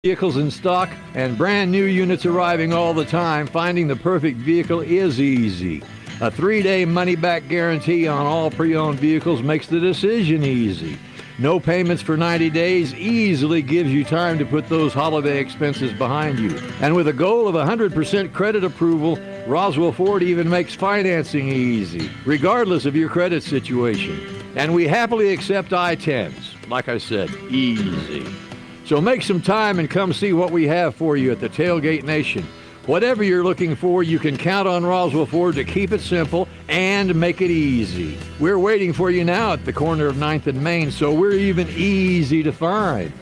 vehicles in stock and brand new units arriving all the time, finding the perfect vehicle is easy. A 3-day money-back guarantee on all pre-owned vehicles makes the decision easy. No payments for 90 days easily gives you time to put those holiday expenses behind you. And with a goal of 100% credit approval, Roswell Ford even makes financing easy, regardless of your credit situation. And we happily accept I-10s. Like I said, easy. So make some time and come see what we have for you at the Tailgate Nation. Whatever you're looking for, you can count on Roswell Ford to keep it simple and make it easy. We're waiting for you now at the corner of 9th and Main, so we're even easy to find.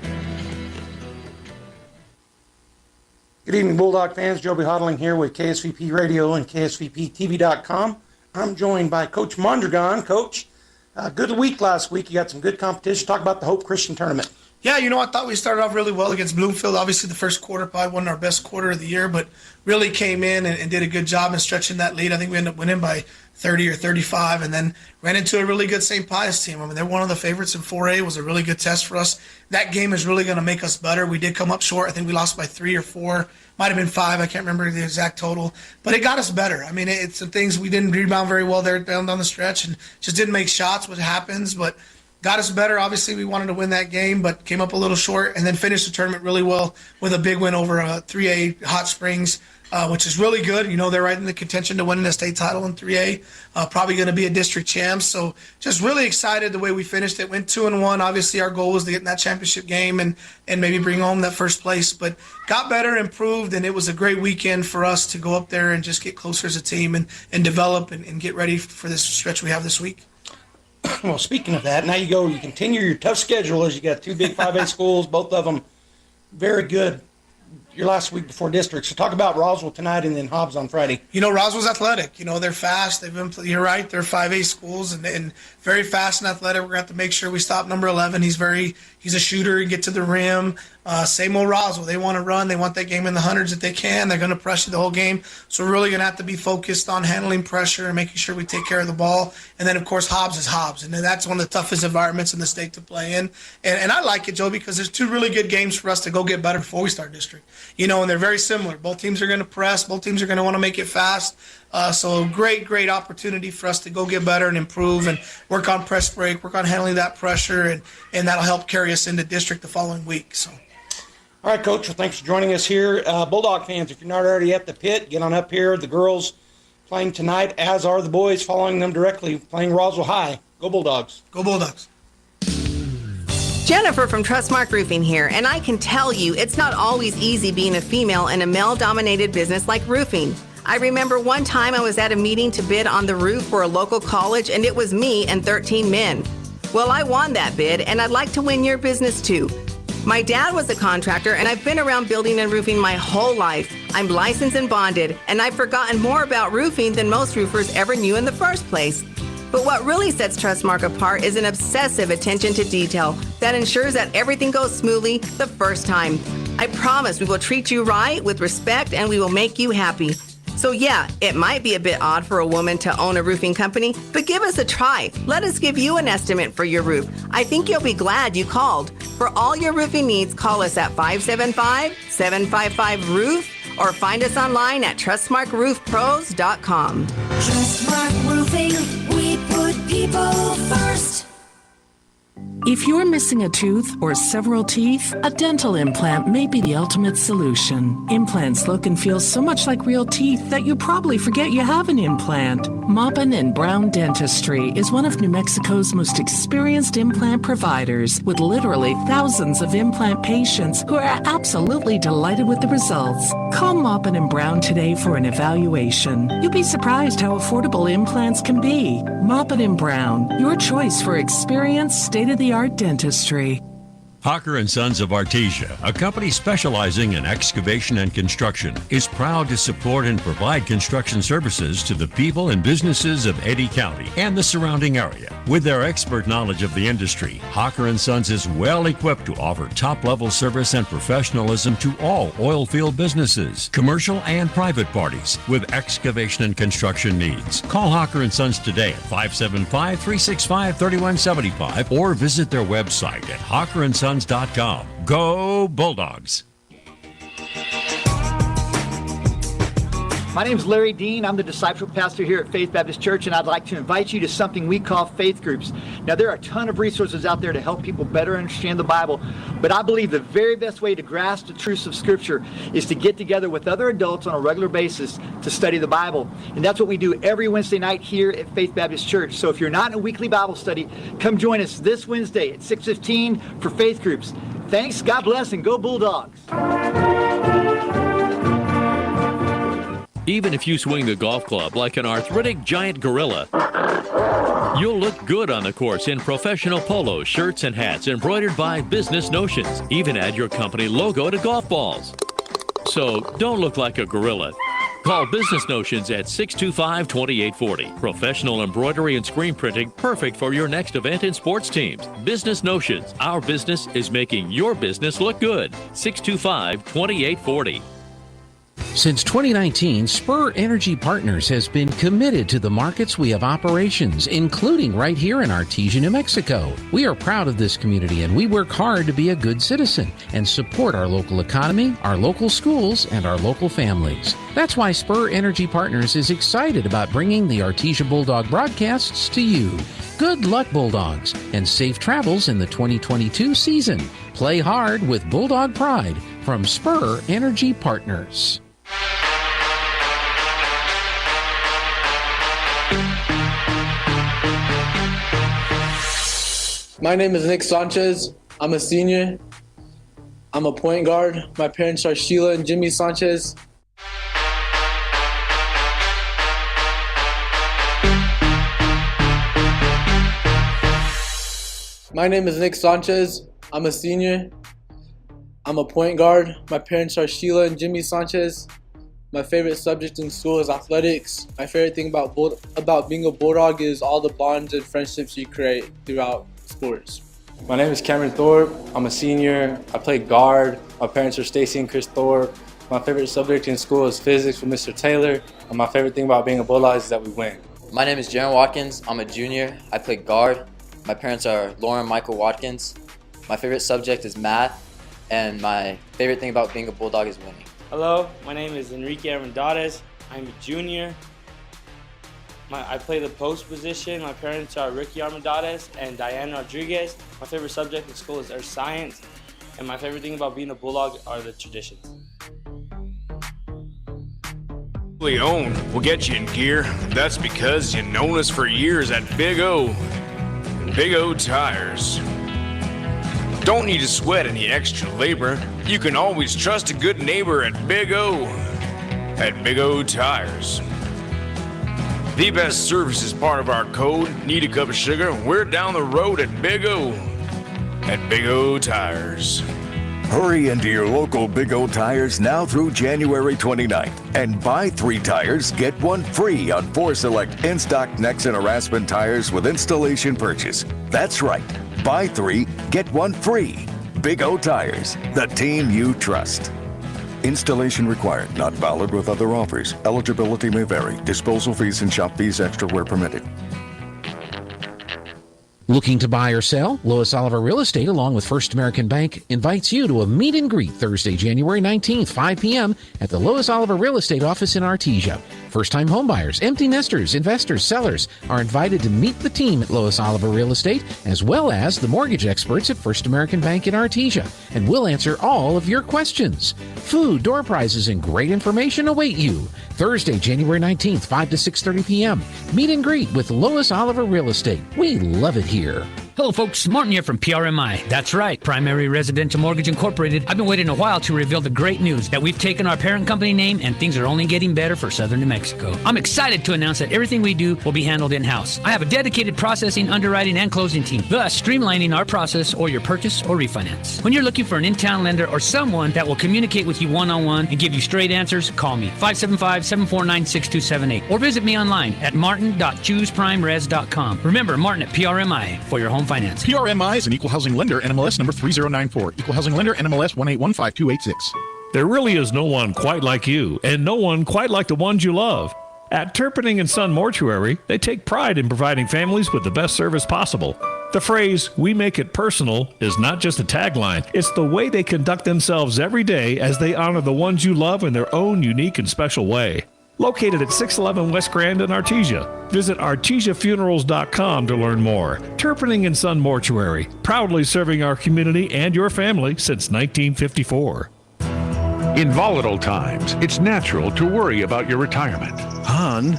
Good evening, Bulldog fans. Joby Hodling here with KSVP Radio and KSVPTV.com. I'm joined by Coach Mondragon. Coach, good week last week. You got some good competition. Talk about the Hope Christian Tournament. Yeah, I thought we started off really well against Bloomfield. Obviously, the first quarter probably wasn't our best quarter of the year, but really came in and did a good job in stretching that lead. I think we ended up winning by 30 or 35, and then ran into a really good St. Pius team. I mean, they're one of the favorites in 4A. It was a really good test for us. That game is really going to make us better. We did come up short. I think we lost by 3 or 4. Might have been 5. I can't remember the exact total. But it got us better. I mean, it's some things we didn't rebound very well there down the stretch and just didn't make shots, which happens, but got us better. Obviously, we wanted to win that game, but came up a little short, and then finished the tournament really well with a big win over 3A Hot Springs, which is really good. They're right in the contention to winning the state title in 3A, probably going to be a district champ. So just really excited the way we finished it. Went 2-1. Obviously, our goal was to get in that championship game and maybe bring home that first place, but got better, improved, and it was a great weekend for us to go up there and just get closer as a team and develop and get ready for this stretch we have this week. Well, speaking of that, now you continue your tough schedule as you got 2 big 5A schools, both of them very good. Your last week before district. So talk about Roswell tonight and then Hobbs on Friday. Roswell's athletic. They're fast. You're right. They're 5A schools and very fast and athletic. We're going to have to make sure we stop number 11. He's a shooter and get to the rim. Same old Roswell. They want to run. They want that game in the hundreds if they can. They're going to pressure the whole game. So we're really going to have to be focused on handling pressure and making sure we take care of the ball. And then, of course, Hobbs is Hobbs. And that's one of the toughest environments in the state to play in. And I like it, Joe, because there's 2 really good games for us to go get better before we start district. And they're very similar. Both teams are going to press. Both teams are going to want to make it fast. So great opportunity for us to go get better and improve and work on press break, work on handling that pressure, and that'll help carry us into district the following week. So. All right, Coach, well, thanks for joining us here. Bulldog fans, if you're not already at the pit, get on up here. The girls playing tonight, as are the boys following them directly, playing Roswell High. Go Bulldogs. Go Bulldogs. Jennifer from Trustmark Roofing here, and I can tell you it's not always easy being a female in a male-dominated business like roofing. I remember one time I was at a meeting to bid on the roof for a local college, and it was me and 13 men. Well, I won that bid, and I'd like to win your business too. My dad was a contractor, and I've been around building and roofing my whole life. I'm licensed and bonded, and I've forgotten more about roofing than most roofers ever knew in the first place. But what really sets Trustmark apart is an obsessive attention to detail that ensures that everything goes smoothly the first time. I promise we will treat you right with respect, and we will make you happy. So yeah, it might be a bit odd for a woman to own a roofing company, but give us a try. Let us give you an estimate for your roof. I think you'll be glad you called. For all your roofing needs, call us at 575-755-ROOF or find us online at TrustmarkRoofPros.com. Trustmark Roofing, we put people first. If you're missing a tooth or several teeth, a dental implant may be the ultimate solution. Implants look and feel so much like real teeth that you probably forget you have an implant. Maupin and Brown Dentistry is one of New Mexico's most experienced implant providers, with literally thousands of implant patients who are absolutely delighted with the results. Call Maupin and Brown today for an evaluation. You'll be surprised how affordable implants can be. Maupin and Brown, your choice for experienced, state-of-the-art dentistry. Hawker & Sons of Artesia, a company specializing in excavation and construction, is proud to support and provide construction services to the people and businesses of Eddy County and the surrounding area. With their expert knowledge of the industry, Hawker & Sons is well equipped to offer top-level service and professionalism to all oil field businesses, commercial and private parties with excavation and construction needs. Call Hawker & Sons today at 575-365-3175 or visit their website at hawkerandsons.com. Go Bulldogs! My name is Larry Dean. I'm the discipleship pastor here at Faith Baptist Church, and I'd like to invite you to something we call faith groups. Now, there are a ton of resources out there to help people better understand the Bible, but I believe the very best way to grasp the truths of Scripture is to get together with other adults on a regular basis to study the Bible. And that's what we do every Wednesday night here at Faith Baptist Church. So if you're not in a weekly Bible study, come join us this Wednesday at 6:15 for faith groups. Thanks, God bless, and go Bulldogs. Even if you swing the golf club like an arthritic giant gorilla, you'll look good on the course in professional polos, shirts, and hats embroidered by Business Notions. Even add your company logo to golf balls. So don't look like a gorilla. Call Business Notions at 625-2840. Professional embroidery and screen printing, perfect for your next event and sports teams. Business Notions. Our business is making your business look good. 625-2840. Since 2019, Spur Energy Partners has been committed to the markets we have operations, including right here in Artesia, New Mexico. We are proud of this community, and we work hard to be a good citizen and support our local economy, our local schools, and our local families. That's why Spur Energy Partners is excited about bringing the Artesia Bulldog broadcasts to you. Good luck, Bulldogs, and safe travels in the 2022 season. Play hard with Bulldog Pride from Spur Energy Partners. My name is Nick Sanchez. I'm a senior. I'm a point guard. My parents are Sheila and Jimmy Sanchez. My name is Nick Sanchez. I'm a senior. I'm a point guard. My parents are Sheila and Jimmy Sanchez. My favorite subject in school is athletics. My favorite thing about being a Bulldog is all the bonds and friendships you create throughout sports. My name is Cameron Thorpe. I'm a senior. I play guard. My parents are Stacy and Chris Thorpe. My favorite subject in school is physics with Mr. Taylor. And my favorite thing about being a Bulldog is that we win. My name is Jaron Watkins. I'm a junior. I play guard. My parents are Lauren and Michael Watkins. My favorite subject is math. And my favorite thing about being a Bulldog is winning. Hello, my name is Enrique Armendariz. I'm a junior. I play the post position. My parents are Ricky Armendariz and Diane Rodriguez. My favorite subject in school is earth science. And my favorite thing about being a Bulldog are the traditions. Leon will get you in gear. That's because you've known us for years at Big O. Big O Tires. Don't need to sweat any extra labor. You can always trust a good neighbor at Big O. At Big O Tires. The best service is part of our code. Need a cup of sugar? We're down the road at Big O. At Big O Tires. Hurry into your local Big O Tires now through January 29th and buy 3 tires, get 1 free on 4 select in-stock Nexen or Aspen tires with installation purchase. That's right. Buy 3, get 1 free. Big O Tires, the team you trust. Installation required, not valid with other offers. Eligibility may vary. Disposal fees and shop fees extra where permitted. Looking to buy or sell? Lois Oliver Real Estate, along with First American Bank, invites you to a meet and greet Thursday, January 19th, 5 p.m. at the Lois Oliver Real Estate office in Artesia. First-time homebuyers, empty nesters, investors, sellers are invited to meet the team at Lois Oliver Real Estate, as well as the mortgage experts at First American Bank in Artesia, and we'll answer all of your questions. Food, door prizes, and great information await you. Thursday, January 19th, 5 to 6:30 p.m. Meet and greet with Lois Oliver Real Estate. We love it here. Hello, folks. Martin here from PRMI. That's right, Primary Residential Mortgage Incorporated. I've been waiting a while to reveal the great news that we've taken our parent company name and things are only getting better for Southern New Mexico. I'm excited to announce that everything we do will be handled in-house. I have a dedicated processing, underwriting, and closing team, thus streamlining our process or your purchase or refinance. When you're looking for an in-town lender or someone that will communicate with you one-on-one and give you straight answers, call me, 575-749-6278, or visit me online at martin.chooseprimres.com. Remember, Martin at PRMI for your home finance. PRMI is an equal housing lender, NMLS number 3094. Equal housing lender, NMLS 1815286. There really is no one quite like you, and no one quite like the ones you love. At Turpinning & Son Mortuary, they take pride in providing families with the best service possible. The phrase, "we make it personal," is not just a tagline. It's the way they conduct themselves every day as they honor the ones you love in their own unique and special way. Located at 611 West Grand in Artesia. Visit artesiafunerals.com to learn more. Turpinning & Son Mortuary, proudly serving our community and your family since 1954. In volatile times, it's natural to worry about your retirement. Hon,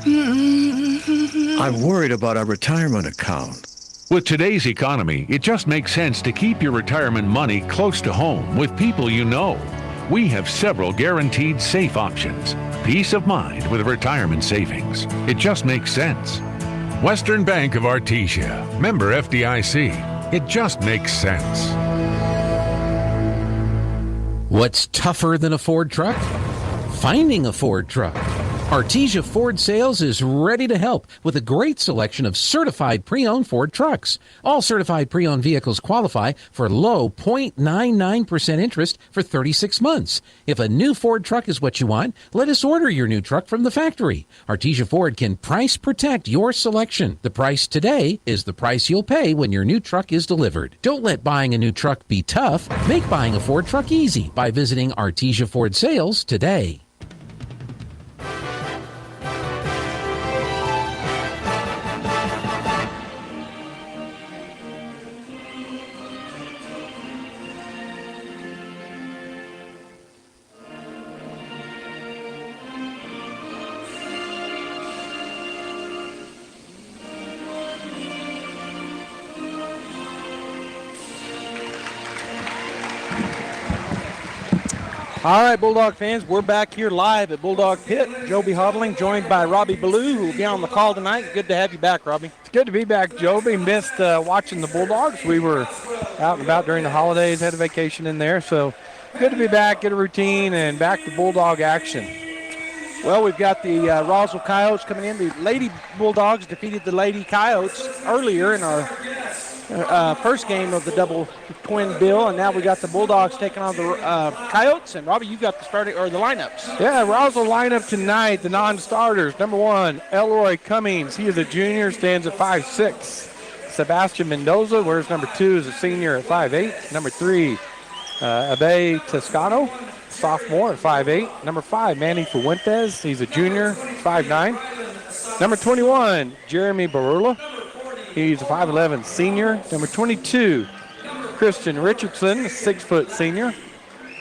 I'm worried about our retirement account. With today's economy, it just makes sense to keep your retirement money close to home with people you know. We have several guaranteed safe options. Peace of mind with retirement savings. It just makes sense. Western Bank of Artesia. Member FDIC. It just makes sense. What's tougher than a Ford truck? Finding a Ford truck. Artesia Ford Sales is ready to help with a great selection of certified pre-owned Ford trucks. All certified pre-owned vehicles qualify for low 0.99% interest for 36 months. If a new Ford truck is what you want, let us order your new truck from the factory. Artesia Ford can price protect your selection. The price today is the price you'll pay when your new truck is delivered. Don't let buying a new truck be tough. Make buying a Ford truck easy by visiting Artesia Ford Sales today. All right, Bulldog fans, we're back here live at Bulldog Pit. Joby Hodling, joined by Robbie Ballou, who will be on the call tonight. Good to have you back, Robbie. It's good to be back, Joby. Missed watching the Bulldogs. We were out and about during the holidays, had a vacation in there. So good to be back, get a routine, and back to Bulldog action. Well, we've got the Roswell Coyotes coming in. The Lady Bulldogs defeated the Lady Coyotes earlier in our first game of the double twin bill, and now we got the Bulldogs taking on the Coyotes. And Robbie, you got the starting or the lineups. Yeah, Roswell lineup tonight. The non-starters: number 1, Elroy Cummings. He is a junior, stands at 5'6". Sebastian Mendoza wears number 2, is a senior at 5'8". Number 3, Abe Toscano, sophomore at 5'8". Number 5, Manny Fuentes. He's a junior, 5'9". Number 21, Jeremy Barula. He's a 5'11 senior. Number 22, Christian Richardson, 6-foot senior.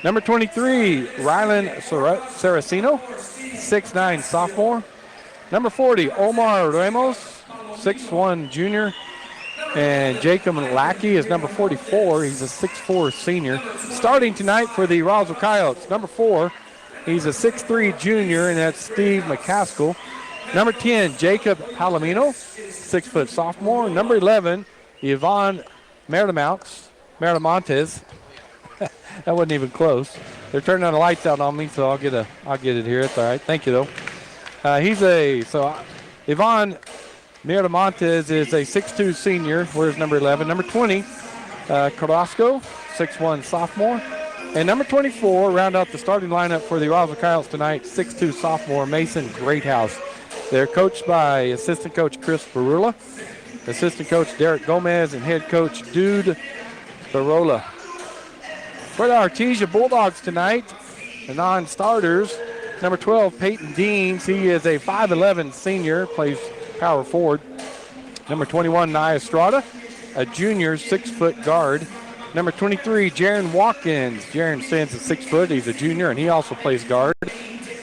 Number 23, Rylan Saraceno, 6'9 sophomore. Number 40, Omar Ramos, 6'1 junior. And Jacob Lackey is number 44. He's a 6'4 senior. Starting tonight for the Roswell Coyotes, number 4, he's a 6'3 junior, and that's Steve McCaskill. Number 10, Jacob Palomino, 6-foot sophomore. Number 11, Yvonne Merlimontes. That wasn't even close. They're turning on the lights out on me, so I'll get it here. It's all right. Thank you, though. Yvonne Merlimontes is a 6'2 senior. Where's number 11? Number 20, Carrasco, 6'1 sophomore. And number 24, round out the starting lineup for the Roswell Coyotes tonight, 6'2 sophomore Mason Greathouse. They're coached by assistant coach Chris Barula, assistant coach Derek Gomez, and head coach Dude Barola. For the Artesia Bulldogs tonight, the non-starters, number 12, Peyton Deans. He is a 5'11 senior, plays power forward. Number 21, Nia Estrada, a junior, 6-foot guard. Number 23, Jaron Watkins. Jaron stands at 6 foot. He's a junior, and he also plays guard.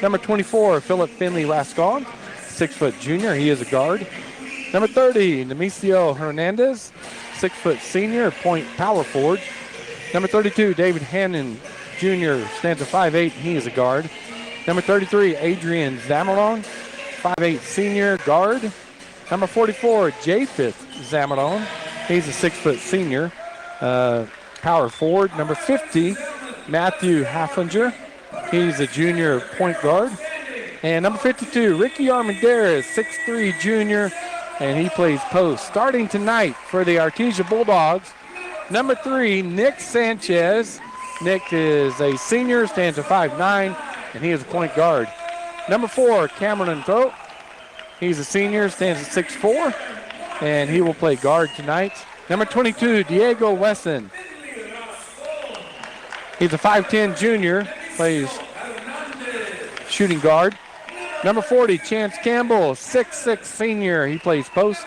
Number 24, Philip Finley Rascon, 6-foot junior. He is a guard. Number 30, Nemesio Hernandez, 6-foot senior, point power forward. Number 32, David Hannon Jr. stands at 5'8". He is a guard. Number 33, Adrian Zamaron, 5'8 senior, guard. Number 44, Japheth Zamaron. He's a 6-foot senior, power forward. Number 50, Matthew Haflinger. He's a junior, point guard. And number 52, Ricky Armendariz, 6'3 junior, and he plays post. Starting tonight for the Artesia Bulldogs, number 3, Nick Sanchez. Nick is a senior, stands at 5'9", and he is a point guard. Number 4, Cameron Throat. He's a senior, stands at 6'4", and he will play guard tonight. Number 22, Diego Wesson. He's a 5'10 junior, plays shooting guard. Number 40, Chance Campbell, 6'6" senior. He plays post.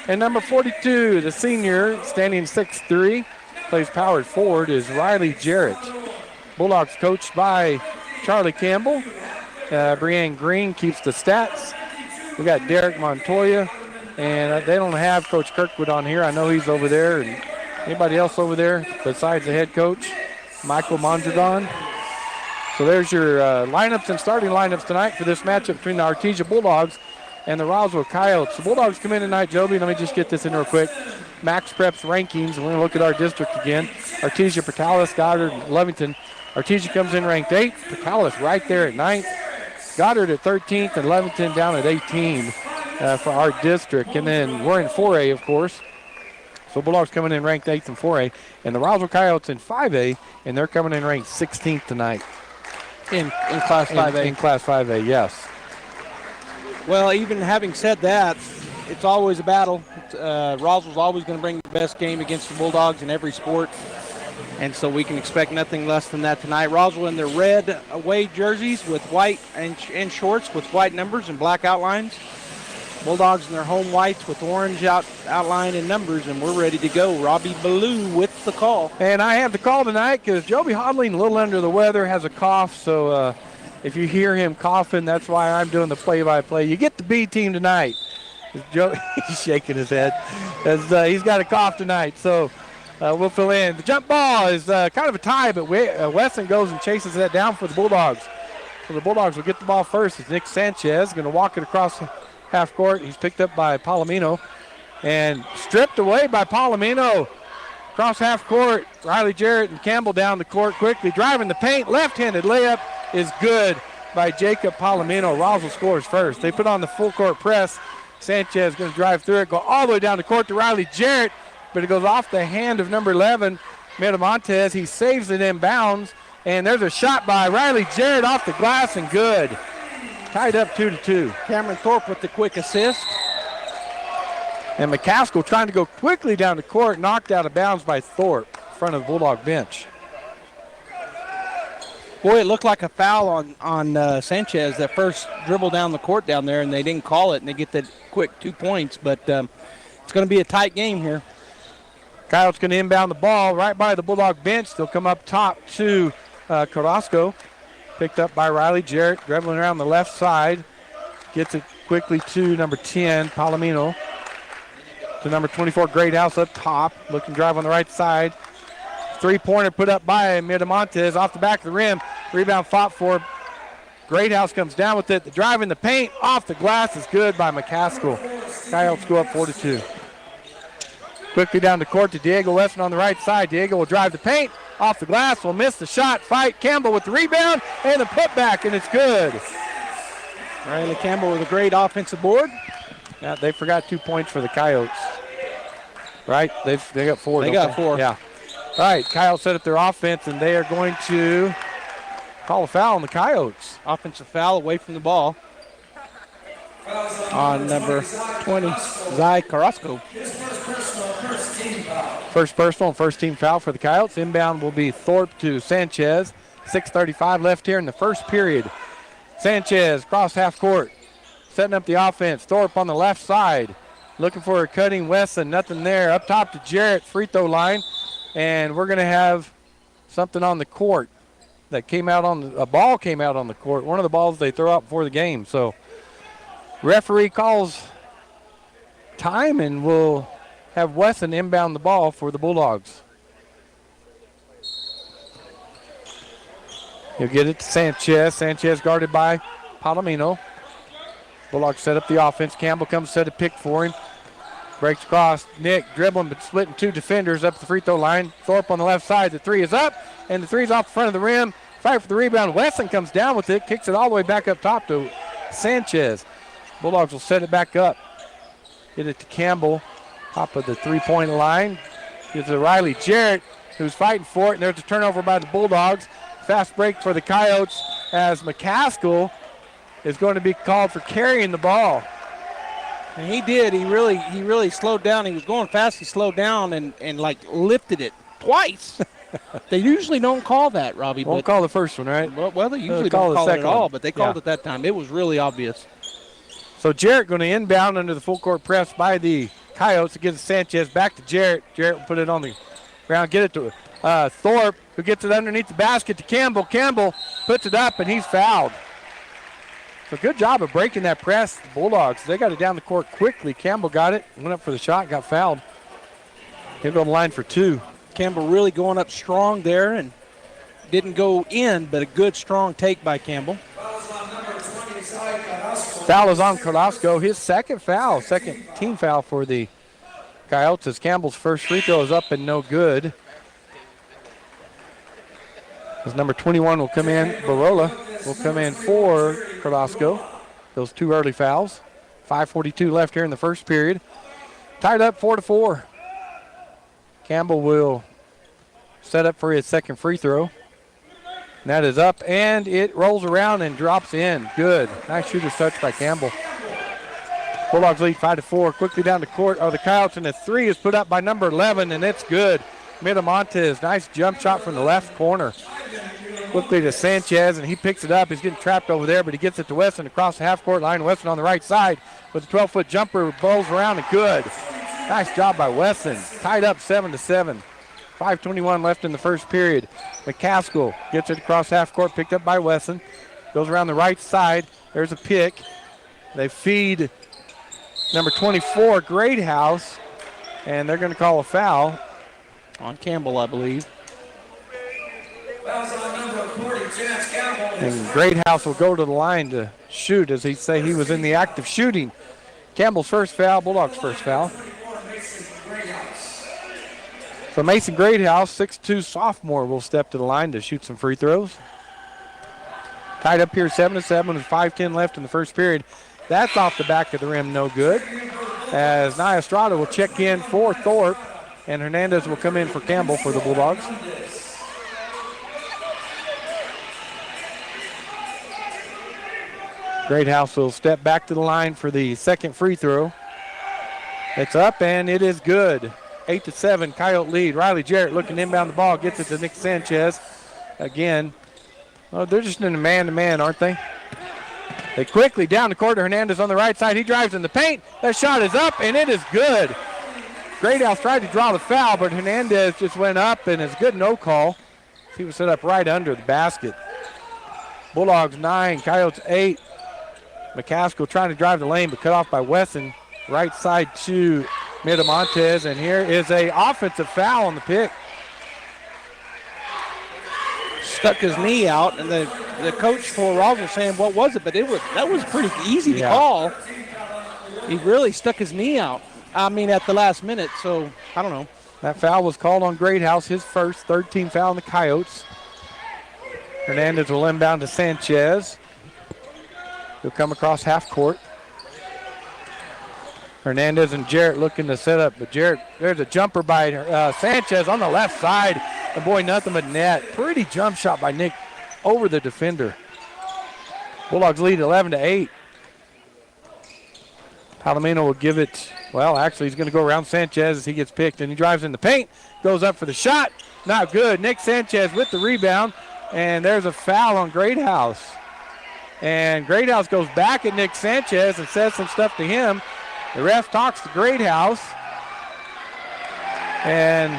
And number 42, the senior, standing 6'3", plays powered forward, is Riley Jarrett. Bulldogs coached by Charlie Campbell. Brianne Green keeps the stats. We got Derek Montoya, and they don't have Coach Kirkwood on here. I know he's over there. And anybody else over there besides the head coach, Michael Mondragon? So there's your lineups and starting lineups tonight for this matchup between the Artesia Bulldogs and the Roswell Coyotes. The Bulldogs come in tonight, Joby. Let me just get this in real quick. Max Preps rankings. We're going to look at our district again. Artesia, Portales, Goddard, Lovington. Artesia comes in ranked 8. Portales right there at 9th. Goddard at 13th and Lovington down at 18 for our district. And then we're in 4A, of course. So Bulldogs coming in ranked 8th in 4A. And the Roswell Coyotes in 5A, and they're coming in ranked 16th tonight. In Class 5A? In Class 5A, yes. Well, even having said that, it's always a battle. Roswell's always going to bring the best game against the Bulldogs in every sport. And so we can expect nothing less than that tonight. Roswell in their red away jerseys with white and shorts with white numbers and black outlines. Bulldogs in their home whites with orange outline and numbers, and we're ready to go. Robbie Ballou with the call. And I have the call tonight because Joby Hodling, a little under the weather, has a cough. So if you hear him coughing, that's why I'm doing the play-by-play. You get the B team tonight. He's shaking his head. He's got a cough tonight, so we'll fill in. The jump ball is kind of a tie, but Weston goes and chases that down for the Bulldogs. So the Bulldogs will get the ball first. It's Nick Sanchez going to walk it across half court. He's picked up by Palomino and stripped away by Palomino. Across half court, Riley Jarrett and Campbell down the court quickly, driving the paint. Left-handed layup is good by Jacob Palomino. Roswell scores first. They put on the full court press. Sanchez going to drive through it, go all the way down the court to Riley Jarrett, but it goes off the hand of number 11, Miramontes. He saves it in bounds, and there's a shot by Riley Jarrett off the glass and good. Tied up 2-2. Cameron Thorpe with the quick assist. And McCaskill trying to go quickly down the court, knocked out of bounds by Thorpe in front of the Bulldog bench. Boy, it looked like a foul on Sanchez, that first dribble down the court down there, and they didn't call it, and they get that quick 2 points. But it's going to be a tight game here. Coyote's going to inbound the ball right by the Bulldog bench. They'll come up top to Carrasco. Picked up by Riley Jarrett, dribbling around the left side. Gets it quickly to number 10, Palomino. To number 24, Greathouse up top. Looking drive on the right side. Three-pointer put up by Miramontes off the back of the rim. Rebound fought for. Greathouse comes down with it. The drive in the paint off the glass is good by McCaskill. Coyotes go up 4-2. Quickly down the court to Diego Weston on the right side. Diego will drive the paint off the glass. Will miss the shot. Fight Campbell with the rebound and the putback, and it's good. Riley Campbell with a great offensive board. Yeah, they forgot 2 points for the Coyotes. Right? They got 4. They got 4. Yeah. All right, Coyotes set up their offense, and they are going to call a foul on the Coyotes. Offensive foul away from the ball on number 20, Zai Carrasco. First personal and first team foul for the Coyotes. Inbound will be Thorpe to Sanchez. 6:35 left here in the first period. Sanchez cross half court, setting up the offense. Thorpe on the left side, looking for a cutting Wesson. Nothing there. Up top to Jarrett, free throw line. And we're going to have something on the court that came out on a ball came out on the court. One of the balls they throw out before the game. So referee calls time, and we'll have Wesson inbound the ball for the Bulldogs. He'll get it to Sanchez. Sanchez guarded by Palomino. Bulldogs set up the offense. Campbell comes set a pick for him. Breaks across. Nick dribbling but splitting 2 defenders up the free throw line. Thorpe on the left side. The 3 is up, and the 3's off the front of the rim. Fight for the rebound. Wesson comes down with it. Kicks it all the way back up top to Sanchez. Bulldogs will set it back up. Get it to Campbell. Top of the three-point line. Gives it to Riley Jarrett, who's fighting for it. And there's a turnover by the Bulldogs. Fast break for the Coyotes as McCaskill is going to be called for carrying the ball. And he did. He really slowed down. He was going fast. He slowed down and like lifted it twice. They usually don't call that, Robbie. Won't call the first one, right? Well, they usually call don't the call it second at all, one. but they called Yeah. it that time. It was really obvious. So Jarrett going to inbound under the full court press by the Coyotes. It gives Sanchez back to Jarrett. Jarrett will put it on the ground, get it to Thorpe, who gets it underneath the basket to Campbell. Campbell puts it up, and he's fouled. So good job of breaking that press. The Bulldogs, they got it down the court quickly. Campbell got it, went up for the shot, got fouled. He'll go to the line for 2. Campbell really going up strong there and didn't go in, but a good, strong take by Campbell. Foul is on Carrasco, his second foul, second team foul for the Coyotes as Campbell's first free throw is up and no good. As number 21 will come in, Barola will come in for Carrasco. Those 2 early fouls. 5:42 left here in the first period. Tied up 4-4. Campbell will set up for his second free throw. And that is up, and it rolls around and drops in. Good. Nice shooter's touch by Campbell. Bulldogs lead 5-4. Quickly down the court are the Coyotes, and a 3 is put up by number 11, and it's good. Miramontes, nice jump shot from the left corner. Quickly to Sanchez, and he picks it up. He's getting trapped over there, but he gets it to Weston across the half-court line. Weston on the right side with a 12-foot jumper, bowls around and good. Nice job by Weston. Tied up 7-7. 5:21 left in the first period. McCaskill gets it across half-court, picked up by Weston. Goes around the right side. There's a pick. They feed number 24, Greathouse, and they're going to call a foul on Campbell, I believe. And Greathouse will go to the line to shoot, as he say he was in the act of shooting. Campbell's first foul, Bulldogs' first foul. So Mason Greathouse, 6'2 sophomore, will step to the line to shoot some free throws. Tied up here 7-7 with 5:10 left in the first period. That's off the back of the rim, no good. As Nia Estrada will check in for Thorpe, and Hernandez will come in for Campbell for the Bulldogs. Greathouse will step back to the line for the second free throw. It's up, and it is good. 8-7, Coyote lead. Riley Jarrett looking inbound the ball, gets it to Nick Sanchez. Again, oh, they're just in a man-to-man, aren't they? They quickly down the court to Hernandez on the right side. He drives in the paint. That shot is up, and it is good. Greathouse tried to draw the foul, but Hernandez just went up, and it's good no call. He was set up right under the basket. Bulldogs 9, Coyotes 8. McCaskill trying to drive the lane, but cut off by Wesson. Right side to Miramontes, and here is a offensive foul on the pick. Stuck his knee out, and the coach for Roswell was saying, what was it? But that was pretty easy to call. He really stuck his knee out, at the last minute, so I don't know. That foul was called on Greathouse, his first, third team foul on the Coyotes. Hernandez will inbound to Sanchez. He'll come across half court. Hernandez and Jarrett looking to set up, but Jarrett, there's a jumper by Sanchez on the left side, and boy, nothing but net. Pretty jump shot by Nick over the defender. Bulldogs lead 11-8. Palomino will give it, well, actually, he's going to go around Sanchez as he gets picked, and he drives in the paint, goes up for the shot, not good. Nick Sanchez with the rebound, and there's a foul on Greathouse. And Greathouse goes back at Nick Sanchez and says some stuff to him. The ref talks to Greathouse and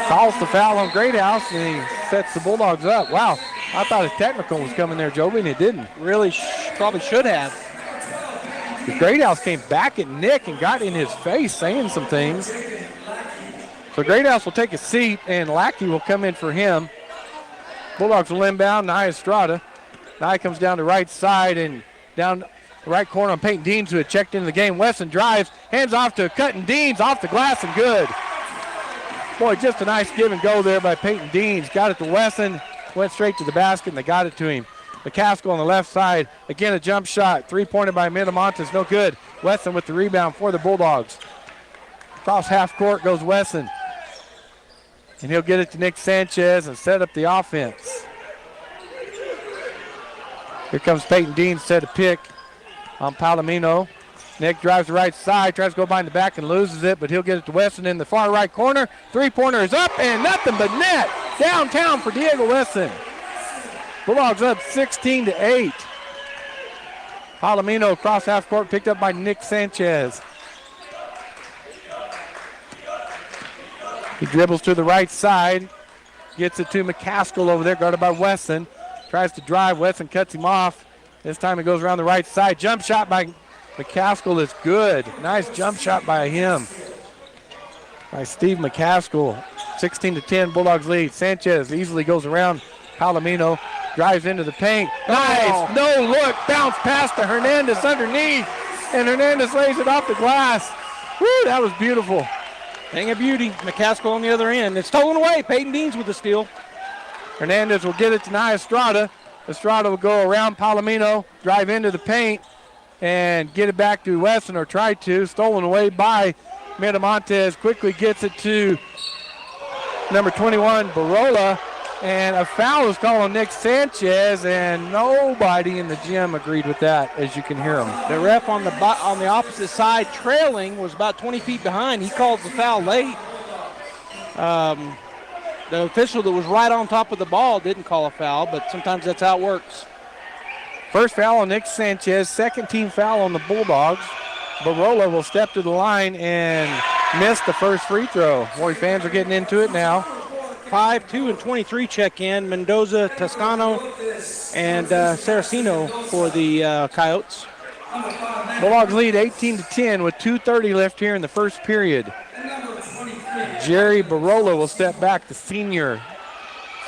calls the foul on Greathouse, and he sets the Bulldogs up. Wow, I thought a technical was coming there, Joby, and it didn't. Really probably should have. The Greathouse came back at Nick and got in his face saying some things. So Greathouse will take a seat, and Lackey will come in for him. Bulldogs will inbound, Nia Estrada. Nia comes down the right side and down the right corner on Peyton Deans, who had checked into the game. Wesson drives, hands off to Cutting Deans, off the glass and good. Boy, just a nice give and go there by Peyton Deans. Got it to Wesson, went straight to the basket, and they got it to him. McCaskill on the left side. Again, a jump shot. Three-pointer by Miramontes, no good. Wesson with the rebound for the Bulldogs. Across half court goes Wesson. And he'll get it to Nick Sanchez and set up the offense. Here comes Peyton Dean, set a pick on Palomino. Nick drives the right side, tries to go behind the back and loses it, but he'll get it to Wesson in the far right corner. Three-pointer is up and nothing but net. Downtown for Diego Wesson. Bulldogs up 16-8. Palomino across half court, picked up by Nick Sanchez. He dribbles to the right side, gets it to McCaskill over there, guarded by Wesson. Tries to drive, Wesson cuts him off. This time he goes around the right side. Jump shot by McCaskill is good. Nice jump shot by him. By Steve McCaskill. 16-10, Bulldogs lead. Sanchez easily goes around Palomino. Drives into the paint. Nice. No look. Bounce pass to Hernandez underneath. And Hernandez lays it off the glass. Woo, that was beautiful. Thing of beauty. McCaskill on the other end. It's stolen away. Peyton Deans with the steal. Hernandez will get it to Nia Estrada. Estrada will go around Palomino, drive into the paint, and get it back to Wesson, or try to. Stolen away by Miramontes. Quickly gets it to number 21, Barola. And a foul is called on Nick Sanchez, and nobody in the gym agreed with that, as you can hear him. The ref on the opposite side, trailing, was about 20 feet behind. He called the foul late. The official that was right on top of the ball didn't call a foul, but sometimes that's how it works. First foul on Nick Sanchez, second team foul on the Bulldogs. Barola will step to the line and miss the first free throw. Warrior fans are getting into it now. 5, 2, and 23 check in. Mendoza, Toscano, and Saraceno for the Coyotes. Bulldogs lead 18-10 with 2:30 left here in the first period. Jerry Barola will step back, the senior,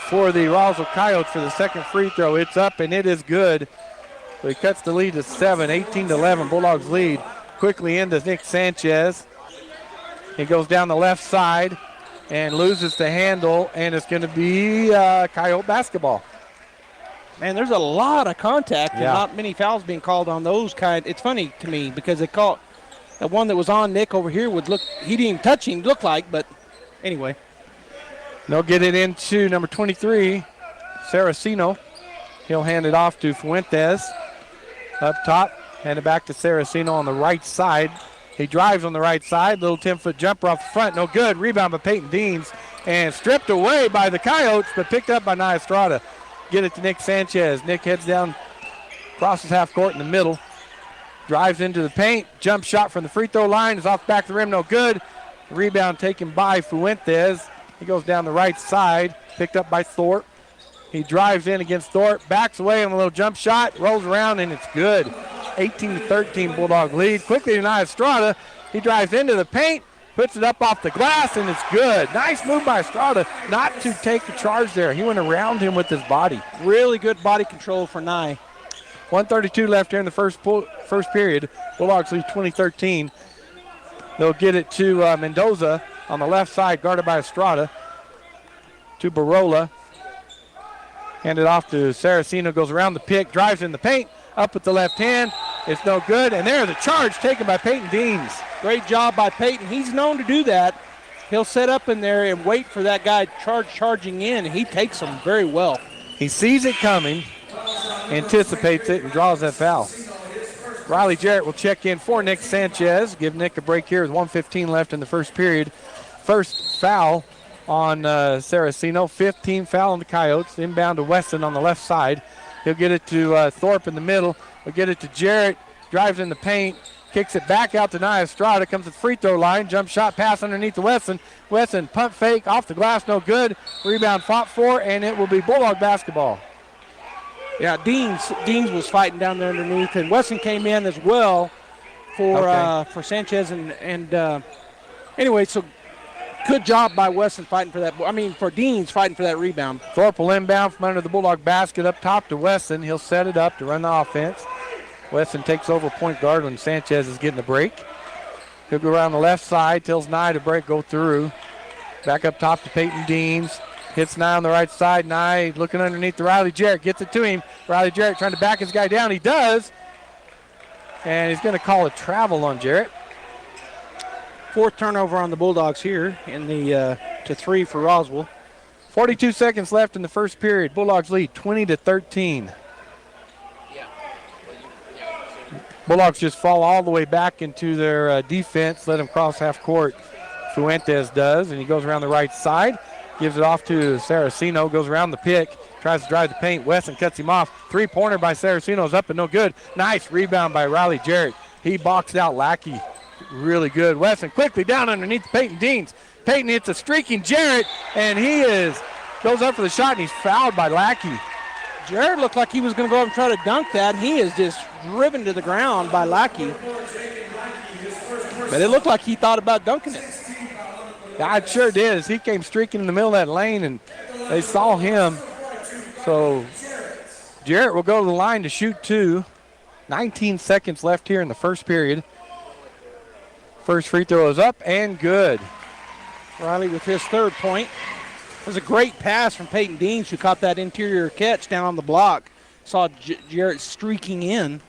for the Roswell Coyotes for the second free throw. It's up and it is good. So he cuts the lead to 7, 18-11. Bulldogs lead quickly into Nick Sanchez. He goes down the left side and loses the handle, and it's going to be Coyote basketball. Man, there's a lot of contact and not many fouls being called on those kind. It's funny to me because they caught the one that was on Nick over here would look, he didn't even touch him, looked like, but anyway. They'll get it into number 23, Saraceno. He'll hand it off to Fuentes. Up top, hand it back to Saraceno on the right side. He drives on the right side, little 10-foot jumper off the front, no good. Rebound by Peyton Deans, and stripped away by the Coyotes, but picked up by Nia Estrada. Get it to Nick Sanchez. Nick heads down, crosses half court in the middle, drives into the paint, jump shot from the free throw line, is off the back of the rim, no good. Rebound taken by Fuentes. He goes down the right side, picked up by Thorpe. He drives in against Thorpe, backs away on a little jump shot, rolls around, and it's good. 18-13 Bulldog lead. Quickly to Nia Estrada. He drives into the paint, puts it up off the glass, and it's good. Nice move by Estrada not to take the charge there. He went around him with his body. Really good body control for Nye. 1:32 left here in the first period. Bulldogs lead 20-13. They'll get it to Mendoza on the left side, guarded by Estrada. To Barola. Hand it off to Saraceno, goes around the pick, drives in the paint, up with the left hand. It's no good, and there's a charge taken by Peyton Deans. Great job by Peyton. He's known to do that. He'll set up in there and wait for that guy charging in, and he takes him very well. He sees it coming, anticipates it, and draws that foul. Riley Jarrett will check in for Nick Sanchez. Give Nick a break here with 1:15 left in the first period. First foul on Saraceno. 15 foul on the Coyotes. Inbound to Weston on the left side. He'll get it to Thorpe in the middle. He'll get it to Jarrett. Drives in the paint. Kicks it back out to Nia Estrada. Comes to the free throw line. Jump shot pass underneath to Weston. Weston pump fake off the glass. No good. Rebound fought for, and it will be Bulldog basketball. Yeah, Deans was fighting down there underneath, and Weston came in as well for Sanchez. And anyway, so good job by Weston fighting for that. For Deans fighting for that rebound. Thorpe will inbound from under the Bulldog basket up top to Weston. He'll set it up to run the offense. Weston takes over point guard when Sanchez is getting the break. He'll go around the left side, tells Nye to go through. Back up top to Peyton Deans. Hits Nye on the right side. Nye looking underneath to Riley Jarrett. Gets it to him. Riley Jarrett trying to back his guy down. He does. And he's going to call a travel on Jarrett. Fourth turnover on the Bulldogs here in the to 3 for Roswell. 42 seconds left in the first period. Bulldogs lead 20-13. Bulldogs just fall all the way back into their defense, let him cross half court. Fuentes does, and he goes around the right side, gives it off to Saraceno, goes around the pick, tries to drive the paint. Wesson cuts him off. Three-pointer by Saraceno is up and no good. Nice rebound by Riley Jarrett. He boxed out Lackey. Really good. Wesson quickly down underneath Peyton Deans. Peyton hits a streaking Jarrett, and he goes up for the shot, and he's fouled by Lackey. Jarrett looked like he was going to go up and try to dunk that. He is just driven to the ground by Lackey. But it looked like he thought about dunking it. Yeah, it sure did. As he came streaking in the middle of that lane, and they saw him. So Jarrett will go to the line to shoot two. 19 seconds left here in the first period. First free throw is up and good. Riley with his third point. It was a great pass from Peyton Deans, who caught that interior catch down on the block. Saw Jarrett streaking in.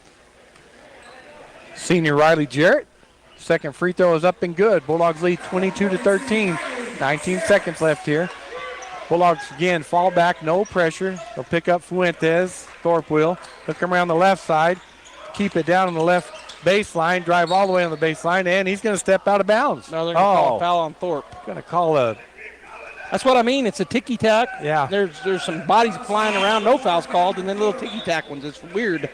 Senior Riley Jarrett. Second free throw is up and good. Bulldogs lead 22-13. 19 seconds left here. Bulldogs again fall back, no pressure. They'll pick up Fuentes. Thorpe will. They'll come around the left side. Keep it down on the left baseline. Drive all the way on the baseline, and he's going to step out of bounds. No, they're going to call a foul on Thorpe. Going to call a... That's what I mean. It's a ticky-tack. Yeah. There's some bodies flying around, no fouls called, and then little ticky-tack ones. It's weird.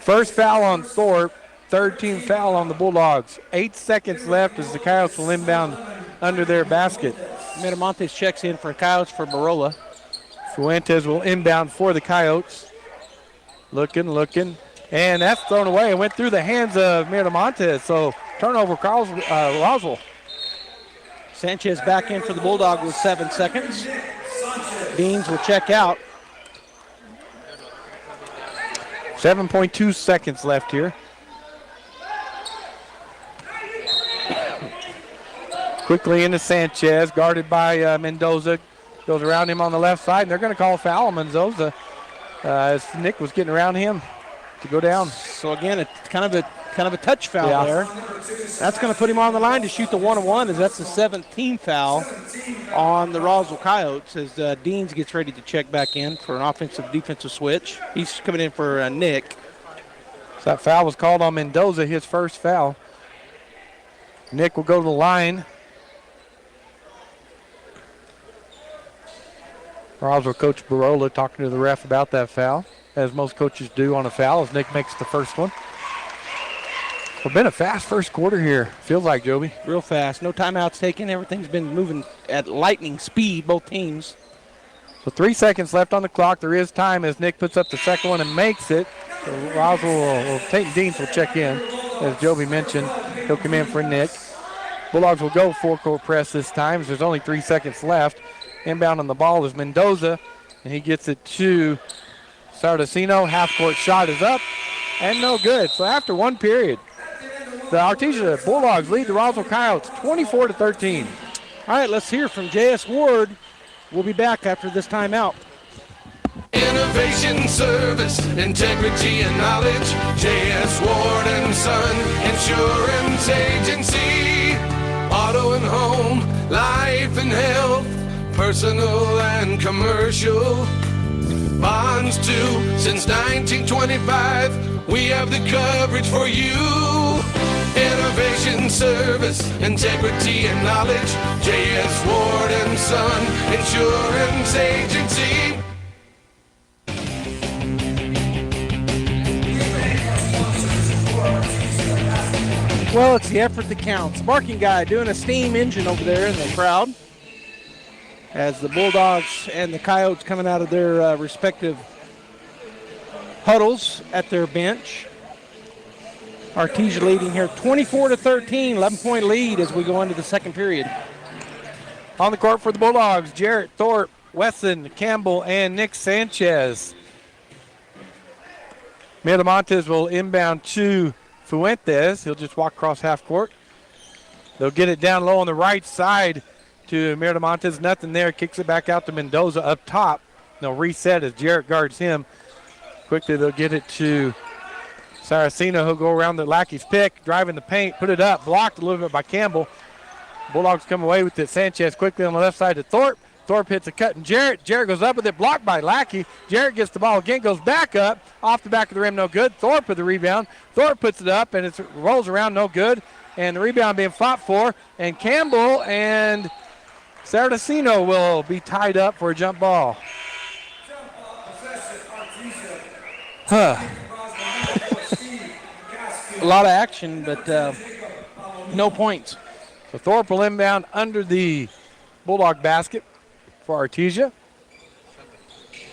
First foul on Thorpe. Third team foul on the Bulldogs. 8 seconds left as the Coyotes will inbound under their basket. Miramontes checks in for Coyotes for Barola. Fuentes will inbound for the Coyotes. Looking. And that's thrown away and went through the hands of Miramontes. So turnover, Roswell. Sanchez back in for the Bulldog with 7 seconds. Deans will check out. 7.2 seconds left here. Quickly into Sanchez, guarded by Mendoza. Goes around him on the left side, and they're going to call a foul on Mendoza as Nick was getting around him to go down. So again, it's kind of a touch foul there. That's going to put him on the line to shoot the 1-on-1, as that's the 17th foul on the Roswell Coyotes as Deans gets ready to check back in for an offensive-defensive switch. He's coming in for Nick. So that foul was called on Mendoza, his first foul. Nick will go to the line. Roswell coach Barola talking to the ref about that foul, as most coaches do on a foul, as Nick makes the first one. Well, been a fast first quarter here. Feels like, Joby. Real fast. No timeouts taken. Everything's been moving at lightning speed, both teams. So 3 seconds left on the clock. There is time as Nick puts up the second one and makes it. So Roswell, Peyton Deans will check in. As Joby mentioned, he'll come in for Nick. Bulldogs will go four-court press this time as there's only 3 seconds left. Inbound on the ball is Mendoza, and he gets it to Saraceno. Half-court shot is up and no good. So after one period, the Artesia Bulldogs lead the Roswell Coyotes 24-13. All right, let's hear from J.S. Ward. We'll be back after this timeout. Innovation, service, integrity, and knowledge. J.S. Ward and Son Insurance Agency. Auto and home, life and health, personal and commercial. Bonds too, since 1925. We have the coverage for you. Innovation, service, integrity, and knowledge. J.S. Ward and Son Insurance Agency. Well, it's the effort that counts. Marking guy doing a steam engine over there in the crowd as the Bulldogs and the Coyotes coming out of their respective huddles at their bench. Artesia leading here 24-13, 11-point lead as we go into the second period. On the court for the Bulldogs, Jarrett, Thorpe, Wesson, Campbell, and Nick Sanchez. Miramontes will inbound to Fuentes. He'll just walk across half court. They'll get it down low on the right side to Miramontes. Nothing there. Kicks it back out to Mendoza up top. They'll reset as Jarrett guards him. Quickly they'll get it to Saraceno, who'll go around the Lackey's pick, driving the paint, put it up, blocked a little bit by Campbell. Bulldogs come away with it. Sanchez quickly on the left side to Thorpe. Thorpe hits a cut, and Jarrett goes up with it, blocked by Lackey. Jarrett gets the ball again, goes back up, off the back of the rim, no good. Thorpe with the rebound. Thorpe puts it up, and it rolls around, no good. And the rebound being fought for, and Campbell and Sardacino will be tied up for a jump ball. A lot of action, but no points. So Thorpe will inbound under the Bulldog basket for Artesia.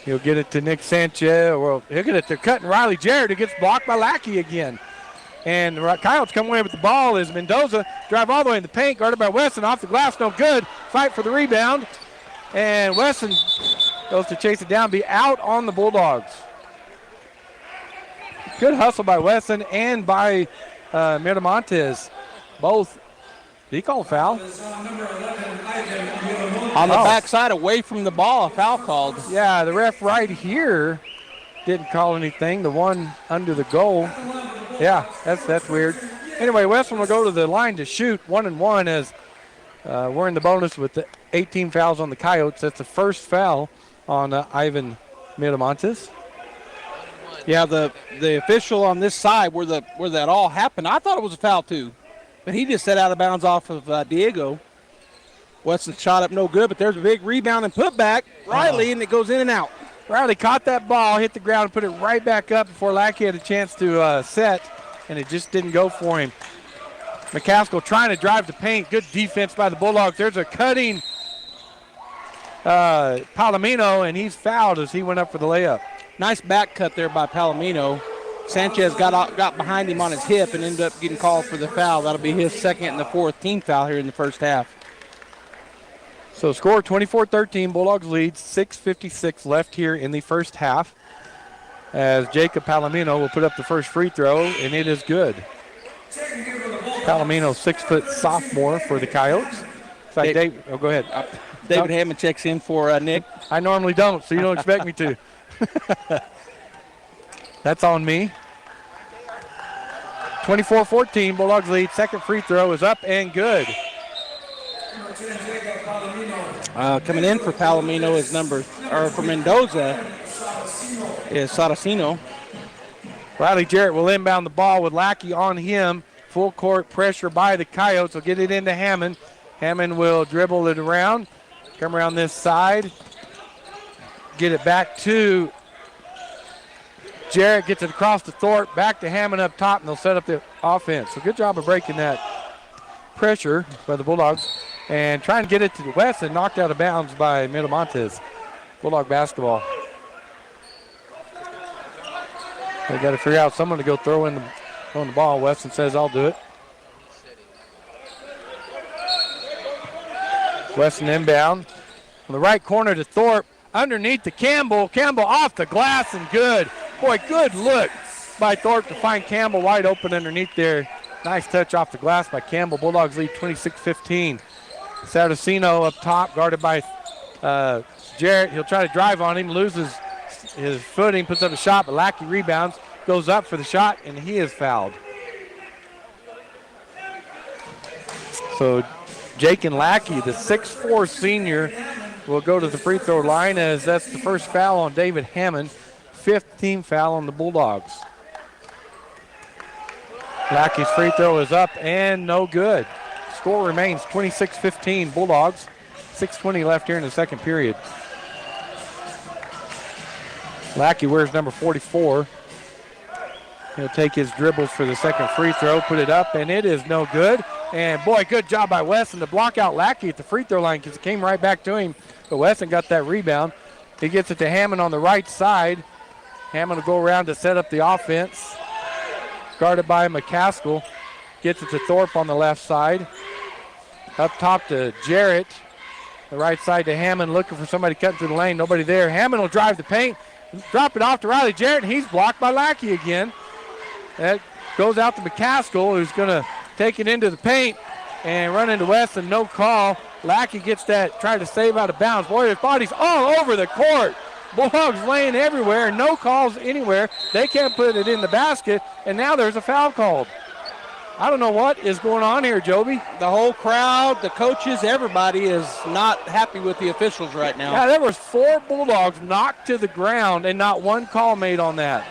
He'll get it to Nick Sanchez. Well, he'll get it to cutting Riley Jarrett, who gets blocked by Lackey again. And the Coyotes come away with the ball as Mendoza drive all the way in the paint, guarded by Wesson, off the glass, no good. Fight for the rebound. And Wesson goes to chase it down, be out on the Bulldogs. Good hustle by Wesson and by Miramontes. Both. Did he call a foul? On the backside, away from the ball, a foul called. Yeah, the ref right here didn't call anything. The one under the goal. Yeah, that's weird. Anyway, Weston will go to the line to shoot 1-1 as we're in the bonus with the 18 fouls on the Coyotes. That's the first foul on Ivan Miramontes. Yeah, the official on this side where that all happened, I thought it was a foul too. But he just set out of bounds off of Diego. Weston shot up no good, but there's a big rebound and putback. Riley, and it goes in and out. Riley caught that ball, hit the ground, and put it right back up before Lackey had a chance to set, and it just didn't go for him. McCaskill trying to drive the paint. Good defense by the Bulldogs. There's a cutting Palomino, and he's fouled as he went up for the layup. Nice back cut there by Palomino. Sanchez got behind him on his hip and ended up getting called for the foul. That'll be his second and the fourth team foul here in the first half. So score 24-13, Bulldogs lead, 6:56 left here in the first half as Jacob Palomino will put up the first free throw, and it is good. Palomino, 6-foot sophomore for the Coyotes. Go ahead. David Hammond checks in for Nick. I normally don't, so you don't expect me to. That's on me. 24-14, Bulldogs lead. Second free throw is up and good. Coming in for Palomino is for Mendoza is Saracino. Riley Jarrett will inbound the ball with Lackey on him. Full court pressure by the Coyotes. Will get it into Hammond. Hammond will dribble it around, come around this side, get it back to Jarrett, gets it across to Thorpe, back to Hammond up top, and they'll set up the offense. So good job of breaking that pressure by the Bulldogs and trying to get it to the west and knocked out of bounds by Miramontes. Bulldog basketball. They got to figure out someone to go throw in on the ball. Weston says, I'll do it. Weston inbound. On the right corner to Thorpe. Underneath to Campbell. Campbell off the glass and good. Boy, good look by Thorpe to find Campbell wide open underneath there. Nice touch off the glass by Campbell. Bulldogs lead 26-15. Sardacino up top, guarded by Jarrett. He'll try to drive on him, loses his footing, puts up a shot, but Lackey rebounds, goes up for the shot, and he is fouled. So Jake and Lackey, the 6'4 senior, will go to the free throw line as that's the first foul on David Hammond, fifth team foul on the Bulldogs. Lackey's free throw is up and no good. Score remains 26-15 Bulldogs. 6:20 left here in the second period. Lackey wears number 44. He'll take his dribbles for the second free throw, put it up, and it is no good. And boy, good job by Weston to block out Lackey at the free throw line because it came right back to him. But Weston got that rebound. He gets it to Hammond on the right side. Hammond will go around to set up the offense. Guarded by McCaskill. Gets it to Thorpe on the left side. Up top to Jarrett. The right side to Hammond, looking for somebody cutting through the lane. Nobody there. Hammond will drive the paint. Drop it off to Riley Jarrett, and he's blocked by Lackey again. That goes out to McCaskill, who's going to take it into the paint and run into Weston. No call. Lackey gets that, tried to save out of bounds. Boy, his body's all over the court. Bulldogs laying everywhere. No calls anywhere. They can't put it in the basket, and now there's a foul called. I don't know what is going on here, Joby. The whole crowd, the coaches, everybody is not happy with the officials right now. Yeah, there was 4 Bulldogs knocked to the ground and not one call made on that.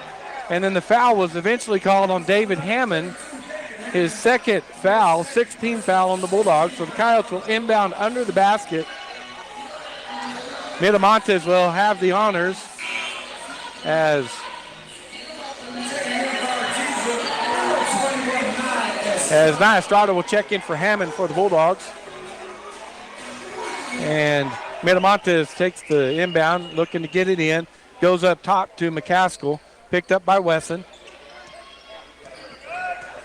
And then the foul was eventually called on David Hammond, his second foul, 16th foul on the Bulldogs. So the Coyotes will inbound under the basket. Miramontes will have the honors as Nia Estrada will check in for Hammond for the Bulldogs. And Miramontes takes the inbound, looking to get it in. Goes up top to McCaskill, picked up by Wesson.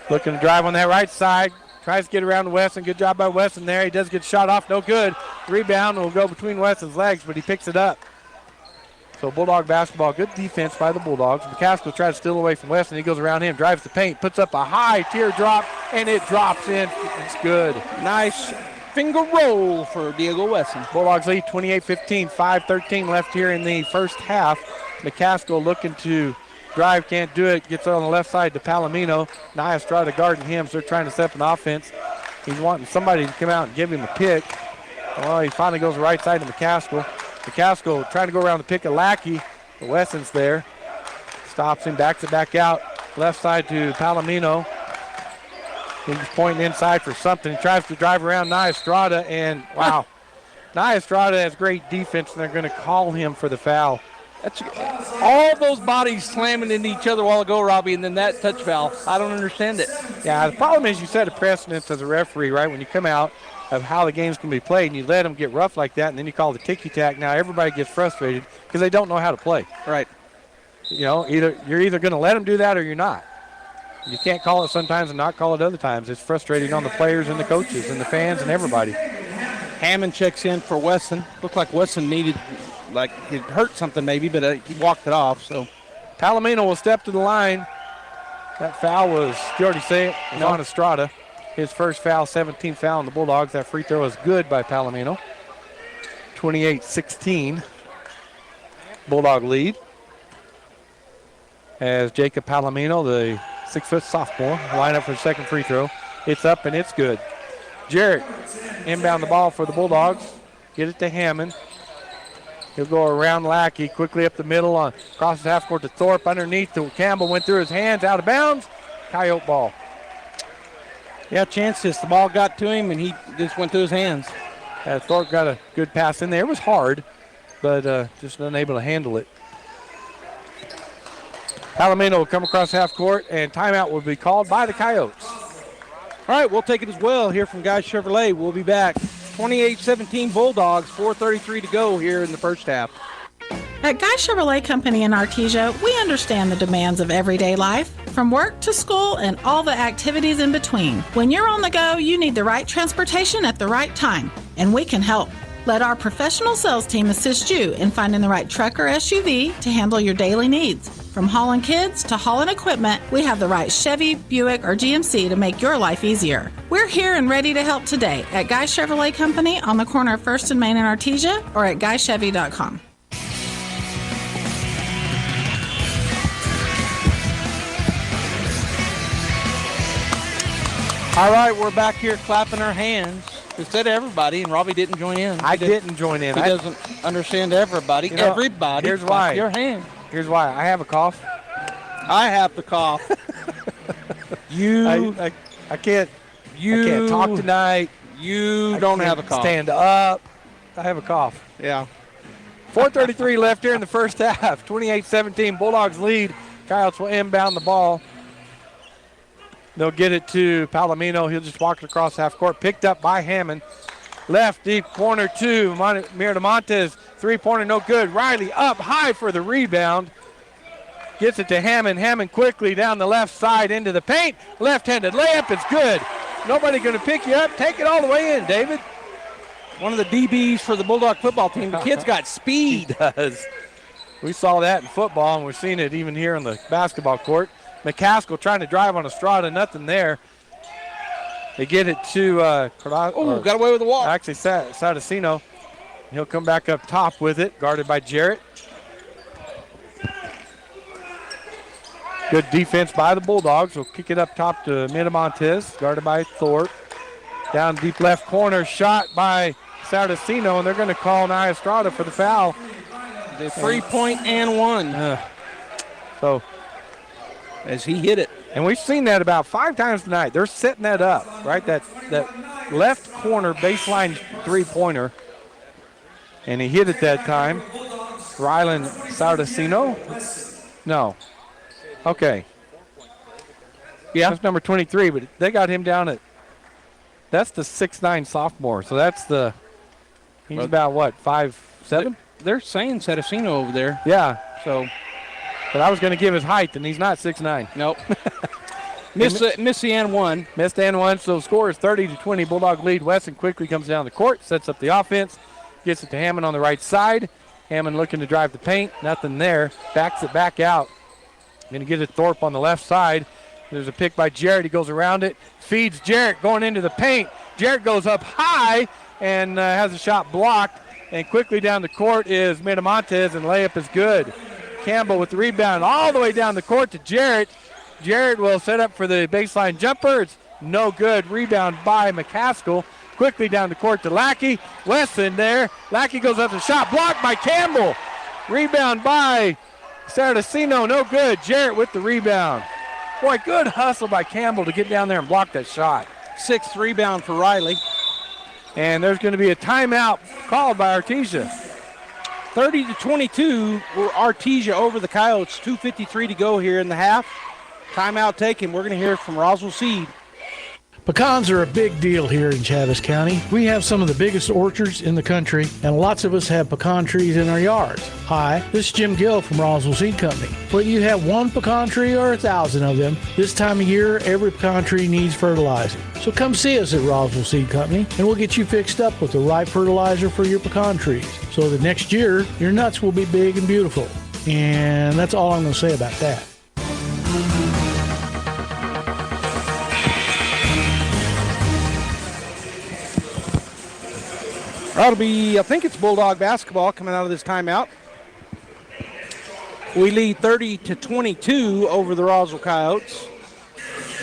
Looking to drive on that right side. Tries to get around to Wesson. Good job by Wesson there. He does get shot off. No good. Rebound will go between Wesson's legs, but he picks it up. So Bulldog basketball. Good defense by the Bulldogs. McCaskill tries to steal away from Wesson. He goes around him, drives the paint, puts up a high teardrop, and it drops in. It's good. Nice finger roll for Diego Wesson. Bulldogs lead 28-15. 5:13 left here in the first half. McCaskill looking to drive, can't do it. Gets on the left side to Palomino. Nia Estrada guarding him, so they're trying to set up an offense. He's wanting somebody to come out and give him a pick. Well, he finally goes right side to McCaskill. McCaskill trying to go around the pick of Lackey. Wesson's there. Stops him, backs it back out. Left side to Palomino. He's pointing inside for something. He tries to drive around Nia Estrada, and wow. Nia Estrada has great defense, and they're going to call him for the foul. That's all those bodies slamming into each other a while ago, Robbie, and then that touch foul. I don't understand it. Yeah, the problem is you set a precedence as a referee, right? When you come out of how the game's can be played and you let them get rough like that, and then you call the ticky-tack. Now everybody gets frustrated because they don't know how to play. Right. You know, you're either going to let them do that or you're not. You can't call it sometimes and not call it other times. It's frustrating on the players and the coaches and the fans and everybody. Hammond checks in for Wesson. Looked like Wesson needed, like it hurt something maybe, but he walked it off. So Palomino will step to the line. That foul was, did you already say it? On Estrada. His first foul, 17th foul on the Bulldogs. That free throw is good by Palomino. 28-16. Bulldog lead. As Jacob Palomino, the 6-foot sophomore, line up for the second free throw. It's up and it's good. Jarrett inbound the ball for the Bulldogs. Get it to Hammond. He'll go around Lackey, quickly up the middle, on crosses half court to Thorpe. Underneath to Campbell, went through his hands, out of bounds. Coyote ball. Yeah, chances. The ball got to him and he just went through his hands. Thorpe got a good pass in there. It was hard, but just unable to handle it. Palomino will come across half court, and timeout will be called by the Coyotes. All right, we'll take it as well here from Guy Chevrolet. We'll be back. 28-17 Bulldogs, 4:33 to go here in the first half. At Guy Chevrolet Company in Artesia, we understand the demands of everyday life, from work to school and all the activities in between. When you're on the go, you need the right transportation at the right time, and we can help. Let our professional sales team assist you in finding the right truck or SUV to handle your daily needs. From hauling kids to hauling equipment, we have the right Chevy, Buick, or GMC to make your life easier. We're here and ready to help today at Guy Chevrolet Company on the corner of 1st and Main in Artesia or at GuyChevy.com. All right, we're back here clapping our hands. It said everybody, and Robbie didn't join in. I didn't join in. He doesn't understand everybody. You know, everybody. Here's why. Your hand. Here's why. I have a cough. I have the cough. I can't talk tonight. You don't have a cough. Stand up. I have a cough. Yeah. 4:33 left here in the first half. 28-17. Bulldogs lead. Coyotes will inbound the ball. They'll get it to Palomino. He'll just walk it across half court. Picked up by Hammond. Left deep corner to Miramontes. Three-pointer, no good. Riley up high for the rebound. Gets it to Hammond. Hammond quickly down the left side into the paint. Left-handed layup. It's good. Nobody going to pick you up. Take it all the way in, David. One of the DBs for the Bulldog football team. The kid's got speed. He does. We saw that in football, and we're seeing it even here on the basketball court. McCaskill trying to drive on Estrada. Nothing there. They get it to got away with the walk. Actually, Sadacino. He'll come back up top with it, guarded by Jarrett. Good defense by the Bulldogs. Will kick it up top to Miramontes, guarded by Thorpe. Down deep left corner, shot by Saracino, and they're going to call Nia Estrada for the foul. The 3-point and one. So as he hit it. And we've seen that about 5 times tonight. They're setting that up, right? That left corner baseline three-pointer. And he hit it that time. Rylan Saracino? No. Okay. Yeah. That's number 23, but they got him down at, that's the 6'9" sophomore. So that's he's about what, 5'7"? They're saying Saracino over there. Yeah. So, but I was going to give his height, and he's not 6'9". Nope. Missed the and one. Missed and one, so score is 30-20. Bulldog lead. Weston quickly comes down the court, sets up the offense, gets it to Hammond on the right side. Hammond looking to drive the paint. Nothing there. Backs it back out. Going to get it Thorpe on the left side. There's a pick by Jarrett. He goes around it. Feeds Jarrett going into the paint. Jarrett goes up high and has a shot blocked. And quickly down the court is Miramontes, and layup is good. Campbell with the rebound all the way down the court to Jarrett. Jarrett will set up for the baseline jumper. It's no good. Rebound by McCaskill. Quickly down the court to Lackey. Wesson there. Lackey goes up the shot. Blocked by Campbell. Rebound by Saracino. No good. Jarrett with the rebound. Boy, good hustle by Campbell to get down there and block that shot. 6th rebound for Riley. And there's going to be a timeout called by Artesia. 30-22. Artesia over the Coyotes. 2:53 to go here in the half. Timeout taken. We're going to hear from Roswell Seed. Pecans are a big deal here in Chaves County. We have some of the biggest orchards in the country, and lots of us have pecan trees in our yards. Hi, this is Jim Gill from Roswell Seed Company. Whether you have one pecan tree or 1,000 of them, this time of year, every pecan tree needs fertilizer. So come see us at Roswell Seed Company, and we'll get you fixed up with the right fertilizer for your pecan trees. So that next year, your nuts will be big and beautiful. And that's all I'm going to say about that. That'll be, I think it's Bulldog basketball coming out of this timeout. We lead 30-22 over the Roswell Coyotes.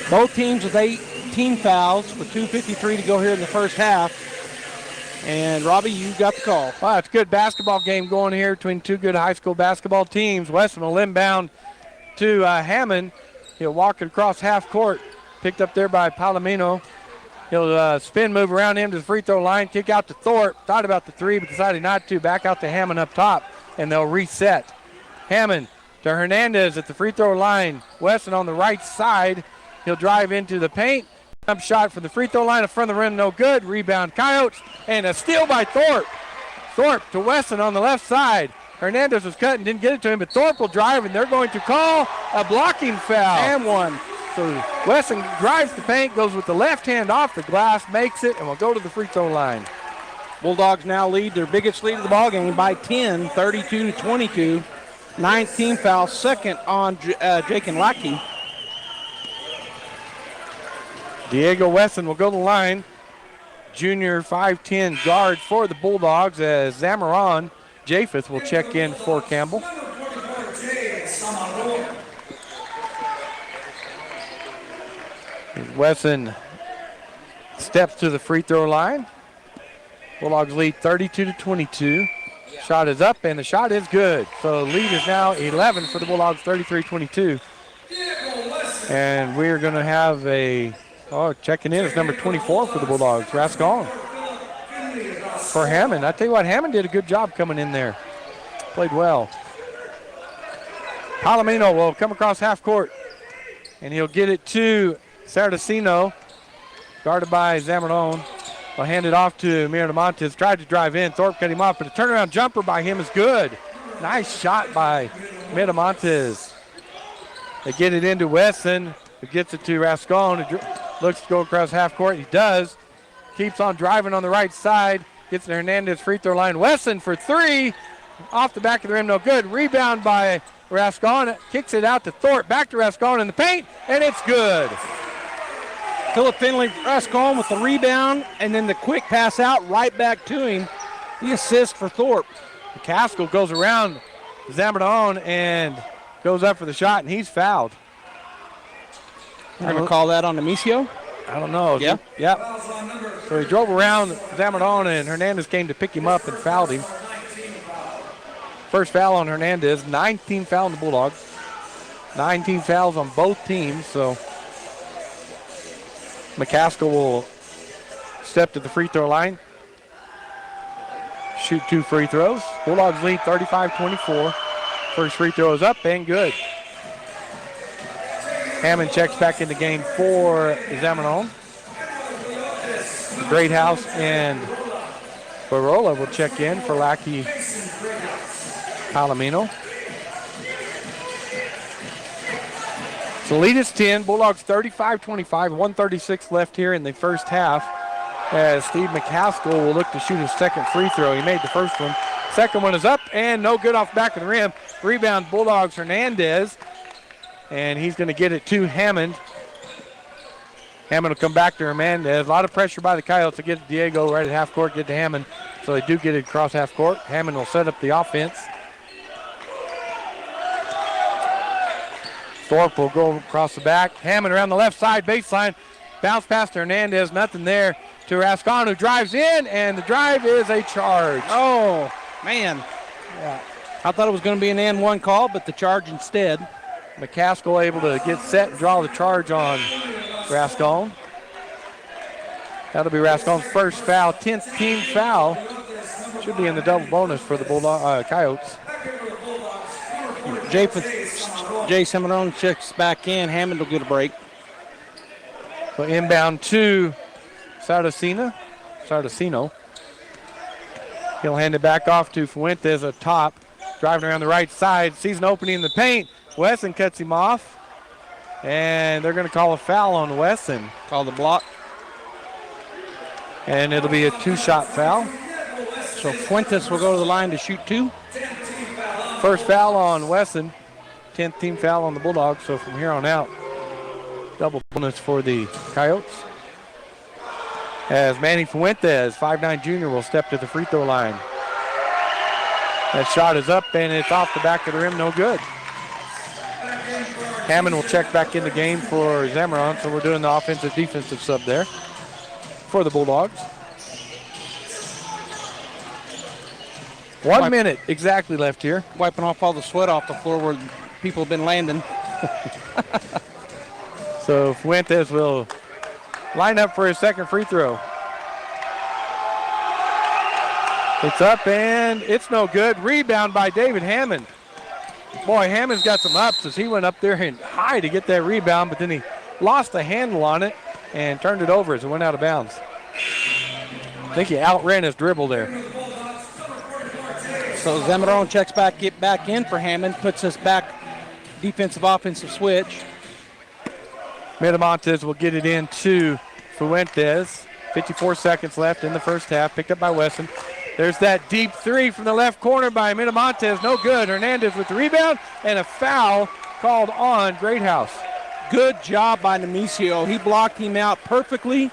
Both teams with 18 fouls with 2:53 to go here in the first half. And Robbie, you got the call. Wow, it's a good basketball game going here between two good high school basketball teams. Weston will inbound to Hammond. He'll walk it across half court. Picked up there by Palomino. He'll spin move around him to the free throw line, kick out to Thorpe. Thought about the three, but decided not to. Back out to Hammond up top, and they'll reset. Hammond to Hernandez at the free throw line. Weston on the right side. He'll drive into the paint. Jump shot from the free throw line in front of the rim, no good. Rebound Coyotes, and a steal by Thorpe. Thorpe to Weston on the left side. Hernandez was cut and didn't get it to him, but Thorpe will drive, and they're going to call a blocking foul. And one. So Weston drives the paint, goes with the left hand off the glass, makes it, and will go to the free throw line. Bulldogs now lead their biggest lead of the ball game by 10, 32-22. 19 foul, second on Jake and Lackey. Diego Weston will go to the line. Junior 5'10 guard for the Bulldogs as Zamaron Japheth will check in for Campbell. Wesson steps to the free throw line. Bulldogs lead 32-22. Shot is up, and the shot is good. So the lead is now 11 for the Bulldogs, 33-22. And we're going to have checking in is number 24 for the Bulldogs, Rascon. For Hammond. I tell you what, Hammond did a good job coming in there. Played well. Palomino will come across half court, and he'll get it to Saracino, guarded by Zamaron. Will hand it off to Miramontes. Tried to drive in. Thorpe cut him off, but a turnaround jumper by him is good. Nice shot by Miramontes. They get it into Wesson, who gets it to Rascon. Looks to go across half court. He does. Keeps on driving on the right side. Gets to Hernandez free throw line. Wesson for three. Off the back of the rim, no good. Rebound by Rascon. Kicks it out to Thorpe. Back to Rascon in the paint, and it's good. Philip Finley, Rascon with the rebound, and then the quick pass out right back to him. The assist for Thorpe. McCaskill goes around Zamaron and goes up for the shot, and he's fouled. They're going to call that on Nemesio? I don't know. Yeah. Yeah. So he drove around Zamorano, and Hernandez came to pick him up and fouled him. First foul on Hernandez, 19 foul on the Bulldogs. 19 fouls on both teams, so McCaskill will step to the free throw line. Shoot 2 free throws. Bulldogs lead 35-24. First free throw is up and good. Hammond checks back in the game for Zamorano. Greathouse and Barola will check in for Lackey Palomino. So lead is 10. Bulldogs 35-25. 1:36 left here in the first half as Steve McCaskill will look to shoot his second free throw. He made the first one. Second one is up and no good off the back of the rim. Rebound Bulldogs Hernandez. And he's going to get it to Hammond. Hammond will come back to Hernandez. A lot of pressure by the Coyotes to get Diego right at half court, get to Hammond. So they do get it across half court. Hammond will set up the offense. Thorpe will go across the back. Hammond around the left side baseline. Bounce past to Hernandez. Nothing there to Rascon, who drives in, and the drive is a charge. Oh, man. Yeah. I thought it was going to be an and one call, but the charge instead. McCaskill able to get set and draw the charge on Rascon. That'll be Rascon's first foul, 10th team foul. Should be in the double bonus for the Coyotes. Jay Seminole checks back in. Hammond will get a break. So inbound to Sardacino. He'll hand it back off to Fuentes up top. Driving around the right side. Sees an opening in the paint. Wesson cuts him off. And they're going to call a foul on Wesson. Call the block. And it'll be a 2-shot foul. So Fuentes will go to the line to shoot 2. First foul on Wesson. 10th team foul on the Bulldogs. So from here on out, double bonus for the Coyotes. As Manny Fuentes, 5'9" junior, will step to the free throw line. That shot is up and it's off the back of the rim, no good. Hammond will check back in the game for Zamorano, so we're doing the offensive defensive sub there for the Bulldogs. 1 minute exactly left here. Wiping off all the sweat off the floor where people have been landing. So Fuentes will line up for his second free throw. It's up and it's no good. Rebound by David Hammond. Boy, Hammond's got some ups as he went up there and high to get that rebound, but then he lost the handle on it and turned it over as it went out of bounds. I think he outran his dribble there. So Zamorano checks back, get back in for Hammond, puts us back defensive offensive switch. Miramontes will get it into Fuentes. 54 seconds left in the first half, picked up by Wesson. There's that deep three from the left corner by Miramontes, no good. Hernandez with the rebound and a foul called on Greathouse. Good job by Nemesio. He blocked him out perfectly.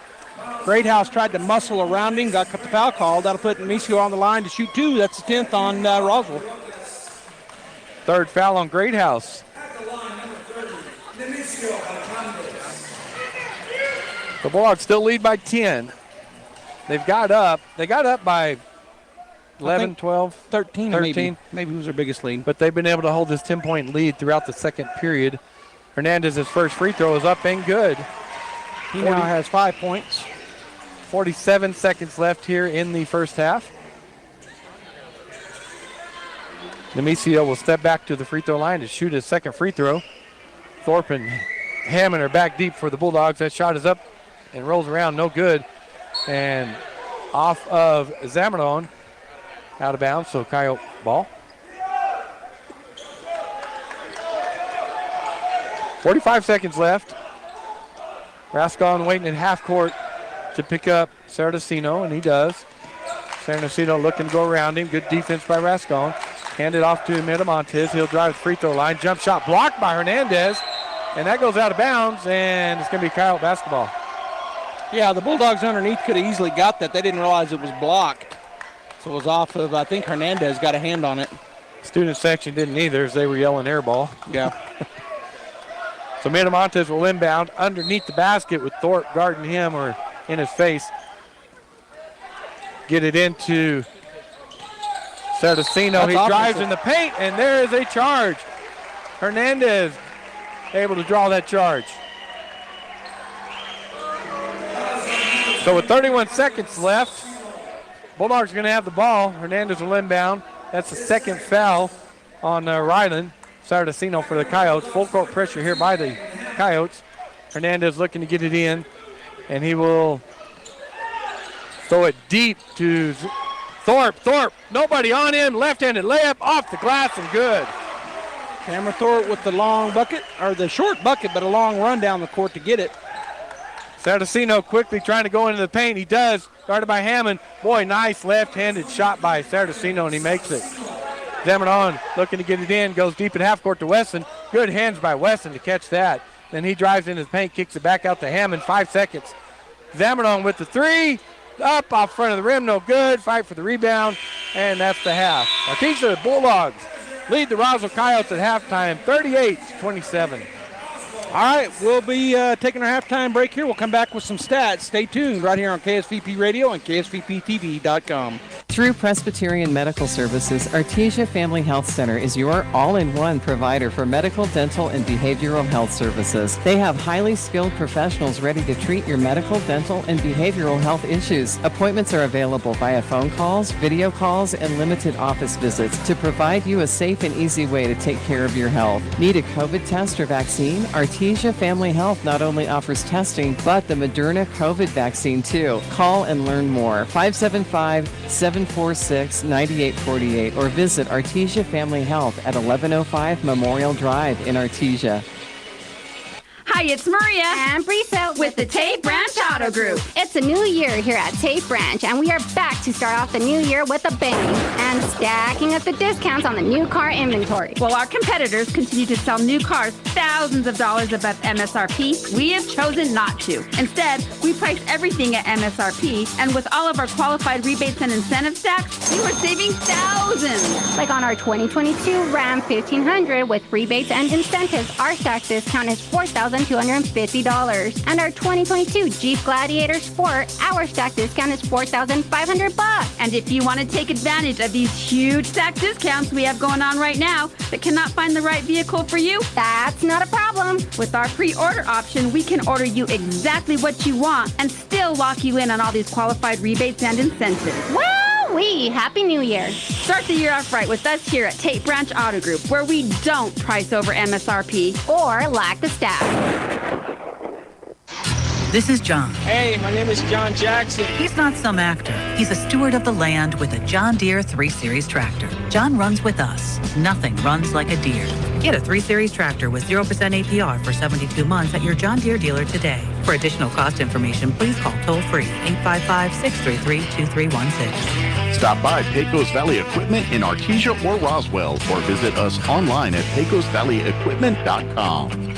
Greathouse tried to muscle around him, got the foul called. That'll put Nemesio on the line to shoot 2. That's the 10th on Roswell. Third foul on Greathouse. The Bulldogs still lead by 10. They got up by 11, 12, 13. Maybe it was their biggest lead. But they've been able to hold this 10-point lead throughout the second period. Hernandez's first free throw is up and good. He now has 5 points. 47 seconds left here in the first half. Nemesio will step back to the free throw line to shoot his second free throw. Thorpe and Hammond are back deep for the Bulldogs. That shot is up and rolls around, no good. And off of Zamorano, out of bounds, so Coyote ball. 45 seconds left. Rascon waiting at half court to pick up Sardacino, and he does. Sardacino looking to go around him. Good defense by Rascon. Hand it off to Miramontes. He'll drive the free throw line. Jump shot blocked by Hernandez, and that goes out of bounds, and it's going to be Coyote basketball. Yeah, the Bulldogs underneath could have easily got that. They didn't realize it was blocked. So it was off of, I think Hernandez got a hand on it. Student section didn't either as they were yelling air ball. Yeah. So Miramontes will inbound underneath the basket with Thorpe guarding him or in his face. Get it into Saraceno. He drives in the paint, and there is a charge. Hernandez able to draw that charge. So with 31 seconds left, Bulldogs are going to have the ball. Hernandez will inbound. That's the second foul on Ryland. Saraceno for the Coyotes. Full court pressure here by the Coyotes. Hernandez looking to get it in, and he will throw it deep to Thorpe. Thorpe, nobody on him. Left-handed layup off the glass and good. Cameron Thorpe with the long bucket, or the short bucket, but a long run down the court to get it. Saraceno quickly trying to go into the paint. He does. Guarded by Hammond. Boy, nice left-handed shot by Saraceno, and he makes it. Zamaron looking to get it in. Goes deep in half court to Wesson. Good hands by Wesson to catch that. Then he drives into the paint, kicks it back out to Hammond. 5 seconds. Zamaron with the three. Up off front of the rim, no good. Fight for the rebound, and that's the half. Artesia Bulldogs lead the Roswell Coyotes at halftime, 38-27. All right, we'll be taking our halftime break here. We'll come back with some stats. Stay tuned right here on KSVP Radio and KSVPTV.com. Through Presbyterian Medical Services, Artesia Family Health Center is your all-in-one provider for medical, dental, and behavioral health services. They have highly skilled professionals ready to treat your medical, dental, and behavioral health issues. Appointments are available via phone calls, video calls, and limited office visits to provide you a safe and easy way to take care of your health. Need a COVID test or vaccine? Artesia Family Health not only offers testing, but the Moderna COVID vaccine too. Call and learn more. 575-746-9848 or visit Artesia Family Health at 1105 Memorial Drive in Artesia. Hi, it's Maria and Brisa with the Tate Branch Auto Group. It's a new year here at Tate Branch, and we are back to start off the new year with a bang and stacking up the discounts on the new car inventory. While our competitors continue to sell new cars thousands of dollars above MSRP, we have chosen not to. Instead, we price everything at MSRP, and with all of our qualified rebates and incentive stacks, you are saving thousands. Like on our 2022 Ram 1500 with rebates and incentives, our stack discount is $4,250. And our 2022 Jeep Gladiator Sport, our stack discount is $4,500. And if you want to take advantage of these huge stack discounts we have going on right now, but cannot find the right vehicle for you, that's not a problem. With our pre-order option, we can order you exactly what you want and still lock you in on all these qualified rebates and incentives. Woo-wee! Happy New Year. Start the year off right with us here at Tate Branch Auto Group, where we don't price over MSRP or lack the staff. This is John. Hey, my name is John Jackson. He's not some actor. He's a steward of the land with a John Deere 3 Series tractor. John runs with us. Nothing runs like a deer. Get a 3 Series tractor with 0% APR for 72 months at your John Deere dealer today. For additional cost information, please call toll-free 855-633-2316. Stop by Pecos Valley Equipment in Artesia or Roswell, or visit us online at pecosvalleyequipment.com.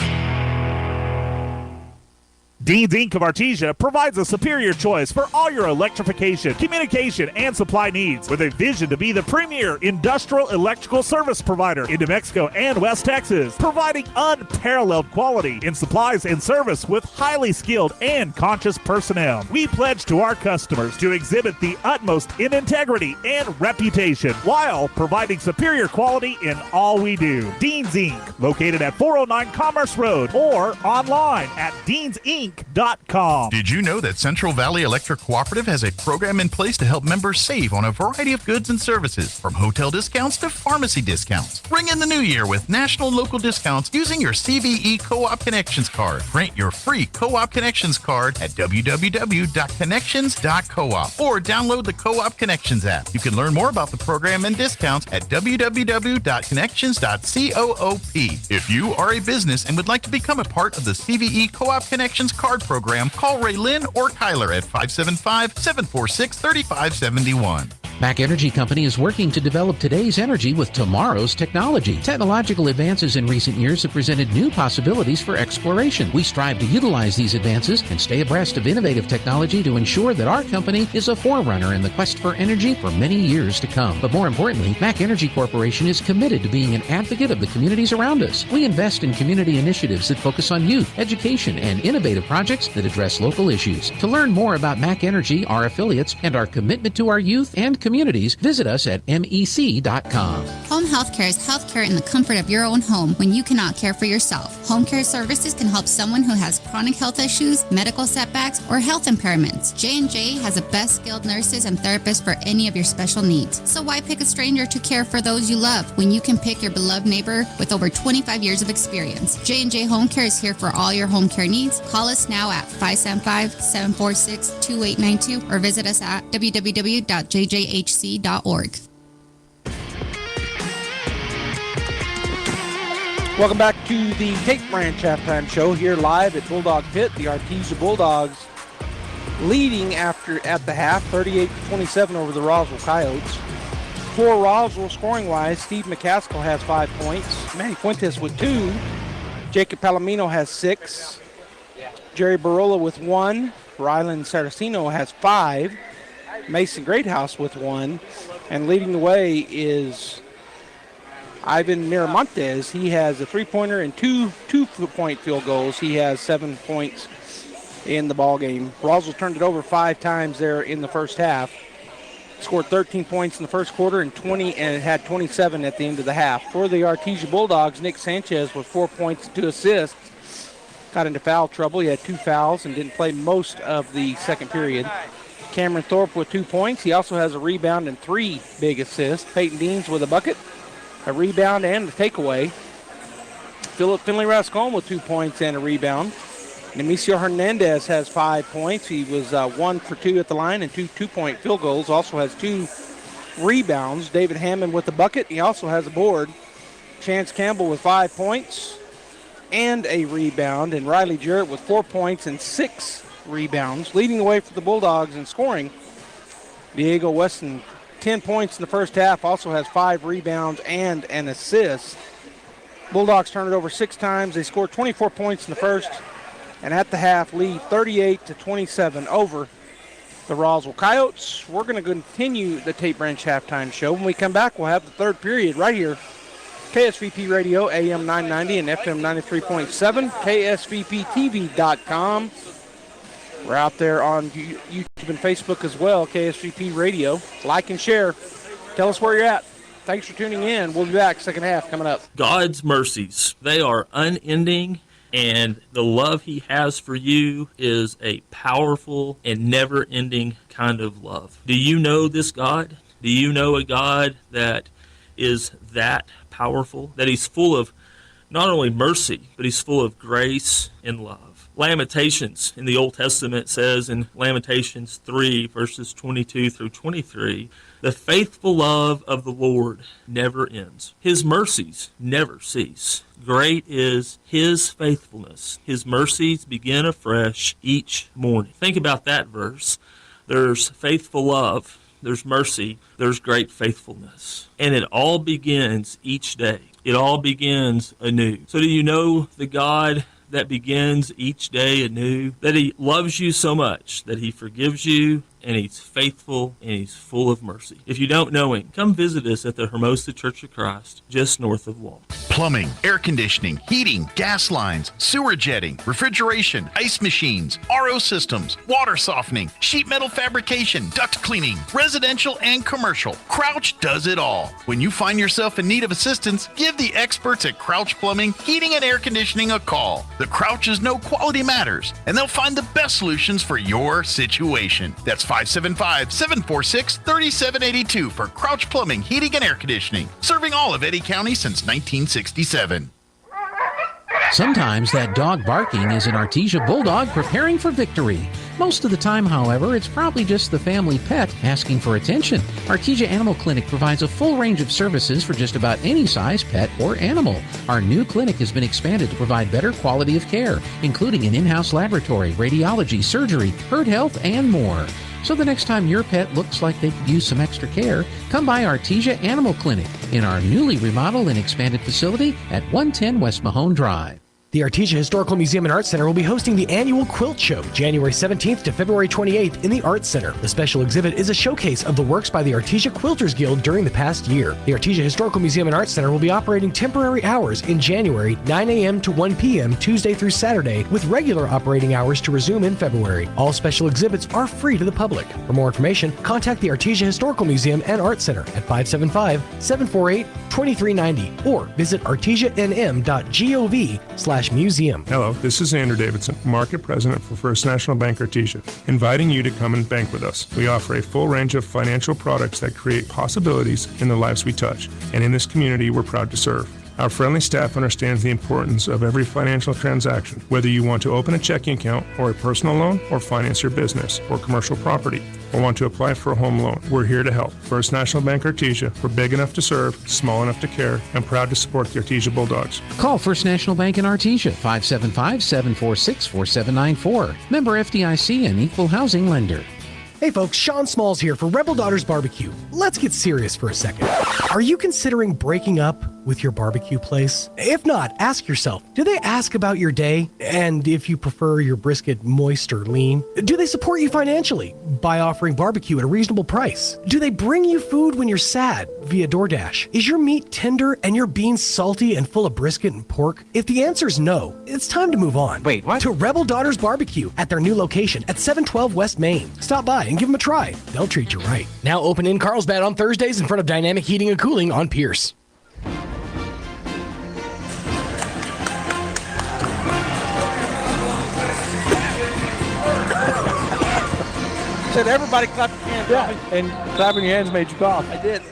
Dean's Inc. of Artesia provides a superior choice for all your electrification, communication, and supply needs, with a vision to be the premier industrial electrical service provider in New Mexico and West Texas, providing unparalleled quality in supplies and service with highly skilled and conscious personnel. We pledge to our customers to exhibit the utmost in integrity and reputation while providing superior quality in all we do. Dean's Inc., located at 409 Commerce Road or online at deansinc.com. Did you know that Central Valley Electric Cooperative has a program in place to help members save on a variety of goods and services, from hotel discounts to pharmacy discounts? Ring in the new year with national and local discounts using your CVE Co-op Connections card. Print your free Co-op Connections card at www.connections.coop or download the Co-op Connections app. You can learn more about the program and discounts at www.connections.coop. If you are a business and would like to become a part of the CVE Co-op Connections card program, call Ray Lynn or Kyler at 575-746-3571. Mac Energy Company is working to develop today's energy with tomorrow's technology. Technological advances in recent years have presented new possibilities for exploration. We strive to utilize these advances and stay abreast of innovative technology to ensure that our company is a forerunner in the quest for energy for many years to come. But more importantly, Mac Energy Corporation is committed to being an advocate of the communities around us. We invest in community initiatives that focus on youth, education, and innovative projects that address local issues. To learn more about Mac Energy, our affiliates, and our commitment to our youth and communities, visit us at mec.com. Home health care is health care in the comfort of your own home when you cannot care for yourself. Home care services can help someone who has chronic health issues, medical setbacks, or health impairments. J&J has the best skilled nurses and therapists for any of your special needs. So why pick a stranger to care for those you love when you can pick your beloved neighbor with over 25 years of experience? J&J Home Care is here for all your home care needs. Call us now at 575-746-2892 or visit us at www.jjhc.org. Welcome back to the Tate Branch Halftime Show here live at Bulldog Pit. The Artesia Bulldogs leading at the half, 38-27 over the Roswell Coyotes. For Roswell, scoring-wise, Steve McCaskill has 5 points. Manny Fuentes with 2. Jacob Palomino has 6. Jerry Barola with 1. Rylan Saraceno has 5. Mason Greathouse with 1. And leading the way is Ivan Miramontes. He has a 3-pointer and two two-point field goals. He has 7 points in the ball game. Roswell turned it over 5 times there in the first half. Scored 13 points in the first quarter and had 27 at the end of the half. For the Artesia Bulldogs, Nick Sanchez with 4 points and 2 assists. Got into foul trouble. He had 2 fouls and didn't play most of the second period. Cameron Thorpe with 2 points. He also has a rebound and 3 big assists. Peyton Deans with a bucket, a rebound, and a takeaway. Philip Finley Rascon with 2 points and a rebound. Nemesio Hernandez has 5 points. He was 1 for 2 at the line and 2 two-point field goals. Also has 2 rebounds. David Hammond with the bucket. He also has a board. Chance Campbell with 5 points and a rebound. And Riley Jarrett with 4 points and 6 rebounds. Leading the way for the Bulldogs in scoring, Diego Weston, 10 points in the first half. Also has 5 rebounds and an assist. Bulldogs turned it over 6 times. They scored 24 points in the first. And at the half, lead 38-27 over the Roswell Coyotes. We're going to continue the Tate Branch Halftime Show. When we come back, we'll have the third period right here. KSVP Radio, AM 990 and FM 93.7, KSVPTV.com. We're out there on YouTube and Facebook as well, KSVP Radio. Like and share. Tell us where you're at. Thanks for tuning in. We'll be back second half coming up. God's mercies, they are unending. And the love he has for you is a powerful and never-ending kind of love. Do you know this God? Do you know a God that is that powerful? That he's full of not only mercy, but he's full of grace and love. Lamentations in the Old Testament says in Lamentations 3, verses 22 through 23, the faithful love of the Lord never ends. His mercies never cease. Great is his faithfulness. His mercies begin afresh each morning. Think about that verse. There's faithful love, there's mercy, there's great faithfulness. And it all begins each day. It all begins anew. So do you know the God that begins each day anew? That he loves you so much that he forgives you, and he's faithful, and he's full of mercy. If you don't know him, come visit us at the Hermosa Church of Christ, just north of Walton. Plumbing, air conditioning, heating, gas lines, sewer jetting, refrigeration, ice machines, RO systems, water softening, sheet metal fabrication, duct cleaning, residential and commercial. Crouch does it all. When you find yourself in need of assistance, give the experts at Crouch Plumbing, Heating, and Air Conditioning a call. The Crouches know quality matters, and they'll find the best solutions for your situation. That's 575-746-3782 for Crouch Plumbing, Heating, and Air Conditioning, serving all of Eddy County since 1967. Sometimes that dog barking is an Artesia Bulldog preparing for victory. Most of the time, however, it's probably just the family pet asking for attention. Artesia Animal Clinic provides a full range of services for just about any size pet or animal. Our new clinic has been expanded to provide better quality of care, including an in-house laboratory, radiology, surgery, herd health, and more. So the next time your pet looks like they could use some extra care, come by Artesia Animal Clinic in our newly remodeled and expanded facility at 110 West Mahone Drive. The Artesia Historical Museum and Art Center will be hosting the annual Quilt Show, January 17th to February 28th in the Art Center. The special exhibit is a showcase of the works by the Artesia Quilters Guild during the past year. The Artesia Historical Museum and Art Center will be operating temporary hours in January, 9 a.m. to 1 p.m. Tuesday through Saturday, with regular operating hours to resume in February. All special exhibits are free to the public. For more information, contact the Artesia Historical Museum and Art Center at 575-748-2390 or visit artesianm.gov/museum. Hello, this is Andrew Davidson, Market President for First National Bank Artesia, inviting you to come and bank with us. We offer a full range of financial products that create possibilities in the lives we touch, and in this community we're proud to serve. Our friendly staff understands the importance of every financial transaction, whether you want to open a checking account or a personal loan or finance your business or commercial property or want to apply for a home loan. We're here to help. First National Bank Artesia. We're big enough to serve, small enough to care, and proud to support the Artesia Bulldogs. Call First National Bank in Artesia, 575-746-4794. Member FDIC and Equal Housing Lender. Hey folks, Sean Smalls here for Rebel Daughters Barbecue. Let's get serious for a second. Are you considering breaking up with your barbecue place? If not, ask yourself, do they ask about your day? And if you prefer your brisket moist or lean? Do they support you financially by offering barbecue at a reasonable price? Do they bring you food when you're sad via DoorDash? Is your meat tender and your beans salty and full of brisket and pork? If the answer is no, it's time to move on. Wait, what? To Rebel Daughters Barbecue at their new location at 712 West Main. Stop by and give them a try. They'll treat you right. Now open in Carlsbad on Thursdays in front of Dynamic Heating and Cooling on Pierce. Said everybody clap your hands. Yeah, and clapping your hands made you cough. I did.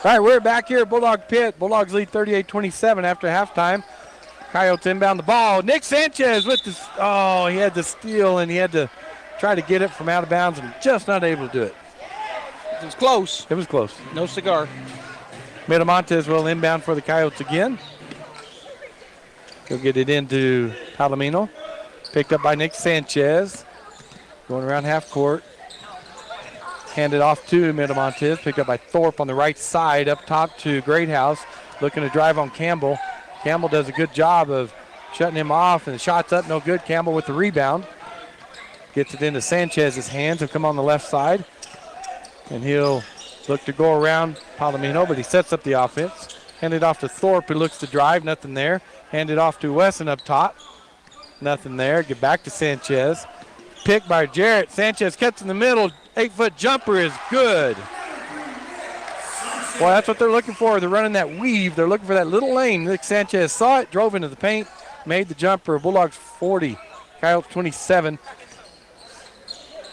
All right, we're back here at Bulldog Pit. Bulldogs lead 38-27 after halftime. Coyotes inbound the ball. Nick Sanchez with the, he had the steal and he had to try to get it from out of bounds and just not able to do it. It was close. It was close. No cigar. Miramontes will inbound for the Coyotes again. He'll get it into Palomino. Picked up by Nick Sanchez. Going around half court. Handed off to Miramontes. Picked up by Thorpe on the right side. Up top to Greathouse. Looking to drive on Campbell. Campbell does a good job of shutting him off. And the shot's up, no good. Campbell with the rebound. Gets it into Sanchez's hands. He'll come on the left side. And he'll look to go around Palomino, but he sets up the offense. Hand it off to Thorpe, who looks to drive. Nothing there. Hand it off to Wesson up top. Nothing there. Get back to Sanchez. Picked by Jarrett. Sanchez cuts in the middle. 8-foot jumper is good. Boy, that's what they're looking for. They're running that weave. They're looking for that little lane. Nick Sanchez saw it, drove into the paint, made the jumper. Bulldogs 40, Coyotes 27.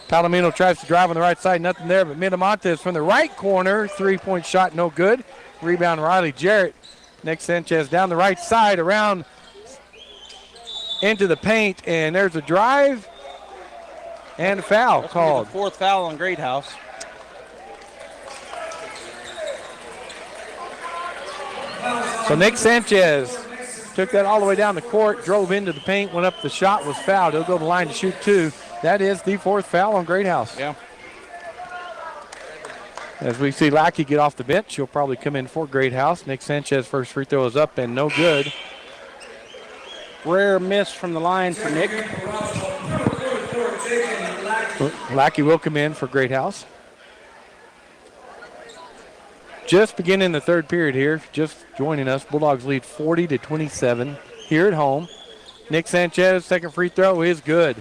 Palomino tries to drive on the right side. Nothing there, but Miramontes from the right corner. Three-point shot, no good. Rebound, Riley Jarrett. Nick Sanchez down the right side, around into the paint, and there's a drive and a foul That's called. The fourth foul on Greathouse. So Nick Sanchez took that all the way down the court, drove into the paint, went up, the shot was fouled. He'll go to the line to shoot two. That is the fourth foul on Greathouse. Yeah. As we see Lackey get off the bench, he'll probably come in for Greathouse. Nick Sanchez first free throw is up and no good. Rare miss from the line for Nick. Lackey will come in for Greathouse. Just beginning the third period here, just joining us. Bulldogs lead 40-27 here at home. Nick Sanchez, second free throw is good.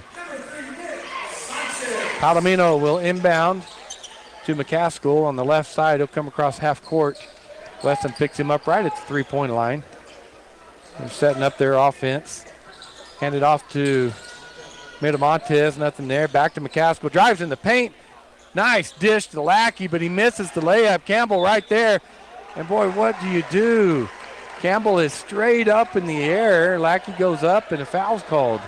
Palomino will inbound to McCaskill on the left side. He'll come across half court. Weston picks him up right at the three-point line. They're setting up their offense. Hand it off to Miramontes, nothing there. Back to McCaskill, drives in the paint. Nice dish to Lackey, but he misses the layup. Campbell right there. And boy, what do you do? Campbell is straight up in the air. Lackey goes up and a foul's called.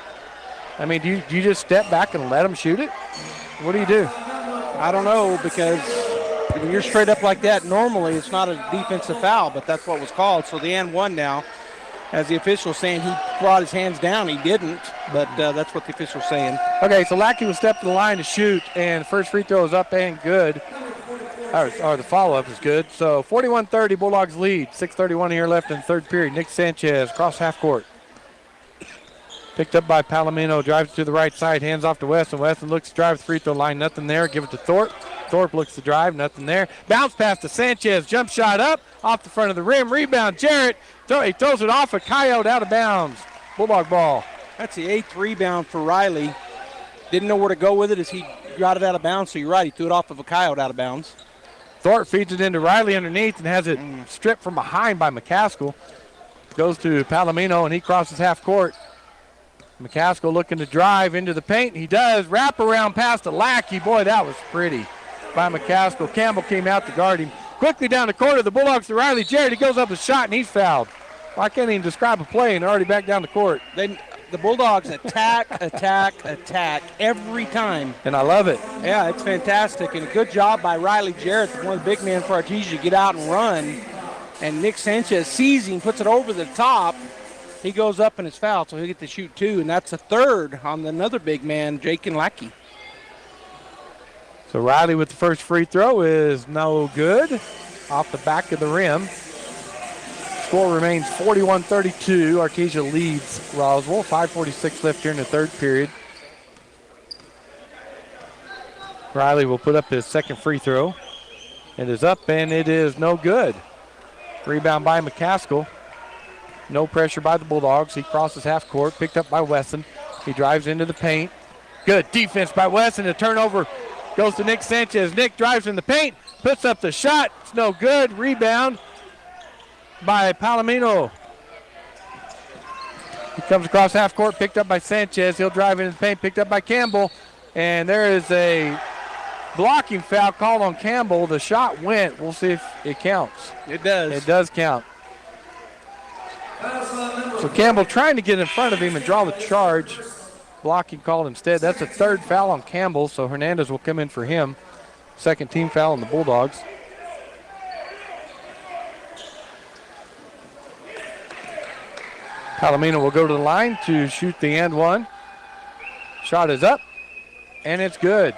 I mean, do you just step back and let him shoot it? What do you do? I don't know, because when you're straight up like that, normally it's not a defensive foul, but that's what was called. So the and one now. As the official's saying he brought his hands down, he didn't, but that's what the official's saying. Okay, so Lackey will step to the line to shoot, and first free throw is up and good. Or the follow-up is good. So 41-30, Bulldogs lead. 6:31 here left in the third period. Nick Sanchez across half court. Picked up by Palomino, drives to the right side, hands off to Weston. Weston looks to drive the free throw line, nothing there. Give it to Thorpe. Thorpe looks to drive, nothing there. Bounce pass to Sanchez, jump shot up, off the front of the rim. Rebound, Jarrett. He throws it off a Coyote out of bounds. Bulldog ball. That's the 8th rebound for Riley. Didn't know where to go with it as he got it out of bounds, so you're right, he threw it off of a Coyote out of bounds. Thorpe feeds it into Riley underneath and has it stripped from behind by McCaskill. Goes to Palomino, and he crosses half court. McCaskill looking to drive into the paint. He does. Wrap around pass to Lackey. Boy, that was pretty by McCaskill. Campbell came out to guard him. Quickly down the court of the Bulldogs to Riley Jarrett. He goes up a shot, and he's fouled. Well, I can't even describe a play, and they're already back down the court. The Bulldogs attack every time. And I love it. Yeah, it's fantastic. And a good job by Riley Jarrett, one of the big men for Artesia, to get out and run. And Nick Sanchez sees him, puts it over the top. He goes up and is fouled, so he'll get to shoot 2. And that's a third on another big man, Jake and Lackey. So Riley with the first free throw is no good. Off the back of the rim. Score remains 41-32. Artesia leads Roswell. 5:46 left here in the third period. Riley will put up his second free throw. It is up and it is no good. Rebound by McCaskill. No pressure by the Bulldogs. He crosses half court, picked up by Wesson. He drives into the paint. Good defense by Wesson. The turnover goes to Nick Sanchez. Nick drives in the paint, puts up the shot. It's no good. Rebound by Palomino. He comes across half court, picked up by Sanchez. He'll drive into the paint, picked up by Campbell. And there is a blocking foul called on Campbell. The shot went. We'll see if it counts. It does. It does count. So Campbell trying to get in front of him and draw the charge. Blocking called instead. That's a third foul on Campbell, so Hernandez will come in for him. Second team foul on the Bulldogs. Palomino will go to the line to shoot the and one. Shot is up, and it's good.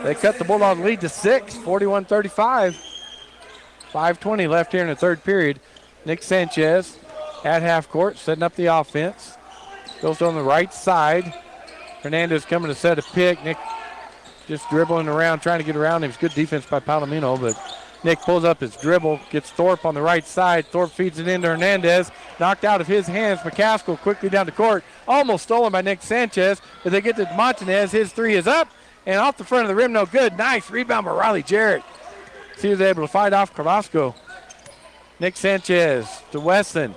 They cut the Bulldog lead to 6, 41-35. 5:20 left here in the third period. Nick Sanchez at half court, setting up the offense. Goes on the right side. Hernandez coming to set a pick. Nick just dribbling around, trying to get around him. It's good defense by Palomino, but Nick pulls up his dribble, gets Thorpe on the right side. Thorpe feeds it into Hernandez. Knocked out of his hands. McCaskill quickly down the court. Almost stolen by Nick Sanchez, but they get to Montanez. His three is up and off the front of the rim. No good. Nice rebound by Riley Jarrett. He was able to fight off Carrasco. Nick Sanchez to Weston.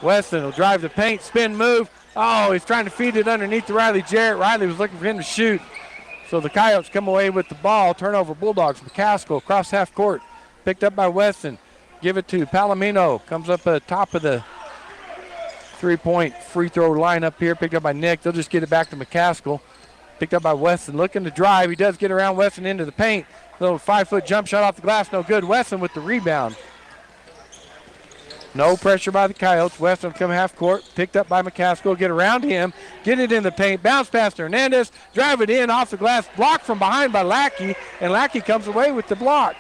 Weston will drive the paint, spin move. Oh, he's trying to feed it underneath to Riley Jarrett. Riley was looking for him to shoot. So the Coyotes come away with the ball. Turnover Bulldogs. McCaskill across half court. Picked up by Weston. Give it to Palomino. Comes up at the top of the three-point free throw line up here. Picked up by Nick. They'll just get it back to McCaskill. Picked up by Weston. Looking to drive. He does get around Weston into the paint. Little 5-foot jump shot off the glass. No good. Weston with the rebound. No pressure by the Coyotes. Weston come half court. Picked up by McCaskill. Get around him. Get it in the paint. Bounce past Hernandez. Drive it in off the glass. Blocked from behind by Lackey. And Lackey comes away with the block.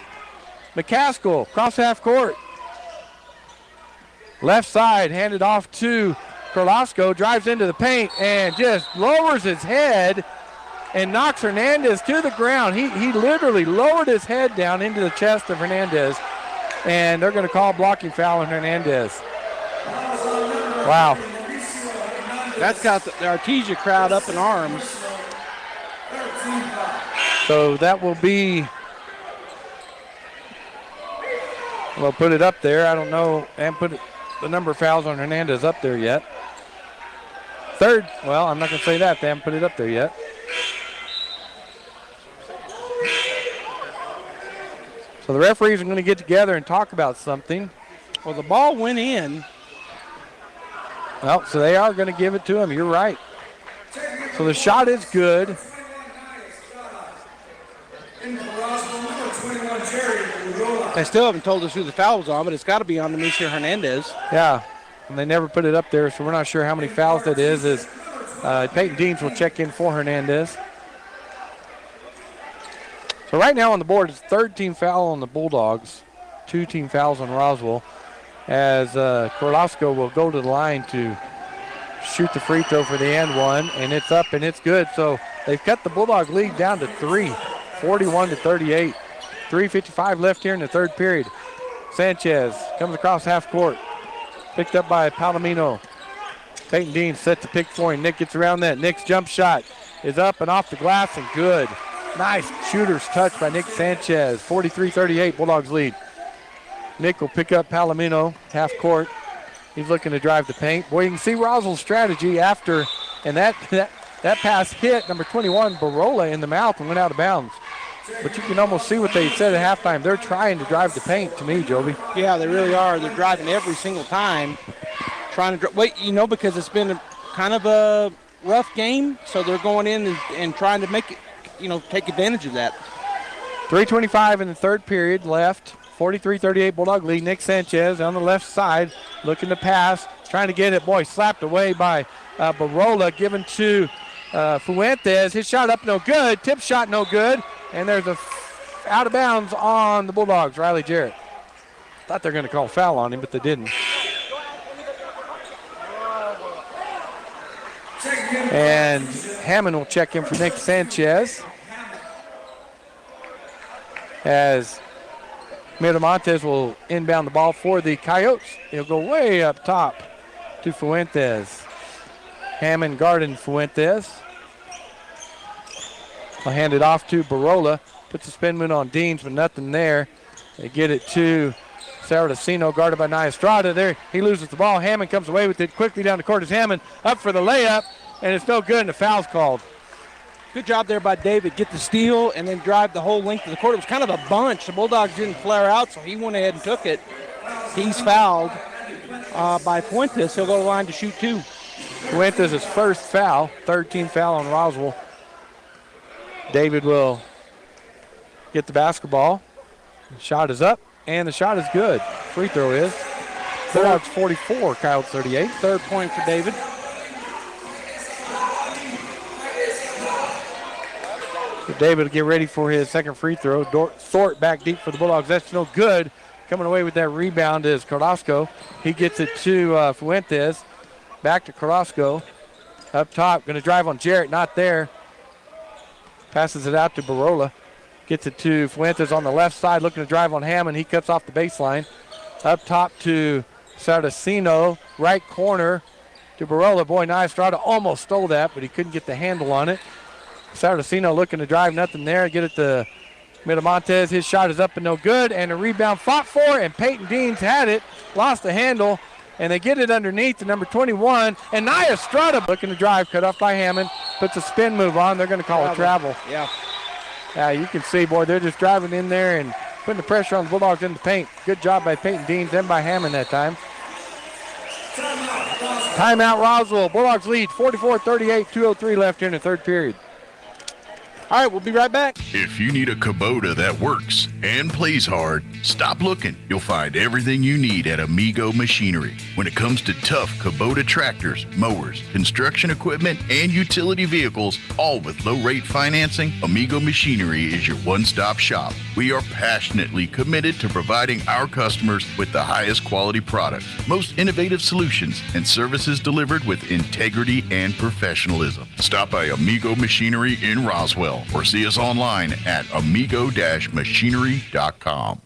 McCaskill cross half court. Left side. Handed off to Carrasco. Drives into the paint and just lowers his head and knocks Hernandez to the ground. He literally lowered his head down into the chest of Hernandez. And they're going to call blocking foul on Hernandez. Wow. That's got the Artesia crowd up in arms. So that will be, we'll put it up there. I don't know. I haven't put the number of fouls on Hernandez up there yet. Third, well, I'm not going to say that. They haven't put it up there yet. So the referees are going to get together and talk about something. Well, the ball went in. Well, so they are going to give it to him. You're right. So the shot is good. They still haven't told us who the foul was on, but it's got to be on Demetrio Hernandez. Yeah. and they never put it up there, so we're not sure how many fouls that is. As Peyton Deans will check in for Hernandez. So right now on the board, it's third team foul on the Bulldogs, 2 team fouls on Roswell, as Corlasco will go to the line to shoot the free throw for the and one, and it's up and it's good. So they've cut the Bulldog lead down to 3, 41-38. 3:55 left here in the third period. Sanchez comes across half court, picked up by Palomino. Peyton Dean sets the pick for him. Nick gets around that. Nick's jump shot is up and off the glass and good. Nice shooter's touch by Nick Sanchez. 43-38, Bulldogs lead. Nick will pick up Palomino, half court. He's looking to drive the paint. Boy, you can see Roswell's strategy after, and that pass hit number 21, Barola, in the mouth and went out of bounds. But you can almost see what they said at halftime. They're trying to drive the paint to me, Joby. Yeah, they really are. They're driving every single time. Trying to wait, because it's been kind of a rough game, so they're going in and trying to make it, take advantage of that. 3:25 in the third period left. 43-38 Bulldog lead. Nick Sanchez on the left side looking to pass, trying to get it. Boy, slapped away by Barola, given to Fuentes. His shot up, no good. Tip shot, no good. And there's a out of bounds on the Bulldogs, Riley Jarrett. Thought they were going to call a foul on him, but they didn't. And Hammond will check in for Nick Sanchez. As Miramontes will inbound the ball for the Coyotes. He'll go way up top to Fuentes. Hammond guarding Fuentes. I'll hand it off to Barola. Puts the spin move on Deans, but nothing there. They get it to Saracino, guarded by Estrada. There, he loses the ball. Hammond comes away with it quickly down the court. As Hammond up for the layup, and it's no good, and the foul's called. Good job there by David. Get the steal and then drive the whole length of the court. It was kind of a bunch. The Bulldogs didn't flare out, so he went ahead and took it. He's fouled by Fuentes. He'll go to the line to shoot 2. Fuentes' his first foul, third team foul on Roswell. David will get the basketball. The shot is up, and the shot is good. Free throw is. Bulldogs 44, Coyotes 38. Third point for David. So David will get ready for his second free throw. Thorpe back deep for the Bulldogs. That's no good. Coming away with that rebound is Carrasco. He gets it to Fuentes. Back to Carrasco. Up top, going to drive on Jarrett. Not there. Passes it out to Barola. Gets it to Fuentes on the left side, looking to drive on Hammond. He cuts off the baseline. Up top to Saracino. Right corner to Barola. Boy, Estrada almost stole that, but he couldn't get the handle on it. Saracino looking to drive, nothing there. Get it to Miramontes. His shot is up and no good. And a rebound fought for, and Peyton Deans had it. Lost the handle, and they get it underneath to number 21. And Estrada looking to drive, cut off by Hammond. Puts a spin move on. They're going to call it travel. Yeah. Yeah, you can see, boy, they're just driving in there and putting the pressure on the Bulldogs in the paint. Good job by Peyton Deans and by Hammond that time. Timeout Roswell. Bulldogs lead 44-38, 2:03 left here in the third period. All right, we'll be right back. If you need a Kubota that works and plays hard, stop looking. You'll find everything you need at Amigo Machinery. When it comes to tough Kubota tractors, mowers, construction equipment, and utility vehicles, all with low-rate financing, Amigo Machinery is your one-stop shop. We are passionately committed to providing our customers with the highest quality products, most innovative solutions, and services delivered with integrity and professionalism. Stop by Amigo Machinery in Roswell or see us online at amigo-machinery.com.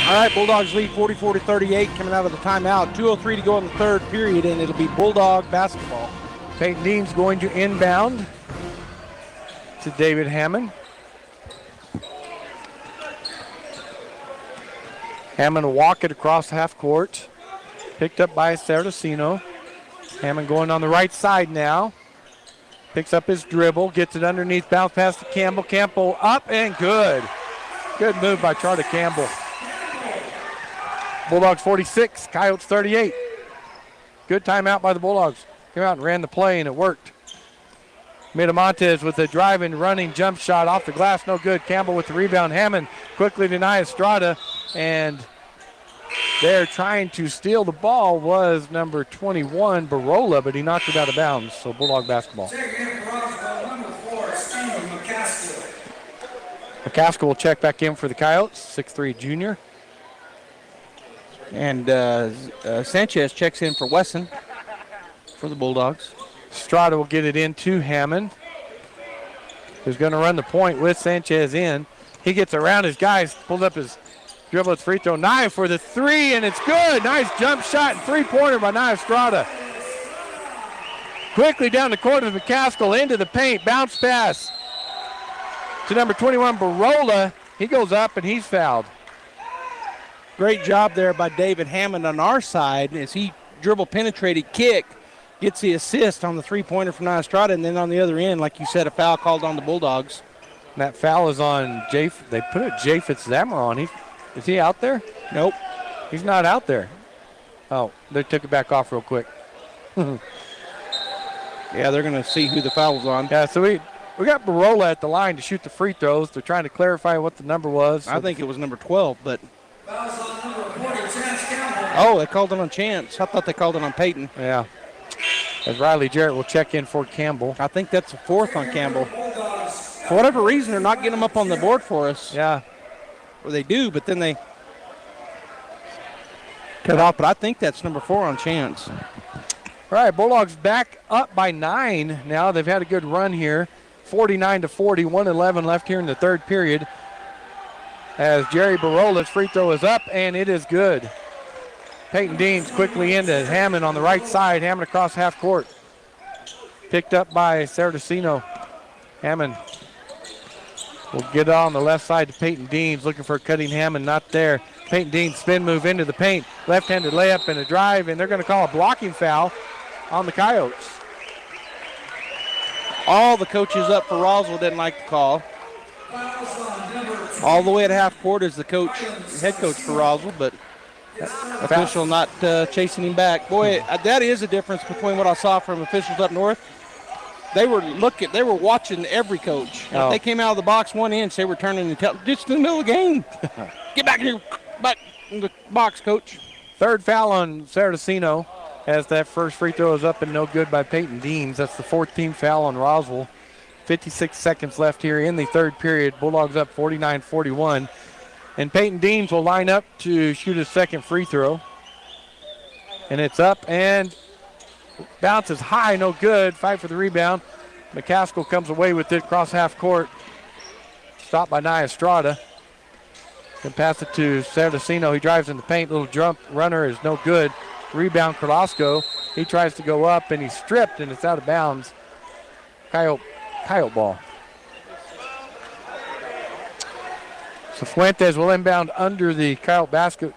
All right, Bulldogs lead 44-38 coming out of the timeout. 2:03 to go in the third period, and it'll be Bulldog basketball. Peyton Dean's going to inbound to David Hammond. Hammond will walk it across half court. Picked up by Saracino. Hammond going on the right side now. Picks up his dribble, gets it underneath, bounce pass to Campbell. Campbell up and good. Good move by Charlie Campbell. Bulldogs 46, Coyotes 38. Good timeout by the Bulldogs. Came out and ran the play, and it worked. Miramontes with a driving, running jump shot off the glass, no good. Campbell with the rebound. Hammond quickly denies Estrada. And they're trying to steal the ball was number 21, Barola, but he knocked it out of bounds. So Bulldog basketball. McCaskill will check back in for the Coyotes, 6'3" junior. And Sanchez checks in for Wesson for the Bulldogs. Strada will get it into Hammond, who's going to run the point with Sanchez in. He gets around his guys, pulled up his dribble, free throw. Nye for the three, and it's good. Nice jump shot and three-pointer by Nye Strada. Quickly down the court of McCaskill into the paint. Bounce pass to number 21, Barola. He goes up, and he's fouled. Great job there by David Hammond on our side as he dribble penetrated kick, gets the assist on the three-pointer from Nye Strada, and then on the other end, like you said, a foul called on the Bulldogs. And that foul is on they put it Japheth Zamaron. Is he out there? Nope. He's not out there. Oh, they took it back off real quick. Yeah, they're going to see who the foul's on. Yeah, so we got Barola at the line to shoot the free throws. They're trying to clarify what the number was. I think it was number 12, but... Oh, they called it on Chance. I thought they called it on Peyton. Yeah. As Riley Jarrett will check in for Campbell. I think that's the fourth on Campbell. For whatever reason, they're not getting them up on the board for us. Yeah. Or they do, but then they cut off. But I think that's number 4 on Chance. All right, Bulldogs back up by 9 now. They've had a good run here. 49-40, 1:11 left here in the third period. As Jerry Barola's free throw is up, and it is good. Peyton Deans quickly into Hammond on the right side. Hammond across half court. Picked up by Sardacino. Hammond will get it on the left side to Peyton Deans, looking for Cutting Hammond, not there. Peyton Deans spin move into the paint. Left-handed layup and a drive, and they're going to call a blocking foul on the Coyotes. All the coaches up for Roswell didn't like the call. All the way at half court is the head coach for Roswell, but official not chasing him back. Boy, that is a difference between what I saw from officials up north. They were watching every coach. Oh. If they came out of the box 1 inch, they were turning and just in the middle of the game. Get back here, back in the box, coach. Third foul on Sardacino as that first free throw is up and no good by Peyton Deans. That's the 14th foul on Roswell. 56 seconds left here in the third period. Bulldogs up 49-41. And Peyton Deans will line up to shoot his second free throw. And it's up and bounces high, no good. Fight for the rebound. McCaskill comes away with it across half court. Stopped by Nia Estrada. Can pass it to Sardacino. He drives in the paint. Little jump runner is no good. Rebound Carrasco. He tries to go up and he's stripped and it's out of bounds. Coyote ball. So Fuentes will inbound under the Coyote basket.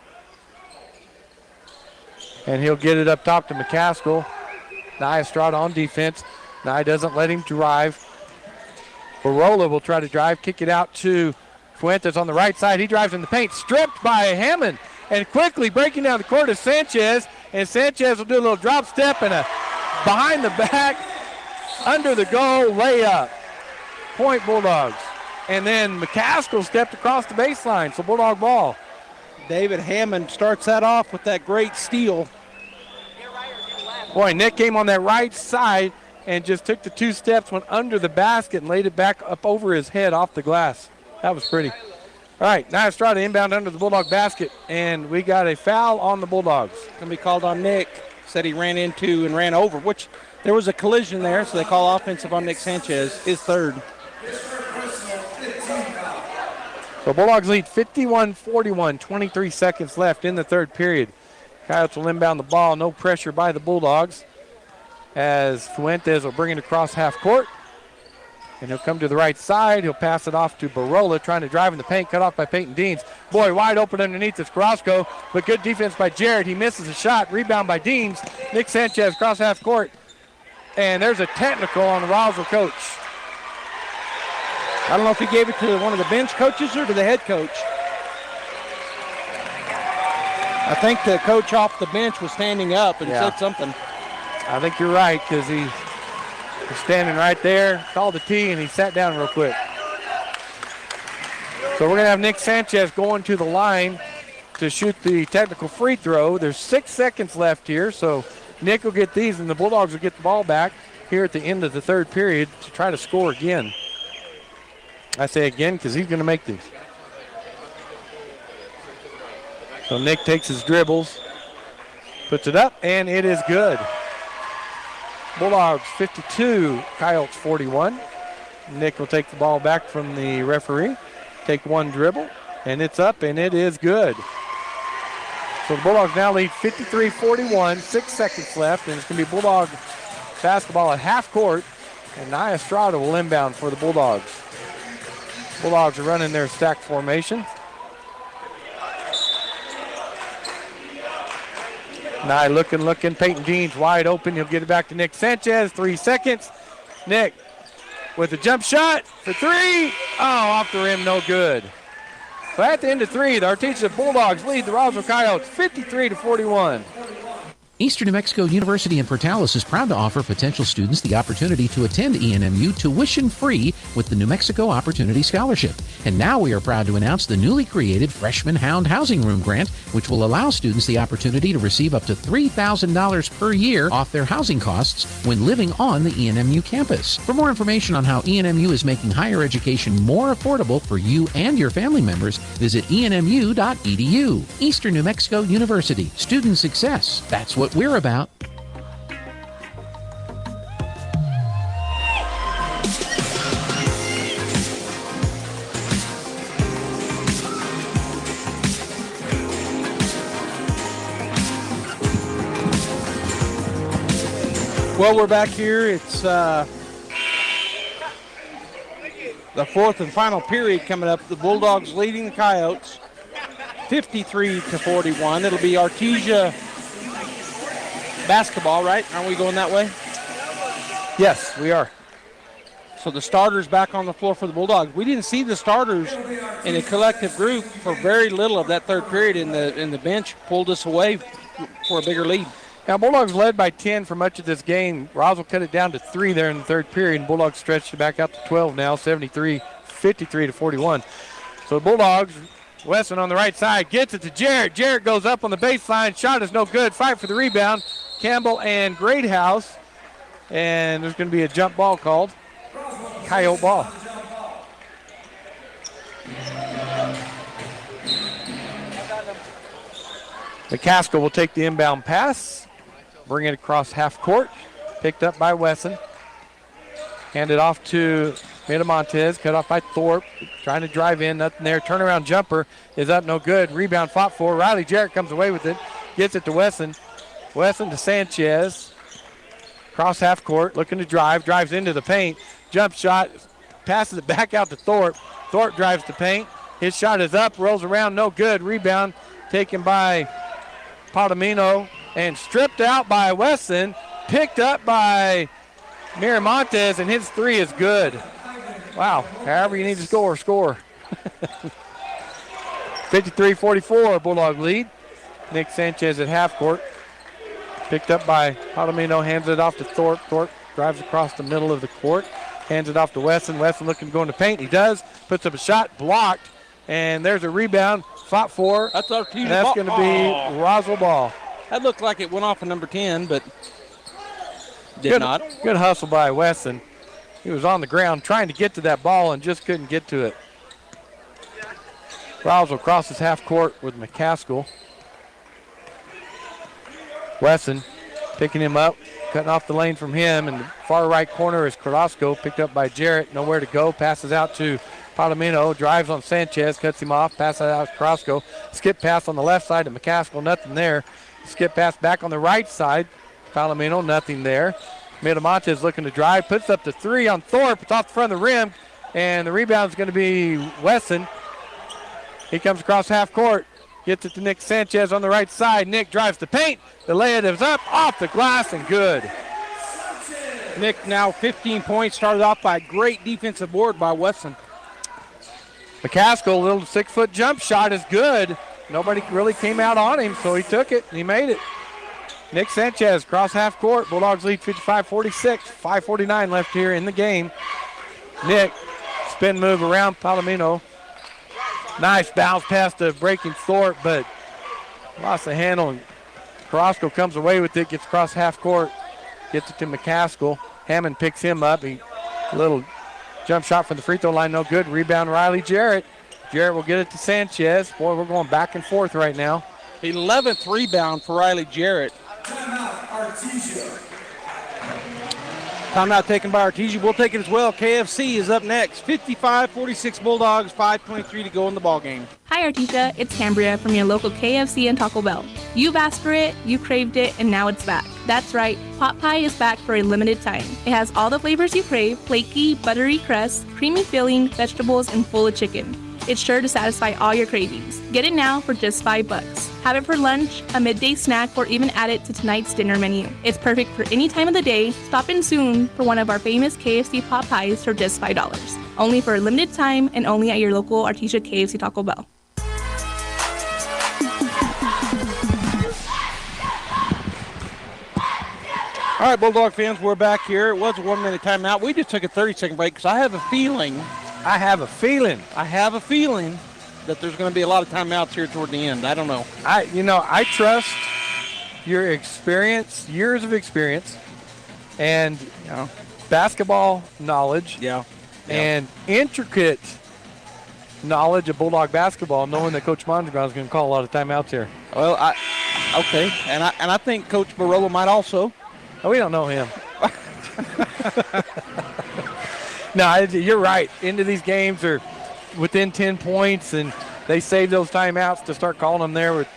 And he'll get it up top to McCaskill. Nia Estrada on defense. Nia doesn't let him drive. Barola will try to drive, kick it out to Fuentes on the right side. He drives in the paint, stripped by Hammond. And quickly breaking down the court is Sanchez. And Sanchez will do a little drop step and a behind the back, under the goal layup. Point Bulldogs. And then McCaskill stepped across the baseline, so Bulldog ball. David Hammond starts that off with that great steal. Boy, Nick came on that right side and just took the 2 steps, went under the basket and laid it back up over his head off the glass. That was pretty. All right, now Estrada inbound under the Bulldog basket, and we got a foul on the Bulldogs. Going to be called on Nick. Said he ran into and ran over, which there was a collision there, so they call offensive on Nick Sanchez, his third. So Bulldogs lead 51-41, 23 seconds left in the third period. Coyotes will inbound the ball, no pressure by the Bulldogs as Fuentes will bring it across half court. And he'll come to the right side. He'll pass it off to Barola, trying to drive in the paint, cut off by Peyton Deans. Boy, wide open underneath is Carrasco, but good defense by Jared. He misses a shot, rebound by Deans. Nick Sanchez across half court. And there's a technical on the Roswell coach. I don't know if he gave it to one of the bench coaches or to the head coach. I think the coach off the bench was standing up and said something. I think you're right, because he's standing right there, called the tee, and he sat down real quick. So we're going to have Nick Sanchez going to the line to shoot the technical free throw. There's 6 seconds left here, so Nick will get these, and the Bulldogs will get the ball back here at the end of the third period to try to score again. I say again because he's going to make these. So Nick takes his dribbles, puts it up, and it is good. Bulldogs 52, Coyotes 41. Nick will take the ball back from the referee, take one dribble, and it's up, and it is good. So the Bulldogs now lead 53-41, 6 seconds left, and it's going to be Bulldog basketball at half court, and Nia Estrada will inbound for the Bulldogs. Bulldogs are running their stack formation. Nia looking, Peyton Dean's wide open. He'll get it back to Nick Sanchez, 3 seconds. Nick with a jump shot for three. Oh, off the rim, no good. So at the end of three, the Artesia Bulldogs lead the Roswell Coyotes 53-41. Eastern New Mexico University in Portales is proud to offer potential students the opportunity to attend ENMU tuition-free with the New Mexico Opportunity Scholarship. And now we are proud to announce the newly created Freshman Hound Housing Room Grant, which will allow students the opportunity to receive up to $3,000 per year off their housing costs when living on the ENMU campus. For more information on how ENMU is making higher education more affordable for you and your family members, visit enmu.edu. Eastern New Mexico University. Student success. That's what we're about. Well, we're back here. It's the fourth and final period coming up. The Bulldogs leading the Coyotes 53-41. It'll be Artesia basketball, right? Aren't we going that way? Yes, we are. So the starters back on the floor for the Bulldogs. We didn't see the starters in a collective group for very little of that third period, and the bench pulled us away for a bigger lead. Now, Bulldogs led by 10 for much of this game. Roswell cut it down to 3 there in the third period, and Bulldogs stretched it back out to 12 now, 53-41. So the Bulldogs, Wesson on the right side, gets it to Jarrett. Jarrett goes up on the baseline. Shot is no good. Fight for the rebound. Campbell and Greathouse. And there's going to be a jump ball called. Coyote ball. McCaskill will take the inbound pass. Bring it across half court. Picked up by Wesson. Handed off to Miramontes. Cut off by Thorpe. Trying to drive in. Nothing there. Turnaround jumper is up. No good. Rebound fought for. Riley Jarrett comes away with it. Gets it to Wesson. Wesson to Sanchez. Cross half court. Looking to drive. Drives into the paint. Jump shot. Passes it back out to Thorpe. Thorpe drives the paint. His shot is up. Rolls around. No good. Rebound taken by Palomino and stripped out by Wesson, picked up by Miramontes, and his three is good. Wow, however you need to score, score. 53-44, Bulldog lead. Nick Sanchez at half court. Picked up by Palomino, hands it off to Thorpe. Thorpe drives across the middle of the court, hands it off to Wesson. Wesson looking to go into paint. He does, puts up a shot, blocked, and there's a rebound. Fought for. That's our team. That's going to be Roswell ball. That looked like it went off of number 10, but did not. Good hustle by Wesson. He was on the ground trying to get to that ball and just couldn't get to it. Roswell crosses half court with McCaskill. Wesson picking him up, cutting off the lane from him. In the far right corner is Carrasco, picked up by Jarrett. Nowhere to go. Passes out to Palomino, drives on Sanchez, cuts him off, passes out to Carrasco. Skip pass on the left side to McCaskill, nothing there. Skip pass back on the right side. Palomino, nothing there. Miramontes looking to drive, puts up the three on Thorpe. It's off the front of the rim, and the rebound is going to be Wesson. He comes across half court, gets it to Nick Sanchez on the right side. Nick drives the paint. The layup is up, off the glass, and good. Nick now 15 points, started off by a great defensive board by Wesson. McCaskill, a little 6-foot jump shot is good. Nobody really came out on him, so he took it and he made it. Nick Sanchez cross half court. Bulldogs lead 55-46. 5:49 left here in the game. Nick, spin move around Palomino. Nice bounce pass to breaking Thorpe, but Lost the handle, and Carrasco comes away with it, gets across half court, gets it to McCaskill. Hammond picks him up. A little jump shot from the free throw line, no good. Rebound, Riley Jarrett. Jarrett will get it to Sanchez. Boy, we're going back and forth right now. 11th rebound for Riley Jarrett. Timeout taken by Artesia. We'll take it as well. KFC is up next. 55-46 Bulldogs, 5:23 to go in the ballgame. Hi Artesia, it's Cambria from your local KFC and Taco Bell. You've asked for it, you craved it, and now it's back. That's right, pot pie is back for a limited time. It has all the flavors you crave: flaky, buttery crust, creamy filling, vegetables, and full of chicken. It's sure to satisfy all your cravings. Get it now for just $5. Have it for lunch, a midday snack, or even add it to tonight's dinner menu. It's perfect for any time of the day. Stop in soon for one of our famous KFC pot pies for just $5. Only for a limited time and only at your local Artesia KFC Taco Bell. All right, Bulldog fans, we're back here. It was a 1-minute timeout. We just took a 30-second break because I have a feeling that there's going to be a lot of timeouts here toward the end. I don't know. I trust your experience, years of experience, and basketball knowledge. And intricate knowledge of Bulldog basketball, knowing that Coach Mondragon is going to call a lot of timeouts here. Well, okay, and I think Coach Barola might also. Oh, we don't know him. No, you're right. Into these games are within 10 points, and they save those timeouts to start calling them there with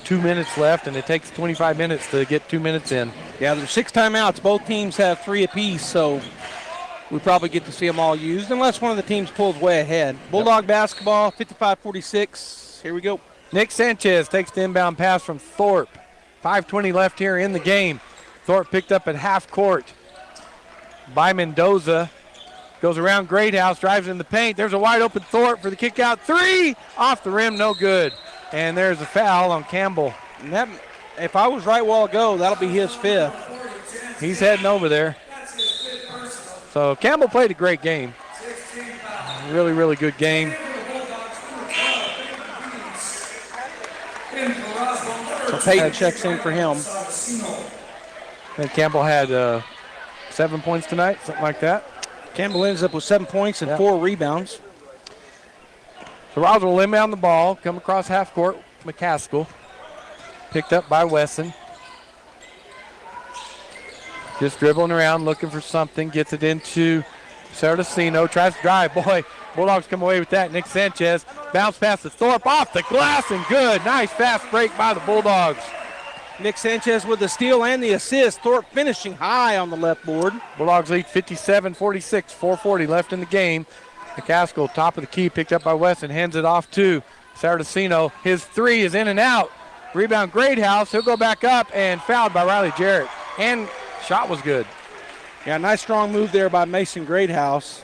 2 minutes left, and it takes 25 minutes to get 2 minutes in. Yeah, there's 6 timeouts. Both teams have 3 apiece, so we probably get to see them all used unless one of the teams pulls way ahead. Bulldog basketball, 55-46. Here we go. Nick Sanchez takes the inbound pass from Thorpe. 5:20 left here in the game. Thorpe picked up at half court by Mendoza. Goes around Greathouse, drives in the paint. There's a wide open Thorpe for the kick out. 3 off the rim, no good. And there's a foul on Campbell. And that, if I was right a while ago, that'll be his 5th. He's heading over there. So Campbell played a great game. Really, really good game. So Peyton checks in for him. And Campbell had 7 points tonight, something like that. Campbell ends up with 7 points and 4 rebounds. So Roswell will inbound the ball, come across half court. McCaskill picked up by Wesson. Just dribbling around, looking for something. Gets it into Saracino. Tries to drive. Boy, Bulldogs come away with that. Nick Sanchez bounce pass to Thorpe off the glass and good. Nice fast break by the Bulldogs. Nick Sanchez with the steal and the assist. Thorpe finishing high on the left board. Bulldogs lead 57-46. 4:40 left in the game. McCaskill, top of the key, picked up by Wesson. Hands it off to Saracino. His 3 is in and out. Rebound Greathouse. He'll go back up and fouled by Riley Jarrett. And shot was good. Yeah, nice strong move there by Mason Greathouse.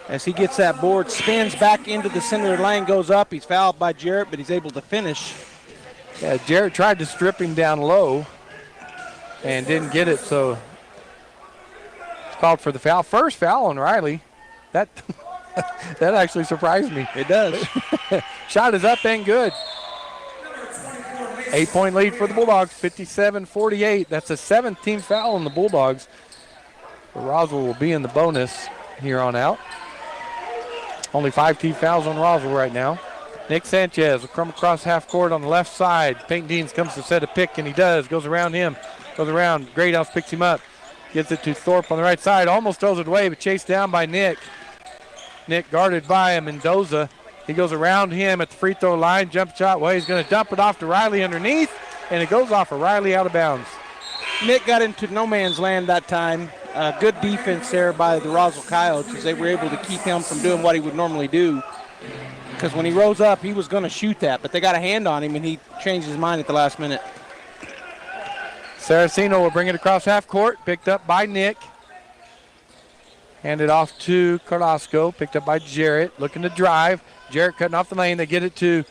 As he gets that board, spins back into the center of the lane, goes up. He's fouled by Jarrett, but he's able to finish. Yeah, Jarrett tried to strip him down low and didn't get it, so it's called for the foul. First foul on Riley. That that actually surprised me. It does. Shot is up and good. 8-point lead for the Bulldogs, 57-48. That's a 7th team foul on the Bulldogs. Roswell will be in the bonus here on out. Only 5 team fouls on Roswell right now. Nick Sanchez will come across half court on the left side. Peyton Deans comes to set a pick, and he does. Goes around him. Goes around. Greathouse picks him up. Gives it to Thorpe on the right side. Almost throws it away, but chased down by Nick. Nick guarded by Mendoza. He goes around him at the free throw line. Jump shot. Well, he's going to dump it off to Riley underneath, and it goes off of Riley out of bounds. Nick got into no man's land that time. Good defense there by the Roswell Coyotes as they were able to keep him from doing what he would normally do. Because when he rose up, he was going to shoot that, but they got a hand on him, and he changed his mind at the last minute. Saracino will bring it across half court, picked up by Nick. Handed off to Carrasco, picked up by Jarrett, looking to drive. Jarrett cutting off the lane. They get it to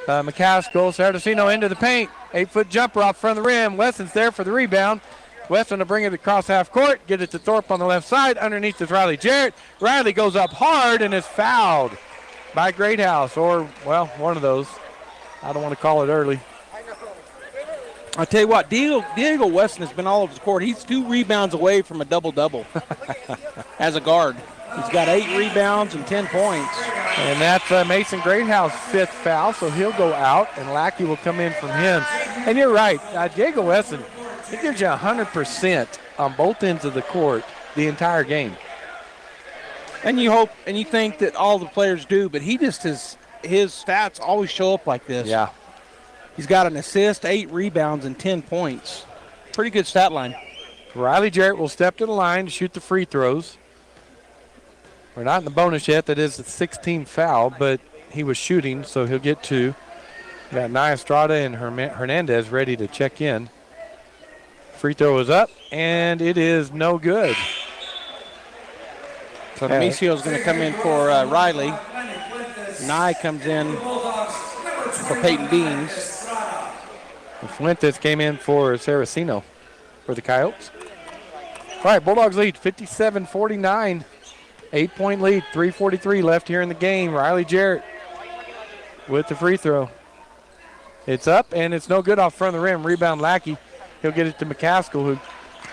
McCaskill. Saracino into the paint. 8-foot jumper off front of the rim. Wesson's there for the rebound. Wesson will bring it across half court, get it to Thorpe on the left side. Underneath is Riley Jarrett. Riley goes up hard and is fouled by Greathouse, or, well, one of those. I don't want to call it early. I'll tell you what, Diego Weston has been all over the court. He's 2 rebounds away from a double-double as a guard. He's got 8 rebounds and 10 points. And that's Mason Greathouse's 5th foul, so he'll go out, and Lackey will come in from him. And you're right, Diego Weston, he gives you 100% on both ends of the court the entire game. And you hope and you think that all the players do, but his stats always show up like this. Yeah. He's got an assist, 8 rebounds, and 10 points. Pretty good stat line. Riley Jarrett will step to the line to shoot the free throws. We're not in the bonus yet. That is the 16th foul, but he was shooting, so he'll get 2. We got Nia Estrada and Hernandez ready to check in. Free throw is up, and it is no good. So Demisio's going to come in for Riley. Nye comes in for Peyton Beans. And Fuentes came in for Saraceno for the Coyotes. All right, Bulldogs lead 57-49. 8-point lead, 3:43 left here in the game. Riley Jarrett with the free throw. It's up, and it's no good off front of the rim. Rebound Lackey. He'll get it to McCaskill, who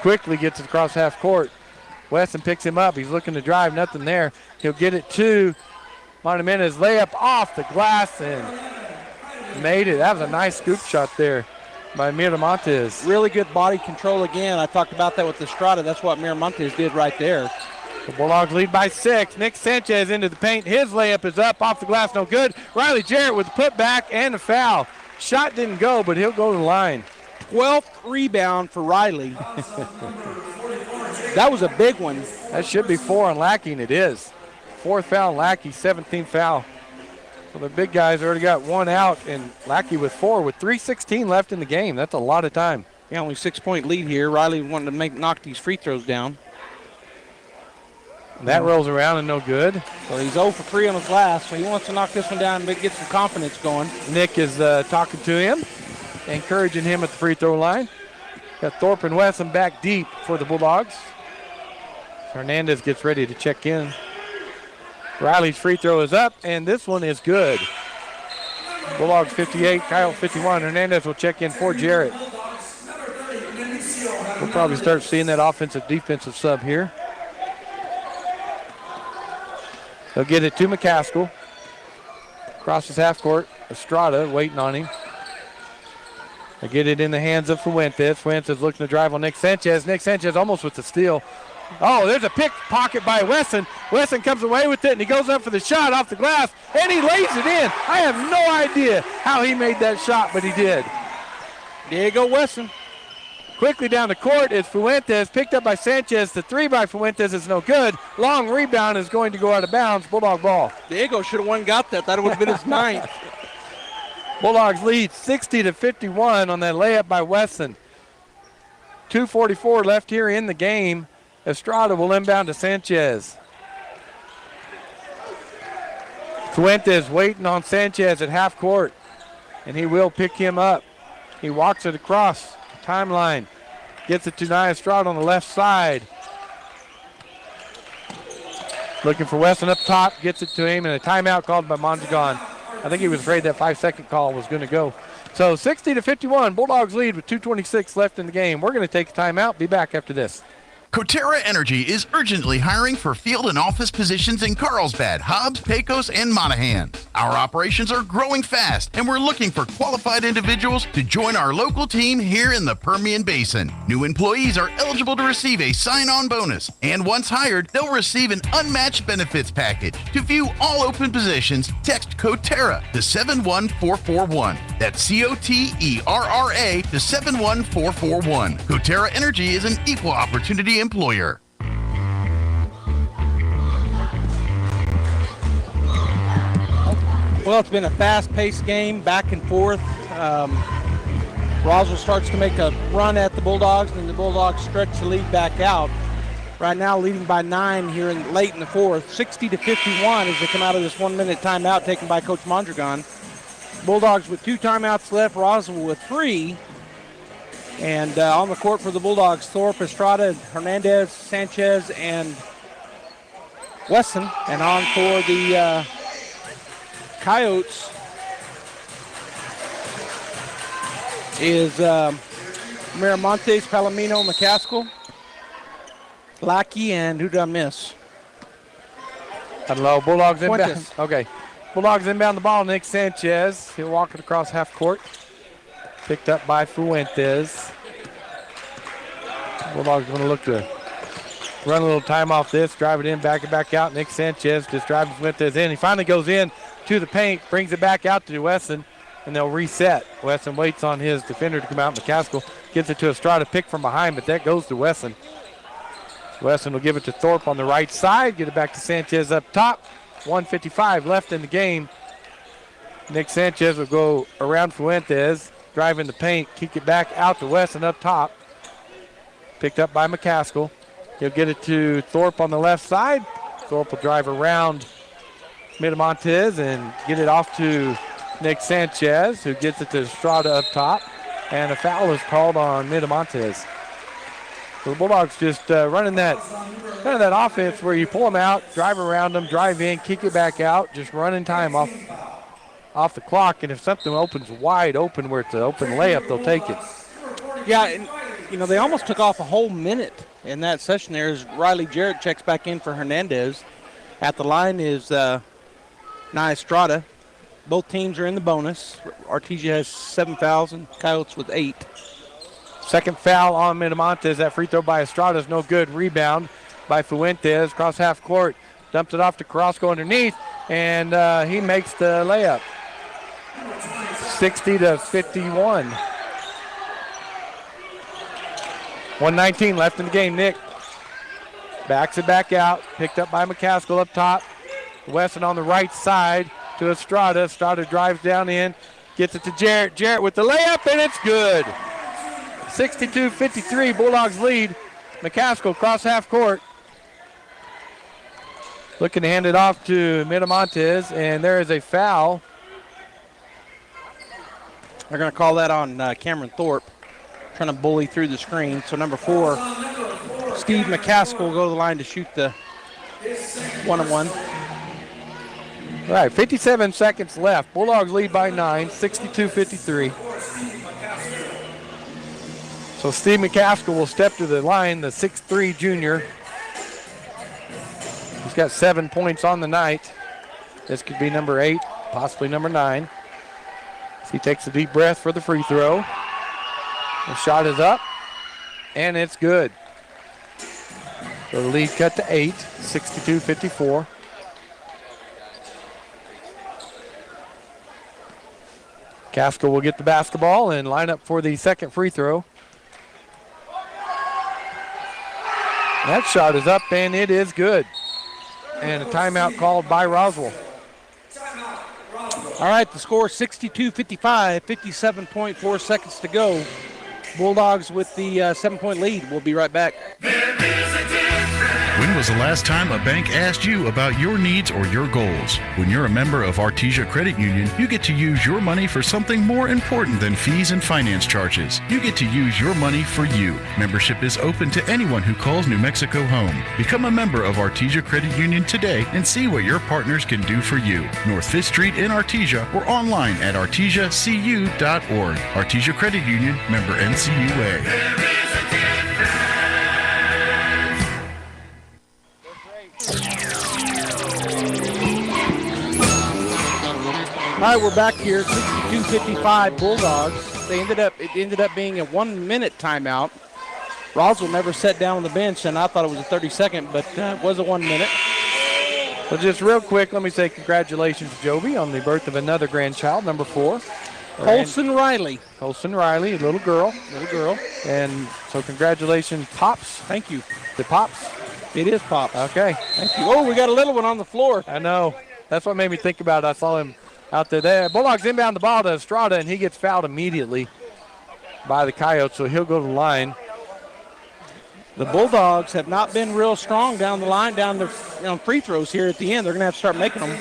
quickly gets it across half court. Weston picks him up. He's looking to drive. Nothing there. He'll get it to Montemenez. Layup off the glass and made it. That was a nice scoop shot there by Miramontes. Really good body control again. I talked about that with Estrada. That's what Miramontes did right there. The Bulldogs lead by 6. Nick Sanchez into the paint. His layup is up off the glass. No good. Riley Jarrett with the putback and the foul. Shot didn't go, but he'll go to the line. 12th rebound for Riley. That was a big one. That should be 4 on Lackey, and it is. 4th foul on Lackey, 17th foul. So the big guys already got 1 out, and Lackey with 4 with 3:16 left in the game. That's a lot of time. Yeah, only 6-point lead here. Riley wanted to knock these free throws down. And that rolls around and no good. So he's 0 for 3 on the glass, so he wants to knock this one down and get some confidence going. Nick is talking to him, encouraging him at the free throw line. Got Thorpe and Wesson back deep for the Bulldogs. Hernandez gets ready to check in. Riley's free throw is up, and this one is good. Bulldogs 58, Kyle 51. Hernandez will check in for Jarrett. We'll probably start seeing that offensive-defensive sub here. They'll get it to McCaskill. Crosses half court. Estrada waiting on him. They get it in the hands of Fuentes. Fuentes looking to drive on Nick Sanchez. Nick Sanchez almost with the steal. Oh, there's a pickpocket by Wesson. Wesson comes away with it, and he goes up for the shot off the glass, and he lays it in. I have no idea how he made that shot, but he did. Diego Wesson. Quickly down the court is Fuentes, picked up by Sanchez. The 3 by Fuentes is no good. Long rebound is going to go out of bounds. Bulldog ball. Diego should have won and got that. That would have been his 9th. Bulldogs lead 60-51 on that layup by Wesson. 2:44 left here in the game. Estrada will inbound to Sanchez. Fuentes waiting on Sanchez at half court, and he will pick him up. He walks it across the timeline, gets it to Nia Estrada on the left side. Looking for Weston up top, gets it to him, and a timeout called by Mondragon. I think he was afraid that 5-second call was going to go. So 60-51, Bulldogs lead with 2:26 left in the game. We're going to take a timeout. Be back after this. Coterra Energy is urgently hiring for field and office positions in Carlsbad, Hobbs, Pecos, and Monaghan. Our operations are growing fast, and we're looking for qualified individuals to join our local team here in the Permian Basin. New employees are eligible to receive a sign-on bonus, and once hired, they'll receive an unmatched benefits package. To view all open positions, text Coterra to 71441. That's COTERRA to 71441. Coterra Energy is an equal opportunity employer. Well, it's been a fast-paced game, back and forth. Roswell starts to make a run at the Bulldogs, and the Bulldogs stretch the lead back out. Right now, leading by 9 here late in the fourth, 60-51 as they come out of this 1-minute timeout taken by Coach Mondragon. Bulldogs with 2 timeouts left, Roswell with 3. And on the court for the Bulldogs, Thorpe, Estrada, Hernandez, Sanchez, and Wesson. And on for the Coyotes is Miramontes, Palomino, McCaskill, Lackey, and who did I miss? I don't know. Bulldogs inbound. Fuentes. Okay. Bulldogs inbound the ball. Nick Sanchez. He'll walk it across half court. Picked up by Fuentes. Bulldogs going to look to run a little time off this, drive it in, back it back out. Nick Sanchez just driving Fuentes in. He finally goes in to the paint, brings it back out to Wesson, and they'll reset. Wesson waits on his defender to come out. McCaskill gets it to Estrada, pick from behind, but that goes to Wesson. Wesson will give it to Thorpe on the right side, get it back to Sanchez up top. 1:55 left in the game. Nick Sanchez will go around Fuentes, drive in the paint, kick it back out to Wesson up top. Picked up by McCaskill. He'll get it to Thorpe on the left side. Thorpe will drive around Miramontes and get it off to Nick Sanchez, who gets it to Estrada up top. And a foul is called on Miramontes. So the Bulldogs just running that offense where you pull them out, drive around them, drive in, kick it back out, just running time off the clock. And if something opens wide open where it's an open layup, they'll take it. Yeah, and, they almost took off a whole minute in that session there as Riley Jarrett checks back in for Hernandez. At the line is Nye Estrada. Both teams are in the bonus. Artesia has 7 fouls and Coyotes with 8. Second foul on Miramontes. That free throw by Estrada is no good. Rebound by Fuentes. Cross half court. Dumps it off to Carrasco underneath, and he makes the layup. 60-51. 1:19 left in the game. Nick backs it back out. Picked up by McCaskill up top. Wesson on the right side to Estrada. Estrada drives down in. Gets it to Jarrett. Jarrett with the layup, and it's good. 62-53, Bulldogs lead. McCaskill cross half court. Looking to hand it off to Miramontes, and there is a foul. They're going to call that on Cameron Thorpe, trying to bully through the screen. So number 4, Steve McCaskill will go to the line to shoot the 1-on-1. All right, 57 seconds left. Bulldogs lead by 9, 62-53. So Steve McCaskill will step to the line, the 6'3" junior. He's got 7 points on the night. This could be number 8, possibly number 9. So he takes a deep breath for the free throw. The shot is up, and it's good. So the lead cut to 8, 62-54. Caskill will get the basketball and line up for the second free throw. That shot is up, and it is good. And a timeout called by Roswell. All right, the score 62-55, 57.4 seconds to go. Bulldogs with the 7-point lead. We'll be right back. When was the last time a bank asked you about your needs or your goals? When you're a member of Artesia Credit Union, you get to use your money for something more important than fees and finance charges. You get to use your money for you. Membership is open to anyone who calls New Mexico home. Become a member of Artesia Credit Union today and see what your partners can do for you. North 5th Street in Artesia or online at artesiacu.org. Artesia Credit Union, member NCUA. All right, we're back here, 62-55 Bulldogs. It ended up being a 1-minute timeout. Roswell never sat down on the bench, and I thought it was a 30-second, but it was a 1 minute. Well, just real quick, let me say congratulations to Joby on the birth of another grandchild, number 4. Colson Riley. Colson Riley, a little girl. Little girl. And so congratulations, Pops. Thank you. The Pops? It is Pops. Okay. Thank you. Oh, we got a little one on the floor. I know. That's what made me think about it. I saw him out there. Bulldogs inbound the ball to Estrada, and he gets fouled immediately by the Coyotes, so he'll go to the line. The Bulldogs have not been real strong down the line, down the free throws here at the end. They're going to have to start making them.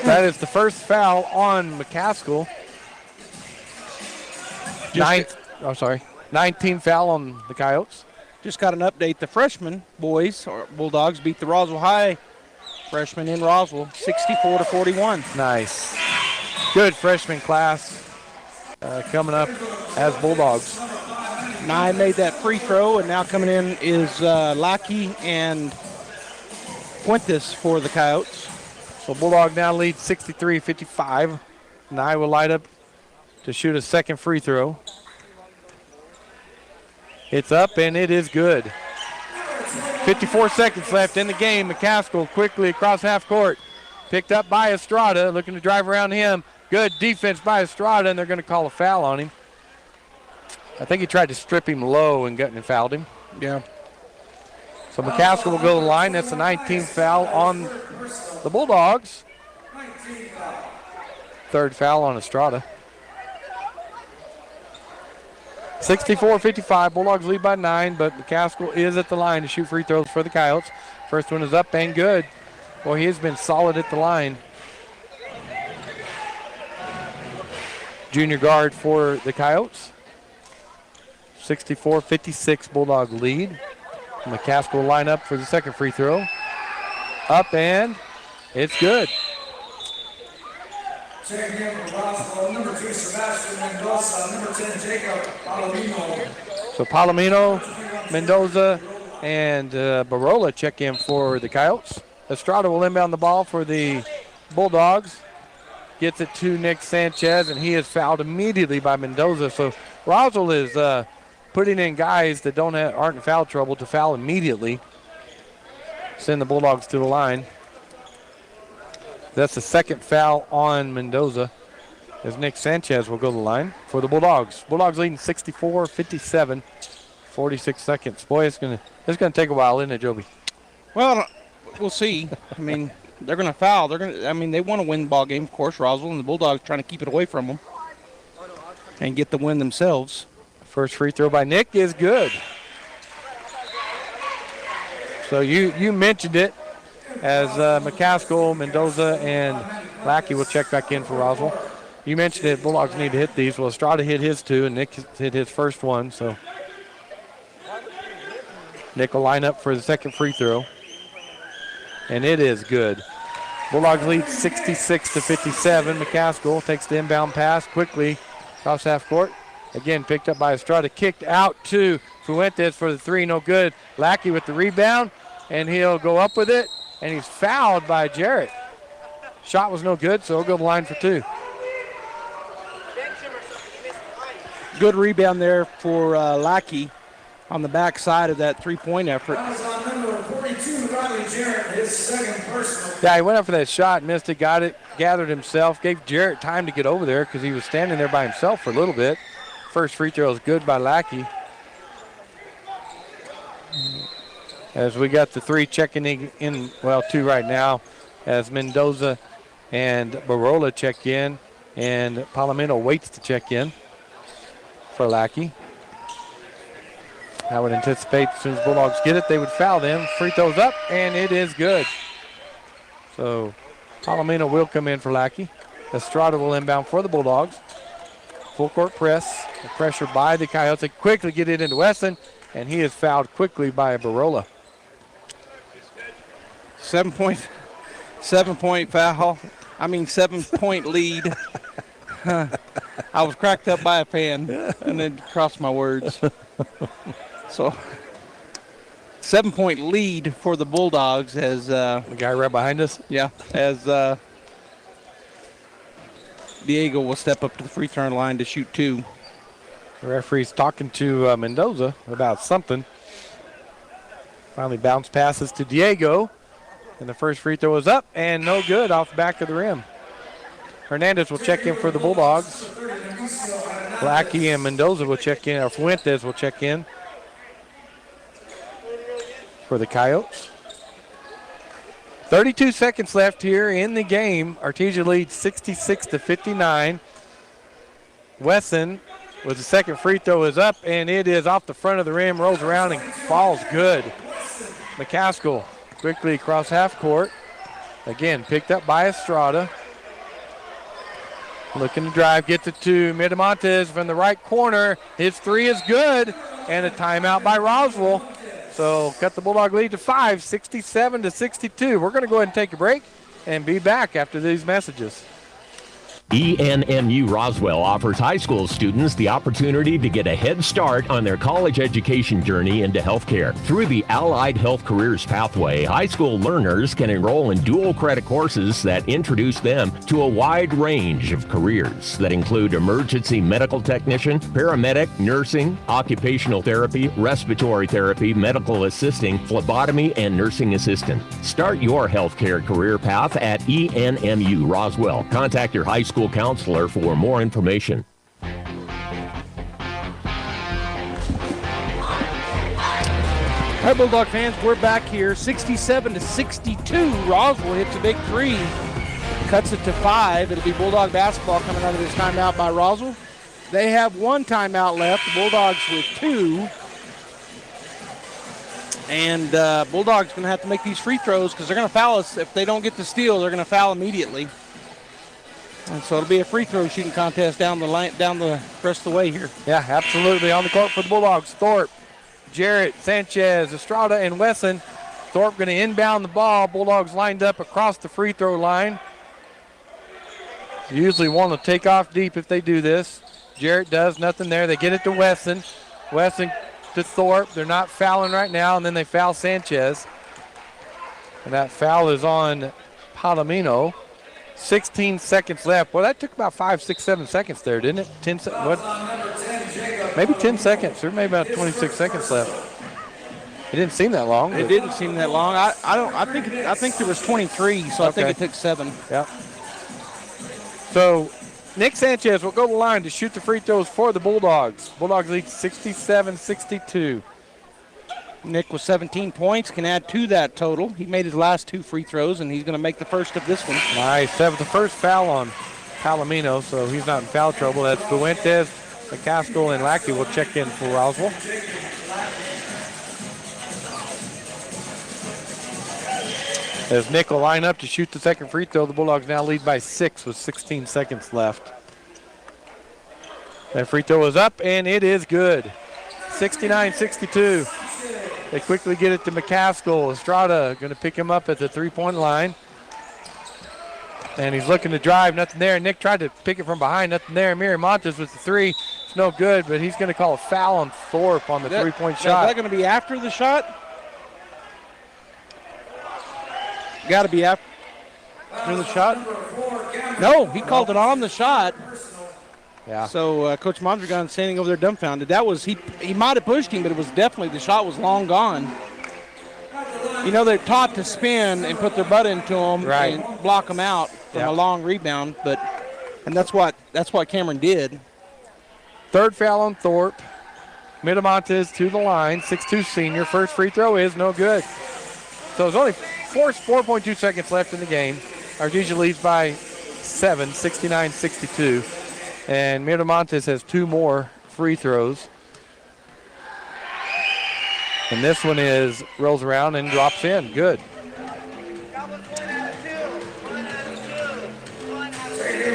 That is the first foul on McCaskill. 19 foul on the Coyotes. Just got an update. The freshmen boys, or Bulldogs, beat the Roswell High freshmen in Roswell, 64-41. Nice. Good freshman class. coming up as Bulldogs. Nye made that free throw, and now coming in is Lackey and Fuentes for the Coyotes. So Bulldog now leads 63-55. Nye will light up to shoot a second free throw. It's up, and it is good. 54 seconds left in the game. McCaskill quickly across half court. Picked up by Estrada, looking to drive around him. Good defense by Estrada, and they're going to call a foul on him. I think he tried to strip him low and fouled him. Yeah. So McCaskill will go to the line. That's the 19th foul on the Bulldogs. Third foul on Estrada. 64-55. Bulldogs lead by 9, but McCaskill is at the line to shoot free throws for the Coyotes. First one is up and good. Boy, he has been solid at the line. Junior guard for the Coyotes. 64-56 Bulldog lead. McCaskill will line up for the second free throw. Up and it's good. Number 2, Sebastian Mendoza. Number 10, Jacob Palomino. So Palomino, Mendoza, and Barola check in for the Coyotes. Estrada will inbound the ball for the Bulldogs. Gets it to Nick Sanchez, and he is fouled immediately by Mendoza. So Roswell is putting in guys that aren't in foul trouble to foul immediately. Send the Bulldogs to the line. That's the second foul on Mendoza, as Nick Sanchez will go to the line for the Bulldogs. Bulldogs leading 64-57, 46 seconds. Boy, it's gonna take a while, isn't it, Joby? Well, we'll see. I mean, they're going to foul. They want to win the ball game, of course, Roswell, and the Bulldogs trying to keep it away from them and get the win themselves. First free throw by Nick is good. So you mentioned it, as McCaskill, Mendoza, and Lackey will check back in for Roswell. You mentioned it, Bulldogs need to hit these. Well, Estrada hit his two, and Nick hit his first one. So Nick will line up for the second free throw. And it is good. Bulldogs lead 66-57. McCaskill takes the inbound pass quickly across half court. Again, picked up by Estrada. Kicked out to Fuentes for the three. No good. Lackey with the rebound, and he'll go up with it. And he's fouled by Jarrett. Shot was no good, so he'll go to the line for two. Good rebound there for Lackey on the back side of that three-point effort. Yeah, he went up for that shot, missed it, got it, gathered himself, gave Jarrett time to get over there because he was standing there by himself for a little bit. First free throw is good by Lackey. As we got the three checking in, well, two right now, as Mendoza and Barola check in, and Palomino waits to check in for Lackey. I would anticipate as soon as Bulldogs get it, they would foul them. Free throws up, and it is good. So Palomino will come in for Lackey. Estrada will inbound for the Bulldogs. Full court press. The pressure by the Coyotes. They quickly get it into Weston, and he is fouled quickly by Barola. 7-point foul. 7-point lead. I was cracked up by a pan and then crossed my words. So 7-point lead for the Bulldogs as the guy right behind us. Yeah, as Diego will step up to the free throw line to shoot two. The referee's talking to Mendoza about something. Finally bounce passes to Diego. And the first free throw is up and no good off the back of the rim. Hernandez will check in for the Bulldogs. Lackey and Mendoza will check in, or Fuentes will check in for the Coyotes. 32 seconds left here in the game. Artesia leads 66-59. Wesson with the second free throw is up, and it is off the front of the rim, rolls around and falls good. McCaskill quickly across half court. Again, picked up by Estrada. Looking to drive, gets it to Miramontes from the right corner. His three is good, and a timeout by Roswell. So cut the Bulldog lead to 5, 67-62. We're going to go ahead and take a break and be back after these messages. ENMU Roswell offers high school students the opportunity to get a head start on their college education journey into healthcare. Through the Allied Health Careers Pathway, high school learners can enroll in dual credit courses that introduce them to a wide range of careers that include emergency medical technician, paramedic, nursing, occupational therapy, respiratory therapy, medical assisting, phlebotomy, and nursing assistant. Start your healthcare career path at ENMU Roswell. Contact your high school counselor for more information. All right, Bulldog fans, we're back here. 67-62. Roswell hits a big three, cuts it to 5. It'll be Bulldog basketball coming out of this timeout by Roswell. They have one timeout left. The Bulldogs with 2. And Bulldogs going to have to make these free throws because they're going to foul us. If they don't get the steal, they're going to foul immediately. And so it'll be a free throw shooting contest down the line, down the rest of the way here. Yeah, absolutely. On the court for the Bulldogs, Thorpe, Jarrett, Sanchez, Estrada, and Wesson. Thorpe going to inbound the ball. Bulldogs lined up across the free throw line. Usually want to take off deep if they do this. Jarrett does, nothing there. They get it to Wesson. Wesson to Thorpe. They're not fouling right now, and then they foul Sanchez. And that foul is on Palomino. 16 seconds left. Well, that took about 5, 6, 7 seconds there, didn't it? 10 what? Maybe 10 seconds. There may be about 26 seconds left. It didn't seem that long. It didn't seem that long. I think there was 23, so okay. I think it took 7. Yeah. So Nick Sanchez will go to the line to shoot the free throws for the Bulldogs. Bulldogs lead 67-62. Nick with 17 points can add to that total. He made his last 2 free throws, and he's going to make the first of this one. Nice. That was the first foul on Palomino, so he's not in foul trouble. That's Fuentes, McCaskill, and Lackey will check in for Roswell. As Nick will line up to shoot the second free throw, the Bulldogs now lead by 6 with 16 seconds left. That free throw is up, and it is good. 69-62. They quickly get it to McCaskill. Estrada going to pick him up at the three-point line. And he's looking to drive, nothing there. Nick tried to pick it from behind, nothing there. Miramontes with the 3. It's no good, but he's going to call a foul on Thorpe on the three-point shot. Is that going to be after the shot? Got to be after the shot. No, he called it on the shot. Yeah. So Coach Mondragon standing over there dumbfounded. That was he might have pushed him, but it was definitely the shot was long gone. You know, they're taught to spin and put their butt into them and block them out from a long rebound, and that's what Cameron did. Third foul on Thorpe. Miramontes to the line, 6'2" senior. First free throw is no good. So there's only 4.2 seconds left in the game. Artesia leads by 7, 69-62. And Miramontes has 2 more free throws. And this one rolls around and drops in. Good.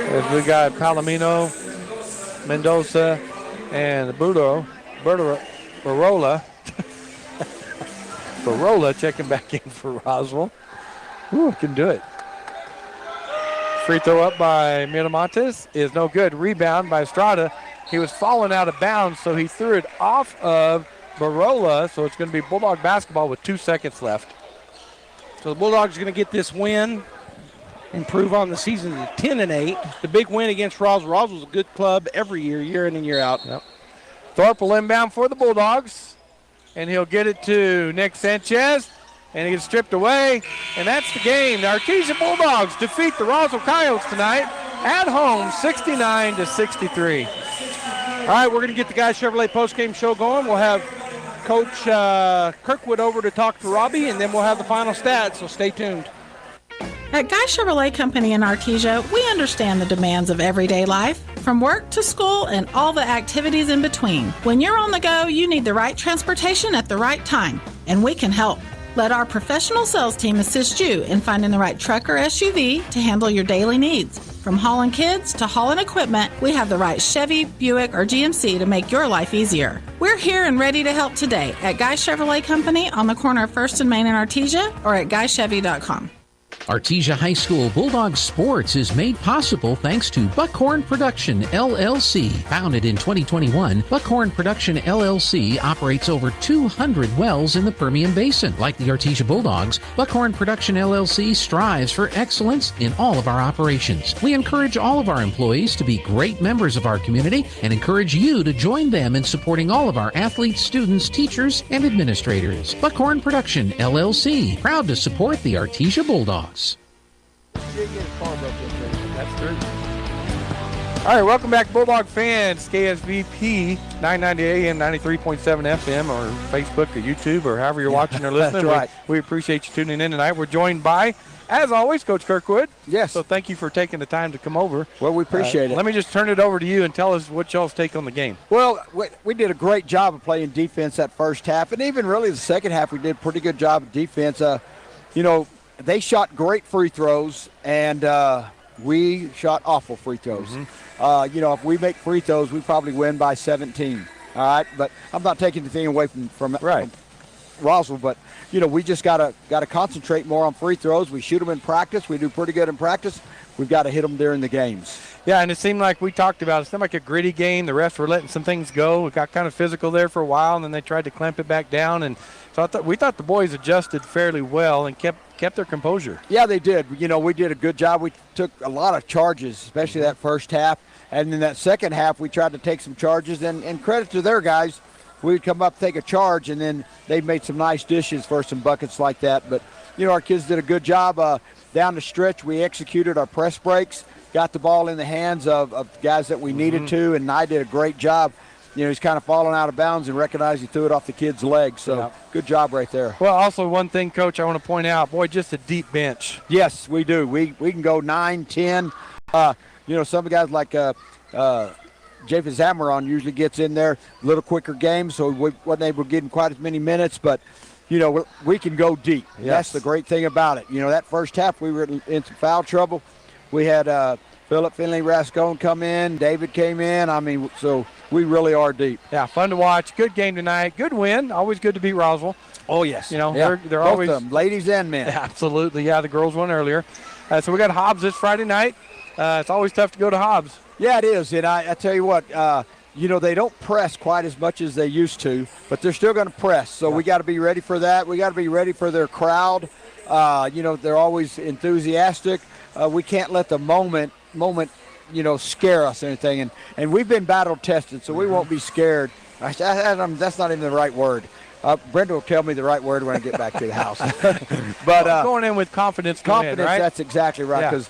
As we got Palomino, Mendoza, and Barola. Barola checking back in for Roswell. Ooh, can do it. Free throw up by Miramontes is no good. Rebound by Estrada. He was falling out of bounds, so he threw it off of Barola, so it's going to be Bulldog basketball with 2 seconds left. So the Bulldogs are going to get this win, improve on the season to 10-8. The big win against Roswell. Roswell's a good club every year, year in and year out. Yep. Thorpe will inbound for the Bulldogs, and he'll get it to Nick Sanchez. And he gets stripped away, and that's the game. The Artesia Bulldogs defeat the Roswell Coyotes tonight at home, 69-63. All right, we're going to get the Guy Chevrolet postgame show going. We'll have Coach Kirkwood over to talk to Robbie, and then we'll have the final stats, so stay tuned. At Guy Chevrolet Company in Artesia, we understand the demands of everyday life, from work to school and all the activities in between. When you're on the go, you need the right transportation at the right time, and we can help. Let our professional sales team assist you in finding the right truck or SUV to handle your daily needs. From hauling kids to hauling equipment, we have the right Chevy, Buick, or GMC to make your life easier. We're here and ready to help today at Guy Chevrolet Company on the corner of 1st and Main in Artesia or at guychevy.com. Artesia High School Bulldog Sports is made possible thanks to Buckhorn Production, LLC. Founded in 2021, Buckhorn Production, LLC operates over 200 wells in the Permian Basin. Like the Artesia Bulldogs, Buckhorn Production, LLC strives for excellence in all of our operations. We encourage all of our employees to be great members of our community and encourage you to join them in supporting all of our athletes, students, teachers, and administrators. Buckhorn Production, LLC, proud to support the Artesia Bulldogs. That's true. All right, welcome back, Bulldog fans. KSVP 990 AM, 93.7 FM, or Facebook or YouTube, or however you're watching or listening. That's right. We appreciate you tuning in tonight. We're joined by, as always, Coach Kirkwood. Yes. So thank you for taking the time to come over. Well, we appreciate it. Let me just turn it over to you and tell us what y'all's take on the game. Well, we did a great job of playing defense that first half, and even really the second half we did a pretty good job of defense. They shot great free throws, and we shot awful free throws. If we make free throws, we probably win by 17. All right, but I'm not taking anything away from Roswell, but we just gotta concentrate more on free throws. We shoot them in practice. We do pretty good in practice. We've got to hit them during the games. Yeah, and it seemed like we talked about it. It seemed like a gritty game. The refs were letting some things go. It got kind of physical there for a while, and then they tried to clamp it back down. And so we thought the boys adjusted fairly well and kept their composure. Yeah, they did. We did a good job. We took a lot of charges, especially that first half. And in that second half, we tried to take some charges. And credit to their guys, we'd come up, take a charge, and then they made some nice dishes for some buckets like that. But, our kids did a good job. Down the stretch, we executed our press breaks, got the ball in the hands of guys that we needed to, and I did a great job. He's kind of falling out of bounds and recognized he threw it off the kid's leg. So good job right there. Well, also one thing, Coach, I want to point out, boy, just a deep bench. Yes, we do. We can go 9, 10. Some guys like Japheth Zamaron usually gets in there a little quicker games, so we wasn't able to get him quite as many minutes. But, we can go deep. Yes. That's the great thing about it. That first half we were in some foul trouble. We had Philip Finley Rascone come in. David came in. So we really are deep. Yeah, fun to watch. Good game tonight. Good win. Always good to beat Roswell. Oh, yes. They're both always of them, ladies and men. Absolutely. Yeah, the girls won earlier. So we got Hobbs this Friday night. It's always tough to go to Hobbs. Yeah, it is. And I tell you what, they don't press quite as much as they used to, but they're still going to press. So we got to be ready for that. We got to be ready for their crowd. They're always enthusiastic. We can't let the moment, scare us or anything. And we've been battle tested, so we won't be scared. That's not even the right word. Brenda will tell me the right word when I get back to the house. But going in with confidence. Confidence, right? That's exactly right. Because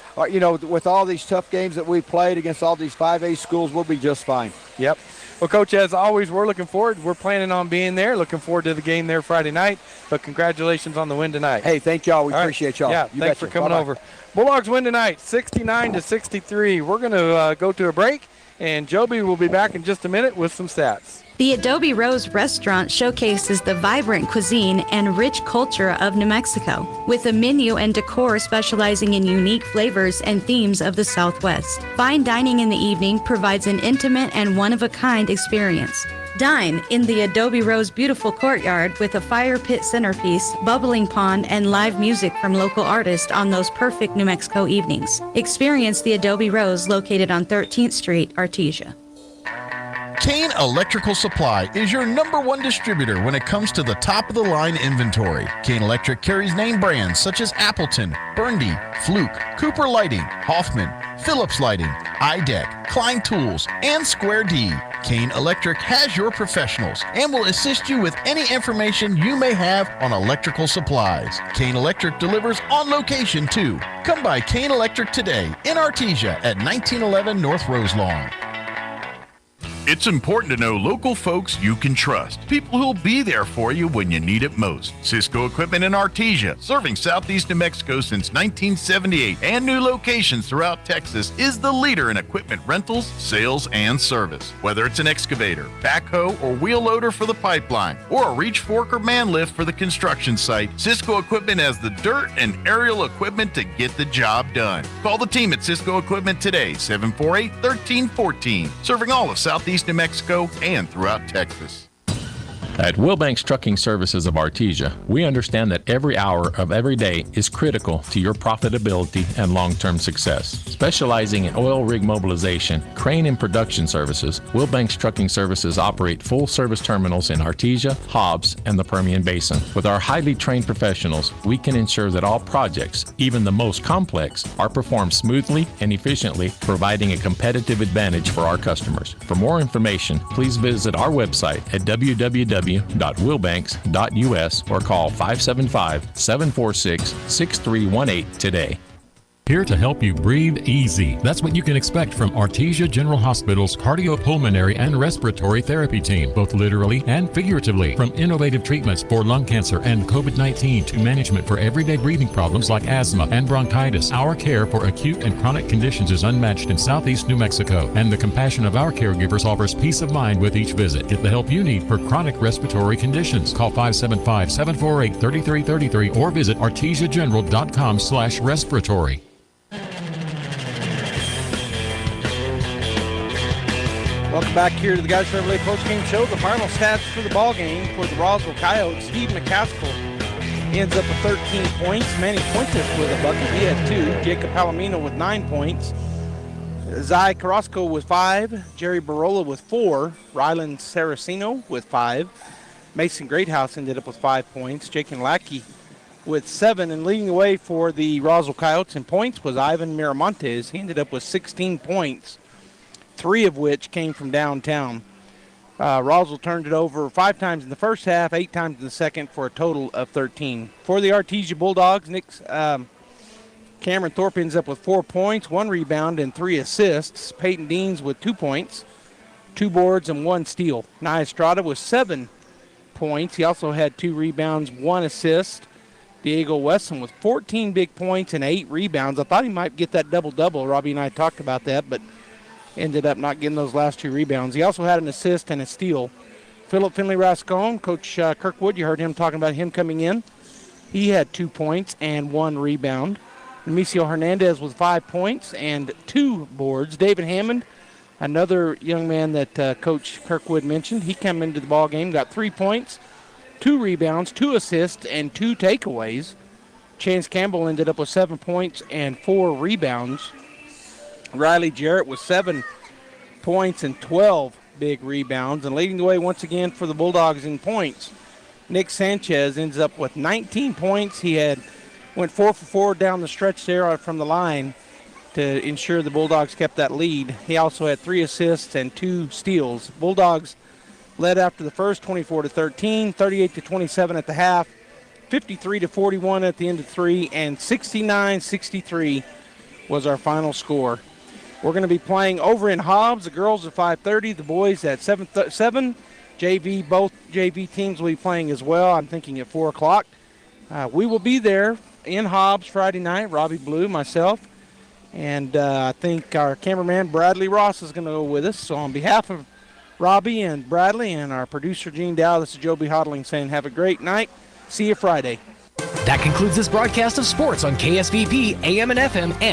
with all these tough games that we've played against all these 5A schools, we'll be just fine. Yep. Well, Coach, as always, we're looking forward. We're planning on being there. Looking forward to the game there Friday night. But congratulations on the win tonight. Hey, thank y'all. We appreciate y'all. Yeah, thanks for coming over. Bulldogs win tonight, 69-63. We're going to go to a break, and Joby will be back in just a minute with some stats. The Adobe Rose restaurant showcases the vibrant cuisine and rich culture of New Mexico, with a menu and decor specializing in unique flavors and themes of the Southwest. Fine dining in the evening provides an intimate and one-of-a-kind experience. Dine in the Adobe Rose beautiful courtyard with a fire pit centerpiece, bubbling pond, and live music from local artists on those perfect New Mexico evenings. Experience the Adobe Rose located on 13th Street, Artesia. Kane Electrical Supply is your #1 distributor when it comes to the top-of-the-line inventory. Kane Electric carries name brands such as Appleton, Burndy, Fluke, Cooper Lighting, Hoffman, Phillips Lighting, iDeck, Klein Tools, and Square D. Kane Electric has your professionals and will assist you with any information you may have on electrical supplies. Kane Electric delivers on location too. Come by Kane Electric today in Artesia at 1911 North Roselawn. It's important to know local folks you can trust. People who'll be there for you when you need it most. Cisco Equipment in Artesia, serving Southeast New Mexico since 1978 and new locations throughout Texas, is the leader in equipment rentals, sales, and service. Whether it's an excavator, backhoe, or wheel loader for the pipeline, or a reach fork or man lift for the construction site, Cisco Equipment has the dirt and aerial equipment to get the job done. Call the team at Cisco Equipment today, 748-1314, serving all of Southeast New Mexico and throughout Texas. At Wilbanks Trucking Services of Artesia, we understand that every hour of every day is critical to your profitability and long-term success. Specializing in oil rig mobilization, crane and production services, Wilbanks Trucking Services operate full-service terminals in Artesia, Hobbs, and the Permian Basin. With our highly trained professionals, we can ensure that all projects, even the most complex, are performed smoothly and efficiently, providing a competitive advantage for our customers. For more information, please visit our website at www.wilbanks.us or call 575-746-6318 today. Here to help you breathe easy. That's what you can expect from Artesia General Hospital's cardiopulmonary and respiratory therapy team, both literally and figuratively. From innovative treatments for lung cancer and COVID-19 to management for everyday breathing problems like asthma and bronchitis, our care for acute and chronic conditions is unmatched in Southeast New Mexico, and the compassion of our caregivers offers peace of mind with each visit. Get the help you need for chronic respiratory conditions. Call 575-748-3333 or visit artesiageneral.com/respiratory. Welcome back here to the Guys Chevrolet postgame show. The final stats for the ball game for the Roswell Coyotes. Steve McCaskill ends up with 13 points. Manny Fuentes with a bucket. He had 2. Jacob Palomino with 9 points. Zai Carrasco with 5. Jerry Barola with 4. Rylan Saraceno with 5. Mason Greathouse ended up with 5 points. Jake Lackey with 7. And leading the way for the Roswell Coyotes in points was Ivan Miramontes. He ended up with 16 points. 3 of which came from downtown. Roswell turned it over 5 times in the first half, 8 times in the second, for a total of 13. For the Artesia Bulldogs, Cameron Thorpe ends up with 4 points, 1 rebound, and 3 assists. Peyton Deans with 2 points, 2 boards, and 1 steal. Nia Estrada with 7 points. He also had 2 rebounds, 1 assist. Diego Wesson with 14 big points and 8 rebounds. I thought he might get that double-double. Robbie and I talked about that, but ended up not getting those last 2 rebounds. He also had an assist and a steal. Philip Finley Rascon, Coach Kirkwood, you heard him talking about him coming in. He had 2 points and 1 rebound. Amicio Hernandez with 5 points and 2 boards. David Hammond, another young man that Coach Kirkwood mentioned, he came into the ball game, got 3 points, 2 rebounds, 2 assists, and 2 takeaways. Chance Campbell ended up with 7 points and 4 rebounds. Riley Jarrett with 7 points and 12 big rebounds. And leading the way once again for the Bulldogs in points, Nick Sanchez ends up with 19 points. He went 4 for 4 down the stretch there from the line to ensure the Bulldogs kept that lead. He also had 3 assists and 2 steals. Bulldogs led after the first 24-13, 38-27 at the half, 53-41 at the end of 3, and 69-63 was our final score. We're going to be playing over in Hobbs. The girls at 5:30, the boys at 7. JV, both JV teams will be playing as well. I'm thinking at 4 o'clock. We will be there in Hobbs Friday night, Robbie Blue, myself, and I think our cameraman Bradley Ross is going to go with us. So on behalf of Robbie and Bradley and our producer Gene Dow, this is Joby Hodling saying have a great night. See you Friday. That concludes this broadcast of sports on KSVP AM and FM and